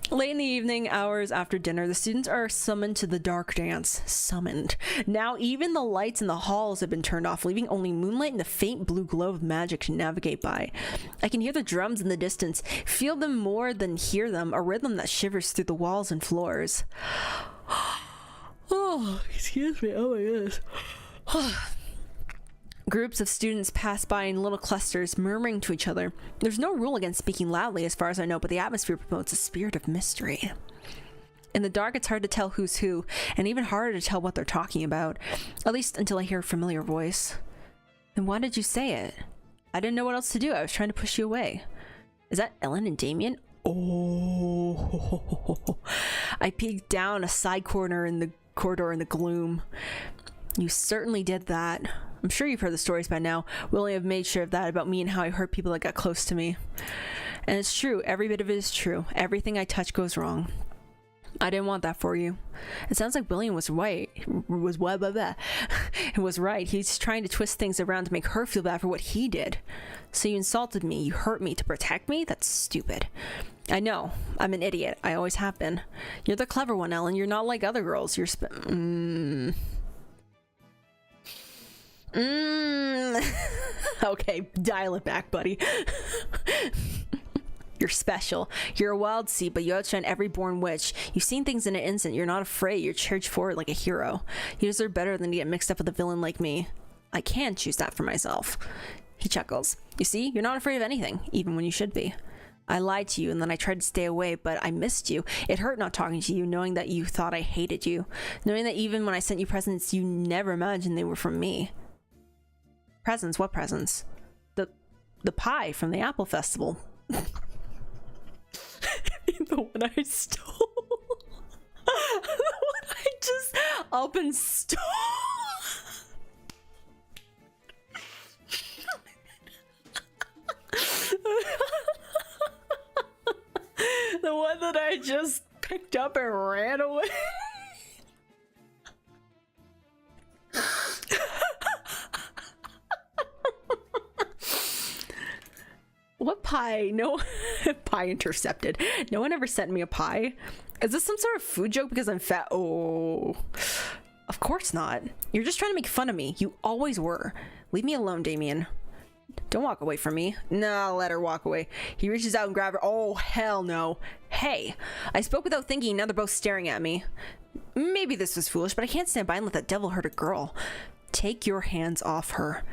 A: Late in the evening, hours after dinner, the students are summoned to the dark dance. Summoned. Now even the lights in the halls have been turned off, leaving only moonlight and the faint blue glow of magic to navigate by. I can hear the drums in the distance, feel them more than hear them, a rhythm that shivers through the walls and floors. Oh, excuse me. Oh my goodness. Groups of students pass by in little clusters, murmuring to each other. There's no rule against speaking loudly as far as I know, but the atmosphere promotes a spirit of mystery. In the dark, it's hard to tell who's who, and even harder to tell what they're talking about, at least until I hear a familiar voice. Then why did you say it? I didn't know what else to do. I was trying to push you away. Is that Ellen and Damien? Oh. I peeked down a side corner in the corridor in the gloom. You certainly did that. I'm sure you've heard the stories by now. Willie have made sure of that about me and how I hurt people that got close to me. And it's true. Every bit of it is true. Everything I touch goes wrong. I didn't want that for you. It sounds like William was right. It was right. He's trying to twist things around to make her feel bad for what he did. So you insulted me. You hurt me to protect me? That's stupid. I know. I'm an idiot. I always have been. You're the clever one, Ellen. You're not like other girls. You're Okay, dial it back, buddy. You're special. You're a wild seed, but you outshine every born witch. You've seen things in an instant. You're not afraid. You're charged forward like a hero. You deserve better than to get mixed up with a villain like me. I can choose that for myself. He chuckles. You see, you're not afraid of anything, even when you should be. I lied to you, and then I tried to stay away, but I missed you. It hurt not talking to you, knowing that you thought I hated you. Knowing that even when I sent you presents, you never imagined they were from me. Presents? What presents? The pie from the Apple Festival. The one I stole. The one I just up and stole. The one that I just picked up and ran away. What pie? No. Pie intercepted. No one ever sent me a pie. Is this some sort of food joke because I'm fat? Oh, of course not. You're just trying to make fun of me. You always were. Leave me alone, Damien. Don't walk away from me. No, let her walk away. He reaches out and grabs her. Oh, hell no. Hey, I spoke without thinking. Now they're both staring at me. Maybe this was foolish, but I can't stand by and let that devil hurt a girl. Take your hands off her.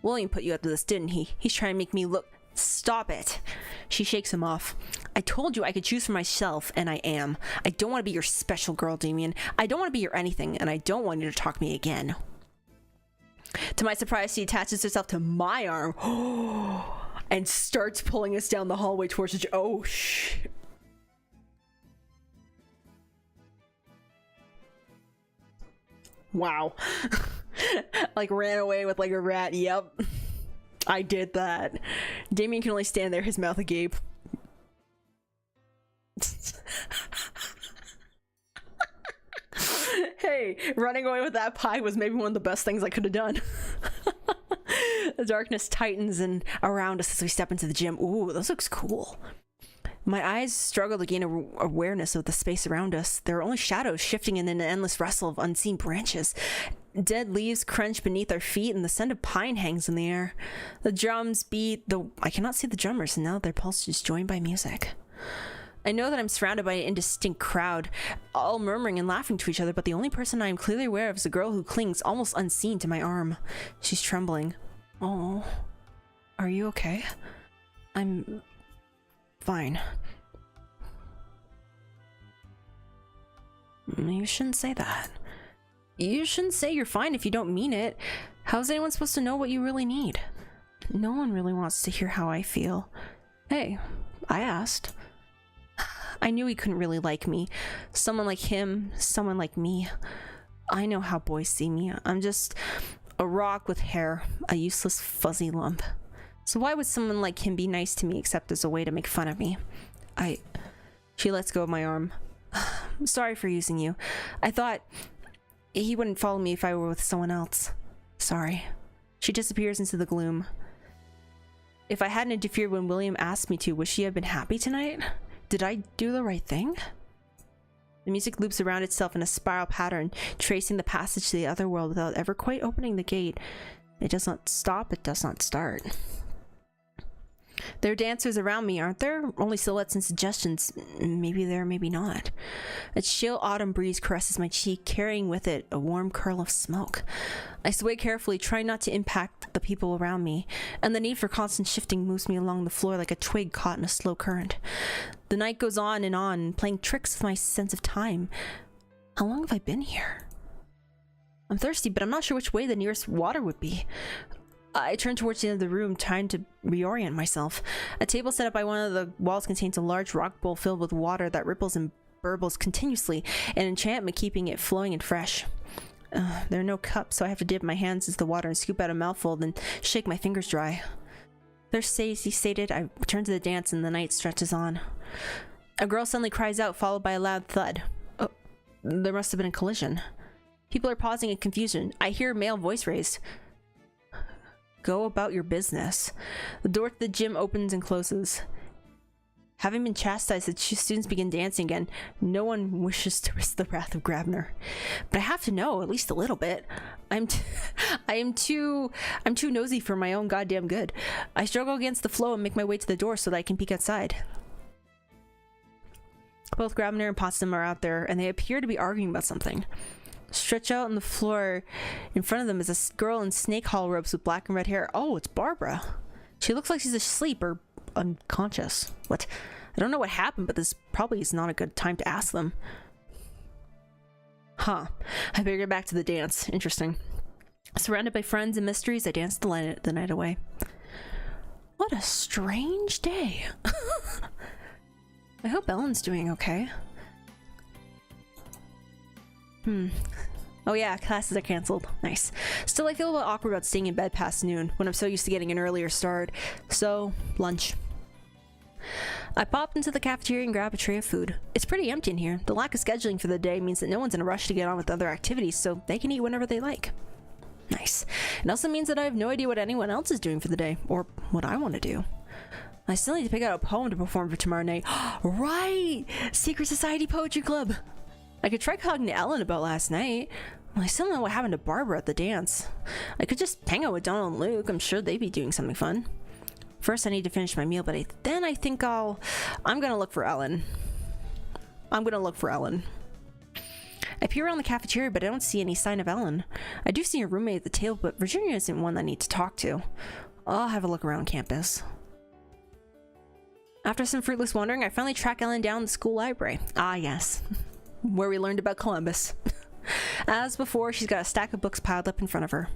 A: William put you up to this, didn't he? He's trying to make me look... Stop it. She shakes him off. I told you I could choose for myself, and I am. I don't want to be your special girl, Damien. I don't want to be your anything, and I don't want you to talk to me again. To my surprise, she attaches herself to my arm and starts pulling us down the hallway towards the... Oh, shit. Wow. Like ran away with like a rat. Yep. I did that. Damien can only stand there, his mouth agape. Hey, Hey, running away with that pie was maybe one of the best things I could have done. The darkness tightens and around us as we step into the gym. Ooh, this looks cool. My eyes struggle to gain awareness of the space around us. There are only shadows shifting in an endless rustle of unseen branches. Dead leaves crunch beneath our feet, and the scent of pine hangs in the air. The drums beat, though I cannot see the drummers, and now their pulse is joined by music. I know that I'm surrounded by an indistinct crowd, all murmuring and laughing to each other, but the only person I am clearly aware of is a girl who clings almost unseen to my arm. She's trembling. Oh, are you okay? I'm fine. You shouldn't say that. You shouldn't say you're fine if you don't mean it. How's anyone supposed to know what you really need? No one really wants to hear how I feel. Hey, I asked. I knew he couldn't really like me. Someone like him, someone like me. I know how boys see me. I'm just a rock with hair, a useless fuzzy lump. So why would someone like him be nice to me except as a way to make fun of me? She lets go of my arm. I'm sorry for using you. I thought he wouldn't follow me if I were with someone else. Sorry. She disappears into the gloom. If I hadn't interfered when William asked me to, would she have been happy tonight? Did I do the right thing? The music loops around itself in a spiral pattern, tracing the passage to the other world without ever quite opening the gate. It does not stop, it does not start. There are dancers around me, aren't there? Only silhouettes and suggestions. Maybe there, maybe not. A chill autumn breeze caresses my cheek, carrying with it a warm curl of smoke. I sway carefully, trying not to impact the people around me, and the need for constant shifting moves me along the floor like a twig caught in a slow current. The night goes on, playing tricks with my sense of time. How long have I been here? I'm thirsty, but I'm not sure which way the nearest water would be. I turn towards the end of the room, trying to reorient myself. A table set up by one of the walls contains a large rock bowl filled with water that ripples and burbles continuously, an enchantment keeping it flowing and fresh. There are no cups, so I have to dip my hands into the water and scoop out a mouthful, then shake my fingers dry. Thirsty sated, I return to the dance and the night stretches on. A girl suddenly cries out, followed by a loud thud. Oh, there must have been a collision. People are pausing in confusion. I hear a male voice raised. Go about your business. The door to the gym opens and closes. Having been chastised, the students begin dancing again. No one wishes to risk the wrath of Grabner, but I have to know at least a little bit. I'm too nosy for my own goddamn good. I struggle against the flow and make my way to the door so that I can peek outside. Both Grabner and Potsdam are out there, and they appear to be arguing about something. Stretched out on the floor in front of them is a girl in snake hall robes with black and red hair. Oh, it's Barbara. She looks like she's asleep or unconscious. What? I don't know what happened, but this probably is not a good time to ask them. Huh. I better get back to the dance. Interesting. Surrounded by friends and mysteries, I dance the night away. What a strange day. I hope Ellen's doing okay. Oh yeah, classes are canceled. Nice. Still, I feel a little awkward about staying in bed past noon when I'm so used to getting an earlier start. So, lunch. I pop into the cafeteria and grab a tray of food. It's pretty empty in here. The lack of scheduling for the day means that no one's in a rush to get on with other activities, so they can eat whenever they like. Nice. It also means that I have no idea what anyone else is doing for the day, or what I want to do. I still need to pick out a poem to perform for tomorrow night. Right! Secret Society Poetry Club! I could try talking to Ellen about last night. Well, I still don't know what happened to Barbara at the dance. I could just hang out with Donald and Luke. I'm sure they'd be doing something fun. First, I need to finish my meal, but then I think I'm gonna look for Ellen. I peer around the cafeteria, but I don't see any sign of Ellen. I do see a roommate at the table, but Virginia isn't one I need to talk to. I'll have a look around campus. After some fruitless wandering, I finally track Ellen down in the school library. Ah, yes. Where we learned about Columbus. As before, she's got a stack of books piled up in front of her.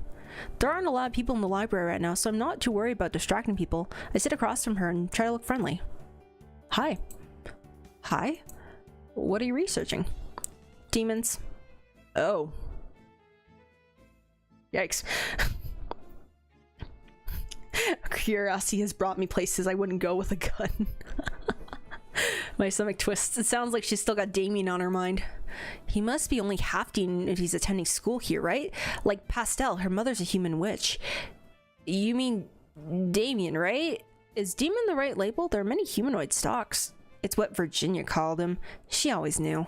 A: There aren't a lot of people in the library right now, so I'm not too worried about distracting people. I sit across from her and try to look friendly. Hi. Hi? What are you researching? Demons. Oh. Yikes. Curiosity has brought me places I wouldn't go with a gun. My stomach twists. It sounds like she's still got Damien on her mind. He must be only half Demon if he's attending school here, right? Like Pastel, her mother's a human witch. You mean Damien, right? Is Demon the right label? There are many humanoid stocks. It's what Virginia called him. She always knew.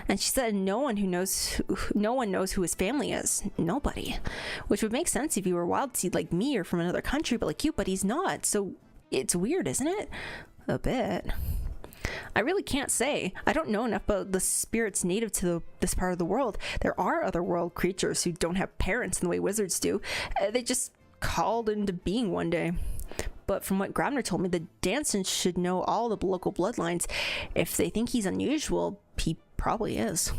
A: And she said no one knows who his family is. Nobody. Which would make sense if he were wild seed like me or from another country, but like you, but he's not. So it's weird, isn't it? A bit. I really can't say. I don't know enough about the spirits native to this part of the world. There are other world creatures who don't have parents in the way wizards do. They just called into being one day. But from what Grabner told me, the Dansons should know all the local bloodlines. If they think he's unusual, he probably is.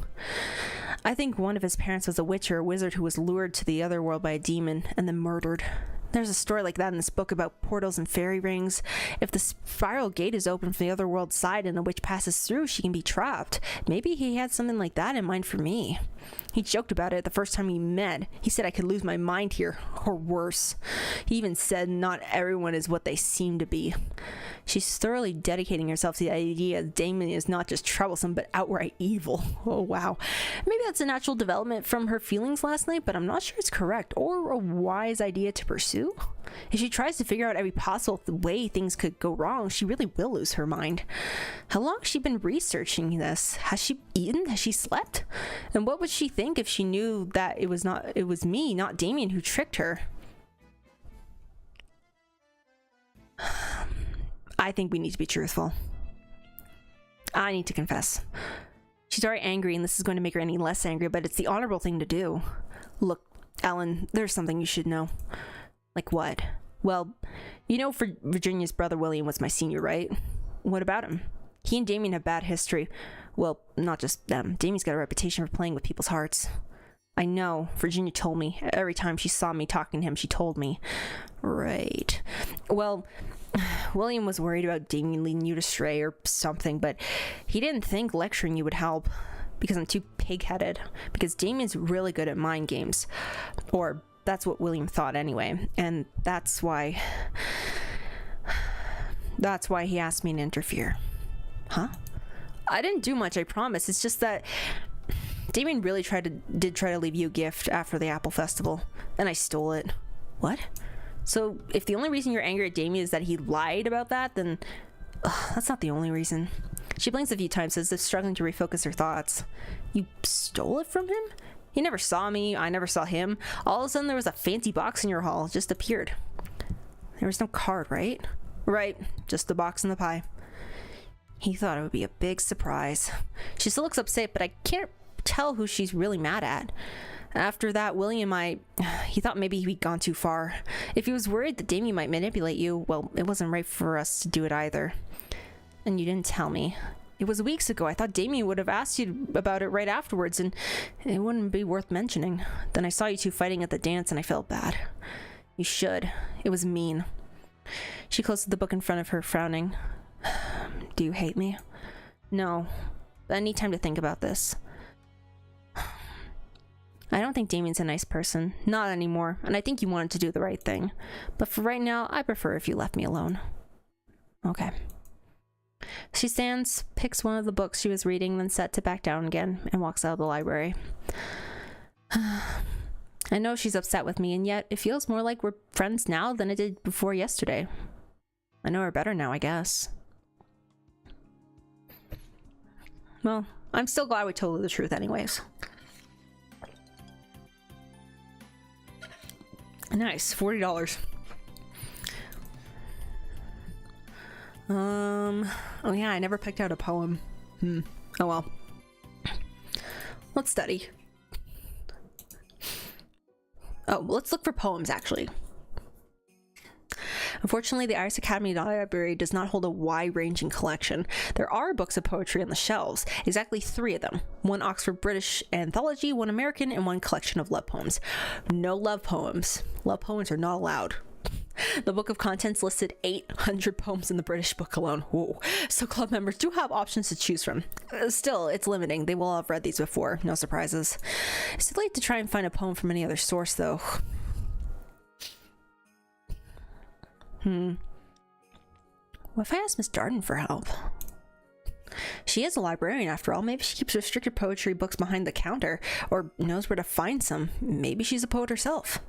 A: I think one of his parents was a witch or a wizard who was lured to the other world by a demon and then murdered. There's a story like that in this book about portals and fairy rings. If the spiral gate is open from the other world side and a witch passes through, she can be trapped. Maybe he had something like that in mind for me. He joked about it the first time we met. He said I could lose my mind here, or worse. He even said not everyone is what they seem to be. She's thoroughly dedicating herself to the idea that Damon is not just troublesome, but outright evil. Oh, wow. Maybe that's a natural development from her feelings last night, but I'm not sure it's correct or a wise idea to pursue. If she tries to figure out every possible way things could go wrong, she really will lose her mind. How long has she been researching this? Has she eaten? Has she slept? And what would she think if she knew that it was me, not Damien, who tricked her? I think we need to be truthful. I need to confess. She's already angry, and this is going to make her any less angry, but it's the honorable thing to do. Look, Ellen, there's something you should know. Like what? Well, you know Virginia's brother William was my senior, right? What about him? He and Damien have bad history. Well, not just them. Damien's got a reputation for playing with people's hearts. I know. Virginia told me. Every time she saw me talking to him, she told me. Right. Well, William was worried about Damien leading you astray or something, but he didn't think lecturing you would help because I'm too pig-headed. Because Damien's really good at mind games. Or that's what William thought anyway. And that's why he asked me to interfere. Huh? I didn't do much, I promise. It's just that Damien really did try to leave you a gift after the Apple Festival, and I stole it. What? So if the only reason you're angry at Damien is that he lied about that, then that's not the only reason. She blinks a few times as if struggling to refocus her thoughts. You stole it from him? He never saw me, I never saw him. All of a sudden there was a fancy box in your hall. It just appeared. There was no card, right? Right, just the box and the pie. He thought it would be a big surprise. She still looks upset, but I can't tell who she's really mad at. After that, William, he thought maybe he'd gone too far. If he was worried that Damien might manipulate you, well, it wasn't right for us to do it either. And you didn't tell me. It was weeks ago. I thought Damien would have asked you about it right afterwards, and it wouldn't be worth mentioning. Then I saw you two fighting at the dance, and I felt bad. You should. It was mean. She closed the book in front of her, frowning. Do you hate me? No. I need time to think about this. I don't think Damien's a nice person. Not anymore. And I think you wanted to do the right thing. But for right now, I prefer if you left me alone. Okay. She stands, picks one of the books she was reading, then sets it back down again, and walks out of the library. I know she's upset with me, and yet it feels more like we're friends now than it did before yesterday. I know her better now, I guess. Well, I'm still glad we told her the truth anyways. Nice, $40. Oh yeah, I never picked out a poem. Oh well. Let's study. Oh, let's look for poems, actually. Unfortunately, the Irish Academy Library does not hold a wide-ranging collection. There are books of poetry on the shelves, exactly 3 of them. 1 Oxford British anthology, 1 American, and 1 collection of love poems. No love poems. Love poems are not allowed. The book of contents listed 800 poems in the British book alone. Whoa. So club members do have options to choose from. Still, it's limiting. They will have read these before. No surprises. It's too late to try and find a poem from any other source, though. What if I ask Miss Darden for help? She is a librarian after all. Maybe she keeps restricted poetry books behind the counter, or knows where to find some. Maybe she's a poet herself.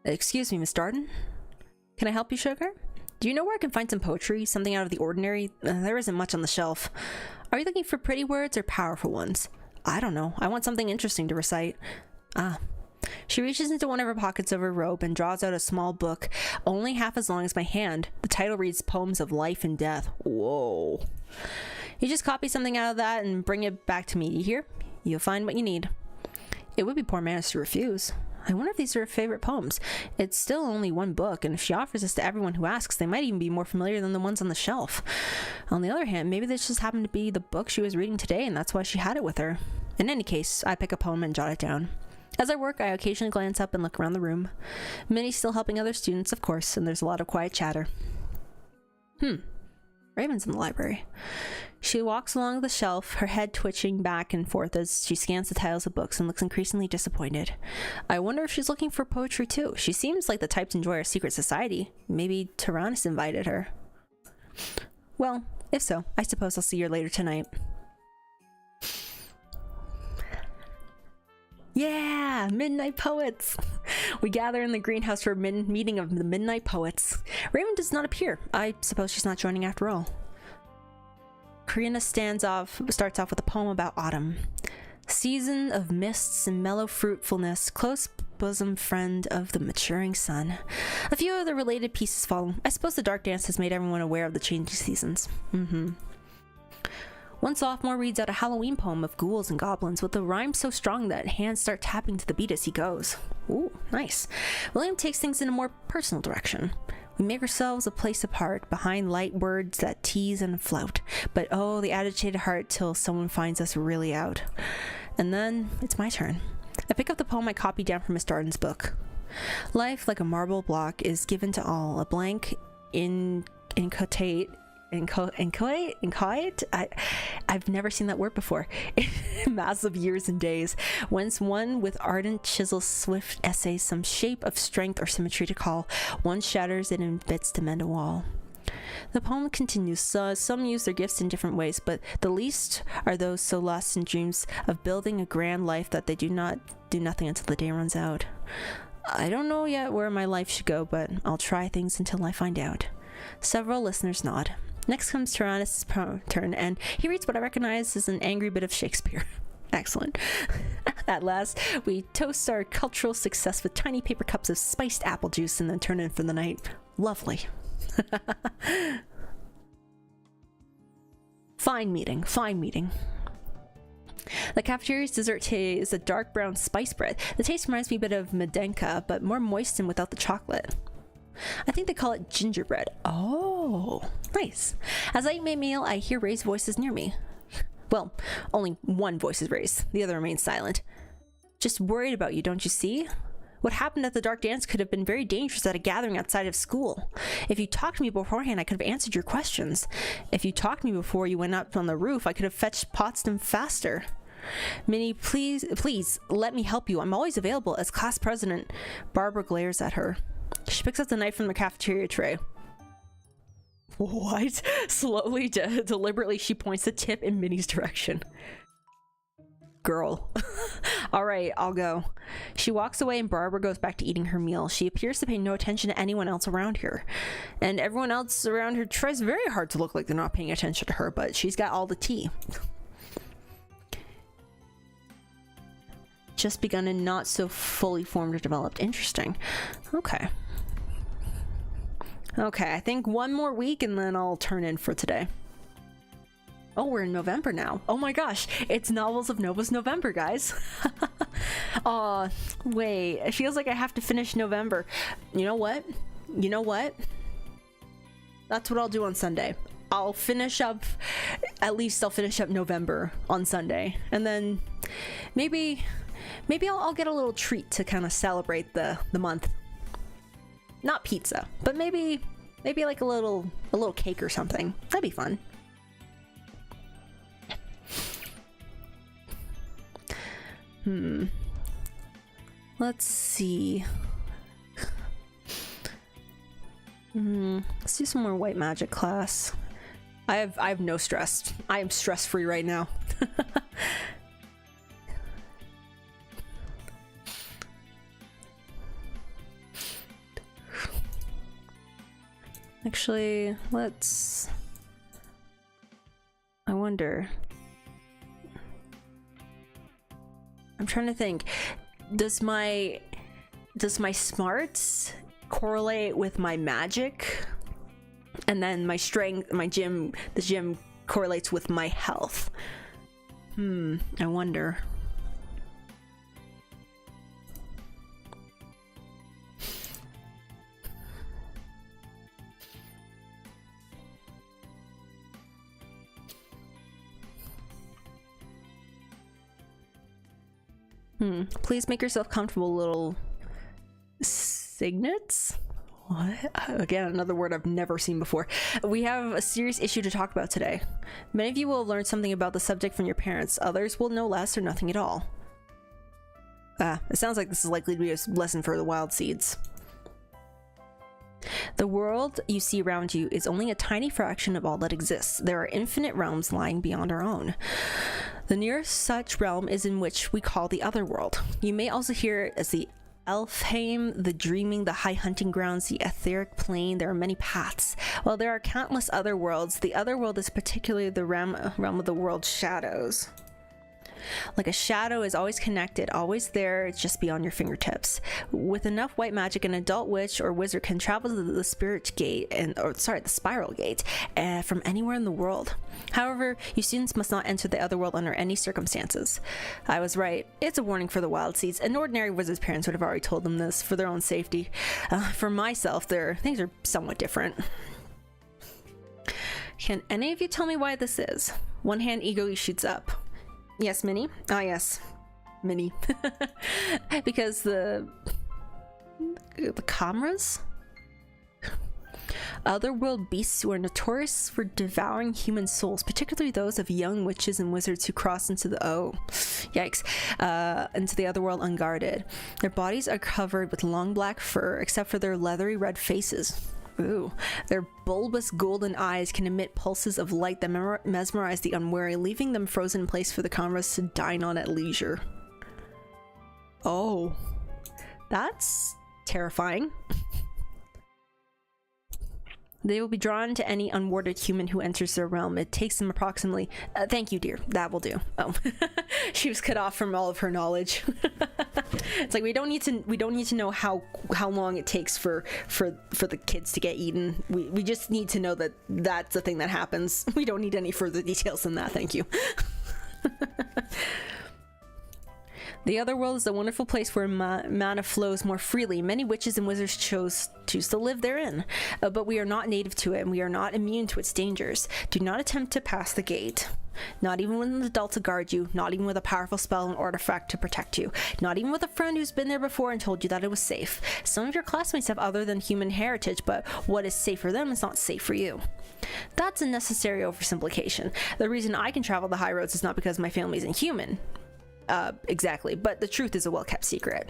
A: Excuse me, Miss Darden? Can I help you, sugar? Do you know where I can find some poetry? Something out of the ordinary? There isn't much on the shelf. Are you looking for pretty words or powerful ones? I don't know. I want something interesting to recite. Ah. She reaches into one of her pockets of her robe and draws out a small book, only half as long as my hand. The title reads Poems of Life and Death. Whoa. You just copy something out of that and bring it back to me, you hear? You'll find what you need. It would be poor manners to refuse. I wonder if these are her favorite poems. It's still only one book, and if she offers this to everyone who asks, they might even be more familiar than the ones on the shelf. On the other hand, maybe this just happened to be the book she was reading today, and that's why she had it with her. In any case, I pick a poem and jot it down. As I work, I occasionally glance up and look around the room. Minnie's still helping other students, of course, and there's a lot of quiet chatter. Raven's in the library. She walks along the shelf, her head twitching back and forth as she scans the titles of books and looks increasingly disappointed. I wonder if she's looking for poetry too. She seems like the type to enjoy our secret society. Maybe Tyrannus invited her. Well, if so, I suppose I'll see her later tonight. Yeah, Midnight Poets! We gather in the greenhouse for a meeting of the Midnight Poets. Raven does not appear. I suppose she's not joining after all. Karina starts off with a poem about autumn. Season of mists and mellow fruitfulness, close bosom friend of the maturing sun. A few of the related pieces follow. I suppose the dark dance has made everyone aware of the changing seasons. One sophomore reads out a Halloween poem of ghouls and goblins with a rhyme so strong that hands start tapping to the beat as he goes. Ooh, nice. William takes things in a more personal direction. We make ourselves a place apart, behind light words that tease and flout. But oh, the agitated heart till someone finds us really out. And then, it's my turn. I pick up the poem I copied down from Miss Darden's book. Life, like a marble block, is given to all. A blank incoate. I've never seen that word before. Massive years and days, whence one with ardent chisel swift essays some shape of strength or symmetry to call. One shatters it in bits to mend a wall. The poem continues. Some use their gifts in different ways, but the least are those so lost in dreams of building a grand life that they do nothing until the day runs out. I don't know yet where my life should go, but I'll try things until I find out. Several listeners nod. Next comes Tyrannus' turn, and he reads what I recognize as an angry bit of Shakespeare. Excellent. At last, we toast our cultural success with tiny paper cups of spiced apple juice and then turn in for the night. Lovely. Fine meeting. The cafeteria's dessert today is a dark brown spice bread. The taste reminds me a bit of Medenka, but more moist and without the chocolate. I think they call it gingerbread. Oh, nice. As I eat my meal, I hear raised voices near me. Well, only one voice is raised. The other remains silent. Just worried about you, don't you see? What happened at the dark dance could have been very dangerous at a gathering outside of school. If you talked to me beforehand, I could have answered your questions. If you talked to me before you went up on the roof, I could have fetched Potsdam faster. Minnie, please, let me help you. I'm always available. As class president, Barbara glares at her. She picks up the knife from the cafeteria tray. What? Slowly, deliberately, she points the tip in Minnie's direction. Girl. All right, I'll go. She walks away and Barbara goes back to eating her meal. She appears to pay no attention to anyone else around here. And everyone else around her tries very hard to look like they're not paying attention to her, but she's got all the tea. Just begun and not so fully formed or developed. Interesting. Okay, I think one more week and then I'll turn in for today. Oh, we're in November now. Oh my gosh, it's Novels of Nova's November, guys. Aw, wait, it feels like I have to finish November. You know what? That's what I'll do on Sunday. I'll finish up November on Sunday. And then maybe I'll get a little treat to kind of celebrate the month. Not pizza, but maybe like a little cake or something. That'd be fun. Let's see. Let's do some more white magic class. I have no stress. I am stress free right now. Actually, let's... I wonder... I'm trying to think. Does my smarts correlate with my magic? And then my strength, the gym correlates with my health. I wonder. Please make yourself comfortable, little signets? What? Again, another word I've never seen before. We have a serious issue to talk about today. Many of you will have learned something about the subject from your parents. Others will know less or nothing at all. It sounds like this is likely to be a lesson for the wild seeds. The world you see around you is only a tiny fraction of all that exists. There are infinite realms lying beyond our own. The nearest such realm is in which we call the other world. You may also hear it as the Elfheim, the dreaming, the high hunting grounds, the etheric plane. There are many paths. While there are countless other worlds, the other world is particularly the realm of the world's shadows. Like a shadow is always connected, always there, it's just beyond your fingertips. With enough white magic, an adult witch or wizard can travel to the spirit gate, the spiral gate, from anywhere in the world. However, you students must not enter the other world under any circumstances. I was right. It's a warning for the wild seeds. An ordinary wizard's parents would have already told them this for their own safety. For myself, things are somewhat different. Can any of you tell me why this is? One hand eagerly shoots up. Yes, Minnie? Ah, yes. Minnie. Because the cameras? Otherworld beasts who are notorious for devouring human souls, particularly those of young witches and wizards who cross into the into the otherworld unguarded. Their bodies are covered with long black fur, except for their leathery red faces. Ooh. Their bulbous golden eyes can emit pulses of light that mesmerize the unwary, leaving them frozen in place for the cameras to dine on at leisure. Oh. That's terrifying. They will be drawn to any unwarded human who enters their realm. It takes them approximately... thank you, dear. That will do. Oh. She was cut off from all of her knowledge. It's like we don't need to know how long it takes for the kids to get eaten. We just need to know that that's a thing that happens. We don't need any further details than that. Thank you. The other world is a wonderful place where mana flows more freely. Many witches and wizards choose to live therein, but we are not native to it, and we are not immune to its dangers. Do not attempt to pass the gate. Not even with an adult to guard you, not even with a powerful spell and artifact to protect you, not even with a friend who's been there before and told you that it was safe. Some of your classmates have other than human heritage, but what is safe for them is not safe for you. That's a necessary oversimplification. The reason I can travel the high roads is not because my family isn't human. Exactly, but the truth is a well-kept secret.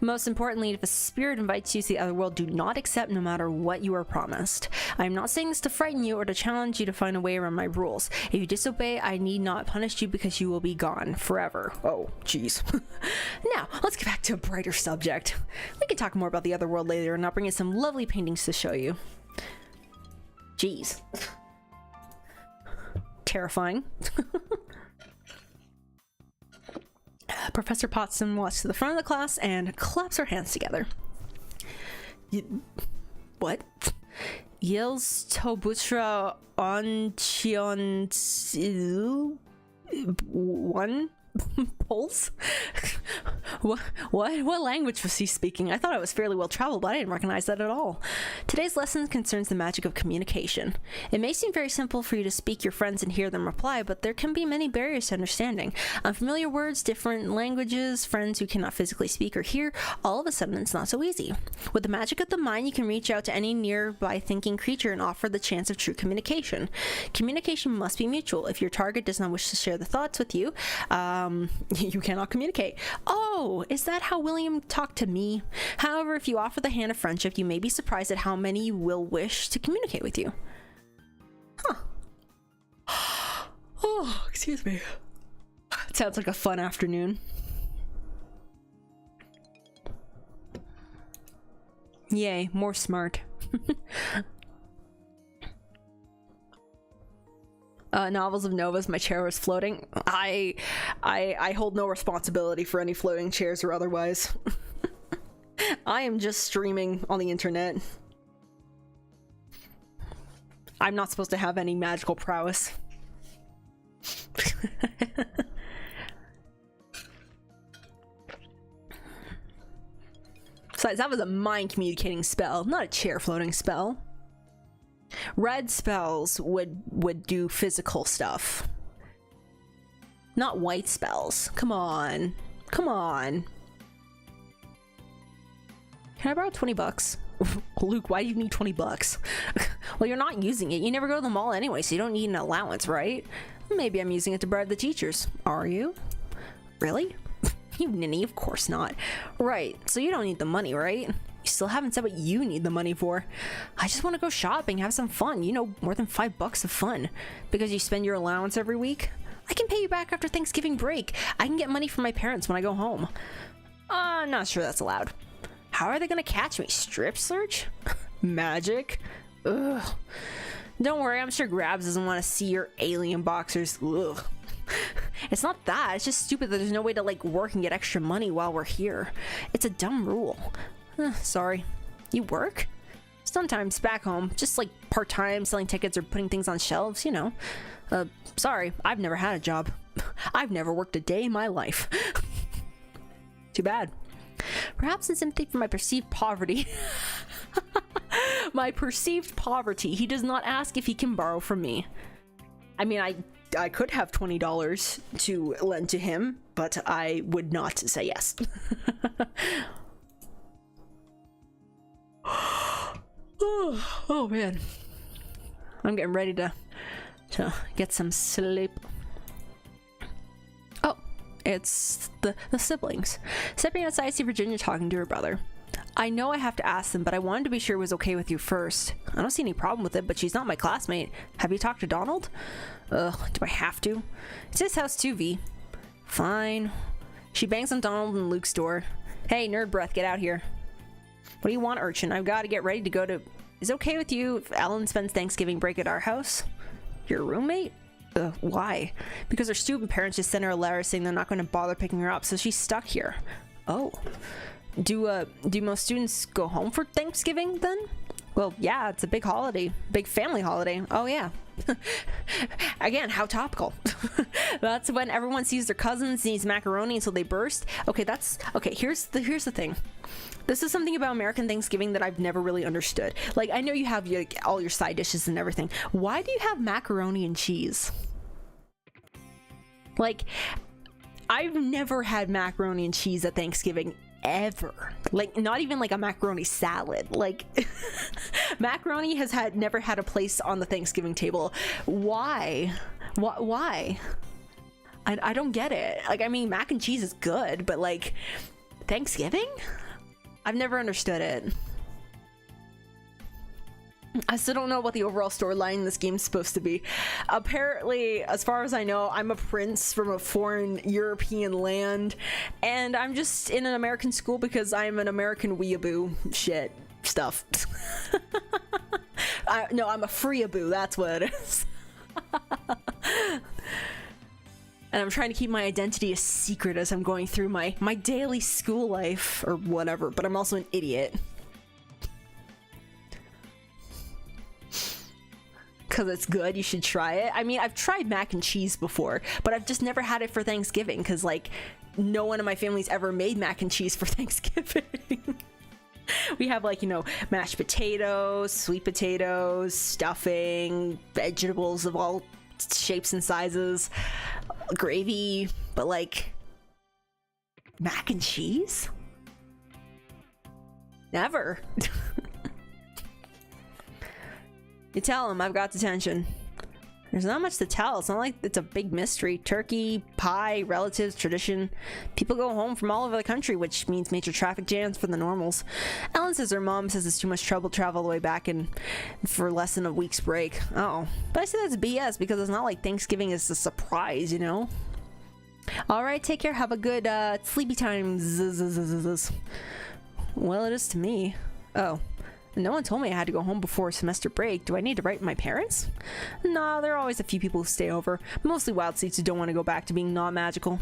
A: Most importantly, if a spirit invites you to the other world, do not accept no matter what you are promised. I am not saying this to frighten you or to challenge you to find a way around my rules. If you disobey, I need not punish you because you will be gone forever. Oh, jeez. Now, let's get back to a brighter subject. We can talk more about the other world later, and I'll bring in some lovely paintings to show you. Jeez. Terrifying. Professor Potson walks to the front of the class and claps her hands together. What? Yells Tobutra Onchion one pulse? What language was he speaking? I thought I was fairly well traveled, but I didn't recognize that at all. Today's lesson concerns the magic of communication. It may seem very simple for you to speak your friends and hear them reply, but there can be many barriers to understanding. Unfamiliar words, different languages, friends who cannot physically speak or hear, all of a sudden it's not so easy. With the magic of the mind, you can reach out to any nearby thinking creature and offer the chance of true communication. Communication must be mutual. If your target does not wish to share the thoughts with you, you cannot communicate. Oh, is that how William talked to me? However, if you offer the hand of friendship, you may be surprised at how many will wish to communicate with you. Oh, excuse me. It sounds like a fun afternoon. Yay, more smart. Novels of Novas, my chair was floating. I hold no responsibility for any floating chairs or otherwise. I am just streaming on the internet. I'm not supposed to have any magical prowess. Besides, that was a mind communicating spell, not a chair floating spell. Red spells would do physical stuff. Not white spells. Come on. Come on. Can I borrow 20 bucks? Luke, why do you need 20 bucks? Well, you're not using it. You never go to the mall anyway, so you don't need an allowance, right? Maybe I'm using it to bribe the teachers. Are you? Really? You ninny, of course not. Right, so you don't need the money, right? You still haven't said what you need the money for. I just want to go shopping, have some fun. You know, more than $5 of fun. Because you spend your allowance every week? I can pay you back after Thanksgiving break. I can get money from my parents when I go home. Not sure that's allowed. How are they gonna catch me? Strip search? Magic? Ugh. Don't worry, I'm sure Grabs doesn't want to see your alien boxers. Ugh. It's not that, it's just stupid that there's no way to like work and get extra money while we're here. It's a dumb rule. Sorry. You work? Sometimes back home, just like part-time, selling tickets or putting things on shelves, you know. Sorry, I've never had a job. I've never worked a day in my life. Too bad. Perhaps in sympathy for my perceived poverty. My perceived poverty, he does not ask if he can borrow from me. I mean, I could have $20 to lend to him, but I would not say yes. Oh man, I'm getting ready to get some sleep. Oh, it's the siblings. Stepping outside, I see Virginia talking to her brother. I know I have to ask them, but I wanted to be sure it was okay with you first. I don't see any problem with it, but she's not my classmate. Have you talked to Donald? Ugh, do I have to? It's his house too, V. Fine. She bangs on Donald and Luke's door. Hey, nerd breath, get out here. What do you want, urchin? I've got to get ready to go to... Is it okay with you if Ellen spends Thanksgiving break at our house? Your roommate? Why? Because her stupid parents just sent her a letter saying they're not going to bother picking her up, so she's stuck here. Oh. Do most students go home for Thanksgiving then? Well, yeah, it's a big holiday. Big family holiday. Oh, yeah. Again, how topical. That's when everyone sees their cousins and eats macaroni until they burst. Okay, here's the thing. This is something about American Thanksgiving that I've never really understood. Like, I know you have all your side dishes and everything. Why do you have macaroni and cheese? Like, I've never had macaroni and cheese at Thanksgiving ever. Like, not even like a macaroni salad. Like, macaroni has never had a place on the Thanksgiving table. Why? Why? I don't get it. Like, I mean, mac and cheese is good, but like, Thanksgiving? I've never understood it. I still don't know what the overall storyline in this game is supposed to be. Apparently, as far as I know, I'm a prince from a foreign European land, and I'm just in an American school because I'm an American weeaboo shit stuff. No, I'm a freeaboo, that's what it is. And I'm trying to keep my identity a secret as I'm going through my daily school life, or whatever, but I'm also an idiot. Because it's good, you should try it. I mean, I've tried mac and cheese before, but I've just never had it for Thanksgiving, because, like, no one in my family's ever made mac and cheese for Thanksgiving. We have, like, you know, mashed potatoes, sweet potatoes, stuffing, vegetables of all shapes and sizes, gravy, but, like, mac and cheese? Never. You tell him I've got detention. There's not much to tell. It's not like it's a big mystery. Turkey, pie, relatives, tradition. People go home from all over the country, which means major traffic jams for the normals. Ellen says her mom says it's too much trouble to travel all the way back and for less than a week's break. Oh, but I say that's BS because it's not like Thanksgiving is a surprise, you know? Alright, take care. Have a good sleepy time. Well, it is to me. Oh. No one told me I had to go home before semester break. Do I need to write my parents? Nah, there are always a few people who stay over. Mostly wild seats who don't want to go back to being non-magical.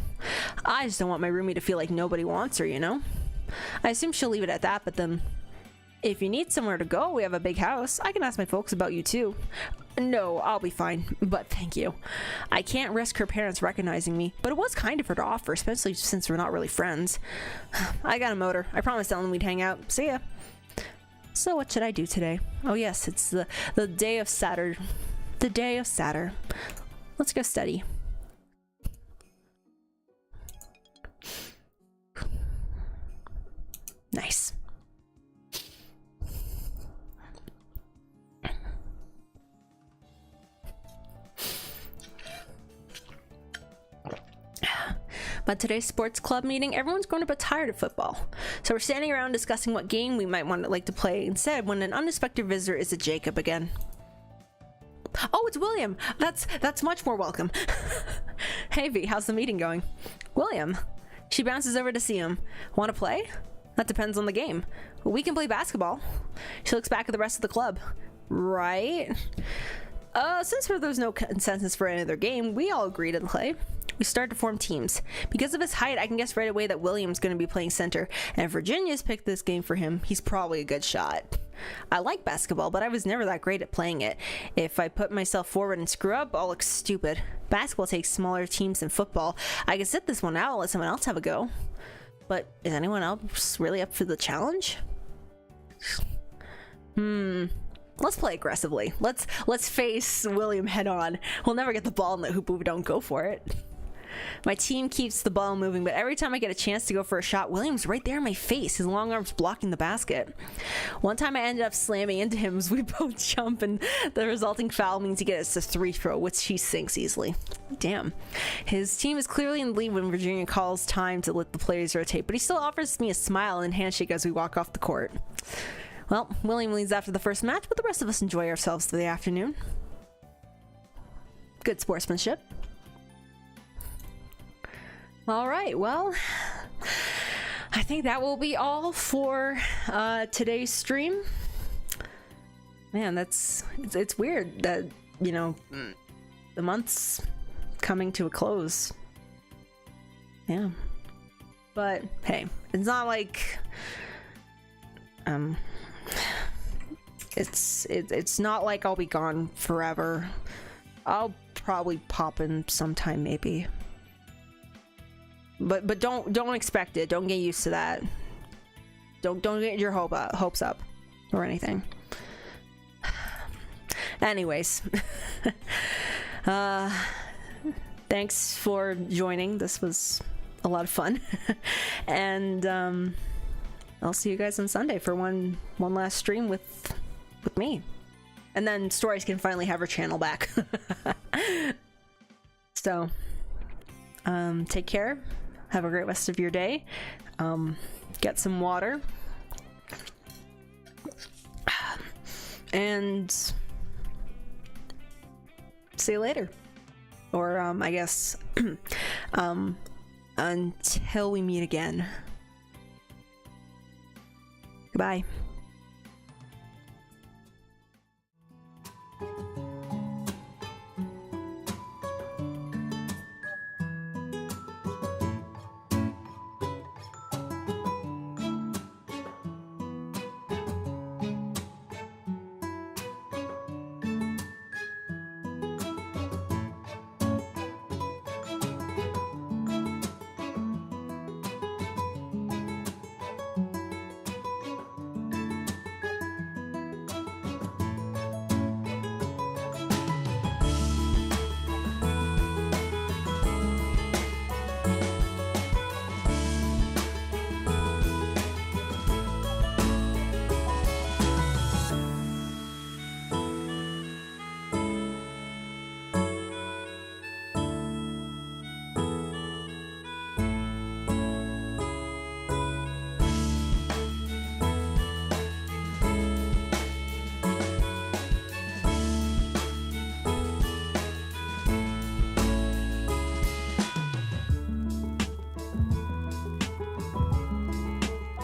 A: I just don't want my roomie to feel like nobody wants her, you know? I assume she'll leave it at that, but then... If you need somewhere to go, we have a big house. I can ask my folks about you too. No, I'll be fine, but thank you. I can't risk her parents recognizing me, but it was kind of her to offer, especially since we're not really friends. I got a motor. I promised Ellen we'd hang out. See ya. So what should I do today? Oh yes, it's the day of Saturn. The day of Saturn. Let's go study. Nice. But today's sports club meeting, everyone's grown a bit tired of football. So we're standing around discussing what game we might want to like to play instead when an unexpected visitor is a Jacob again. Oh, it's William! That's much more welcome. Hey V, how's the meeting going? William. She bounces over to see him. Want to play? That depends on the game. We can play basketball. She looks back at the rest of the club. Right? Since there's no consensus for any other game, we all agree to play. We start to form teams. Because of his height, I can guess right away that William's going to be playing center, and if Virginia's picked this game for him, he's probably a good shot. I like basketball, but I was never that great at playing it. If I put myself forward and screw up, I'll look stupid. Basketball takes smaller teams than football. I can sit this one out and let someone else have a go. But is anyone else really up for the challenge? Let's play aggressively. Let's face William head on. We'll never get the ball in the hoop if we don't go for it. My team keeps the ball moving, but every time I get a chance to go for a shot, William's right there in my face, his long arms blocking the basket. One time I ended up slamming into him as we both jump, and the resulting foul means he gets a free throw, which he sinks easily. Damn. His team is clearly in the lead when Virginia calls time to let the players rotate, but he still offers me a smile and handshake as we walk off the court. Well, William leaves after the first match, but the rest of us enjoy ourselves for the afternoon. Good sportsmanship. Alright, well, I think that will be all for today's stream. Man, it's weird that, you know, the month's coming to a close. Yeah. But, hey, it's not like... It's not like I'll be gone forever. I'll probably pop in sometime, maybe. But don't expect it. Don't get used to that. Don't get your hopes up or anything. Anyways, thanks for joining. This was a lot of fun, and I'll see you guys on Sunday for one last stream with me, and then Stories can finally have her channel back. So, take care. Have a great rest of your day. Get some water. And see you later. Or, I guess, until we meet again. Goodbye.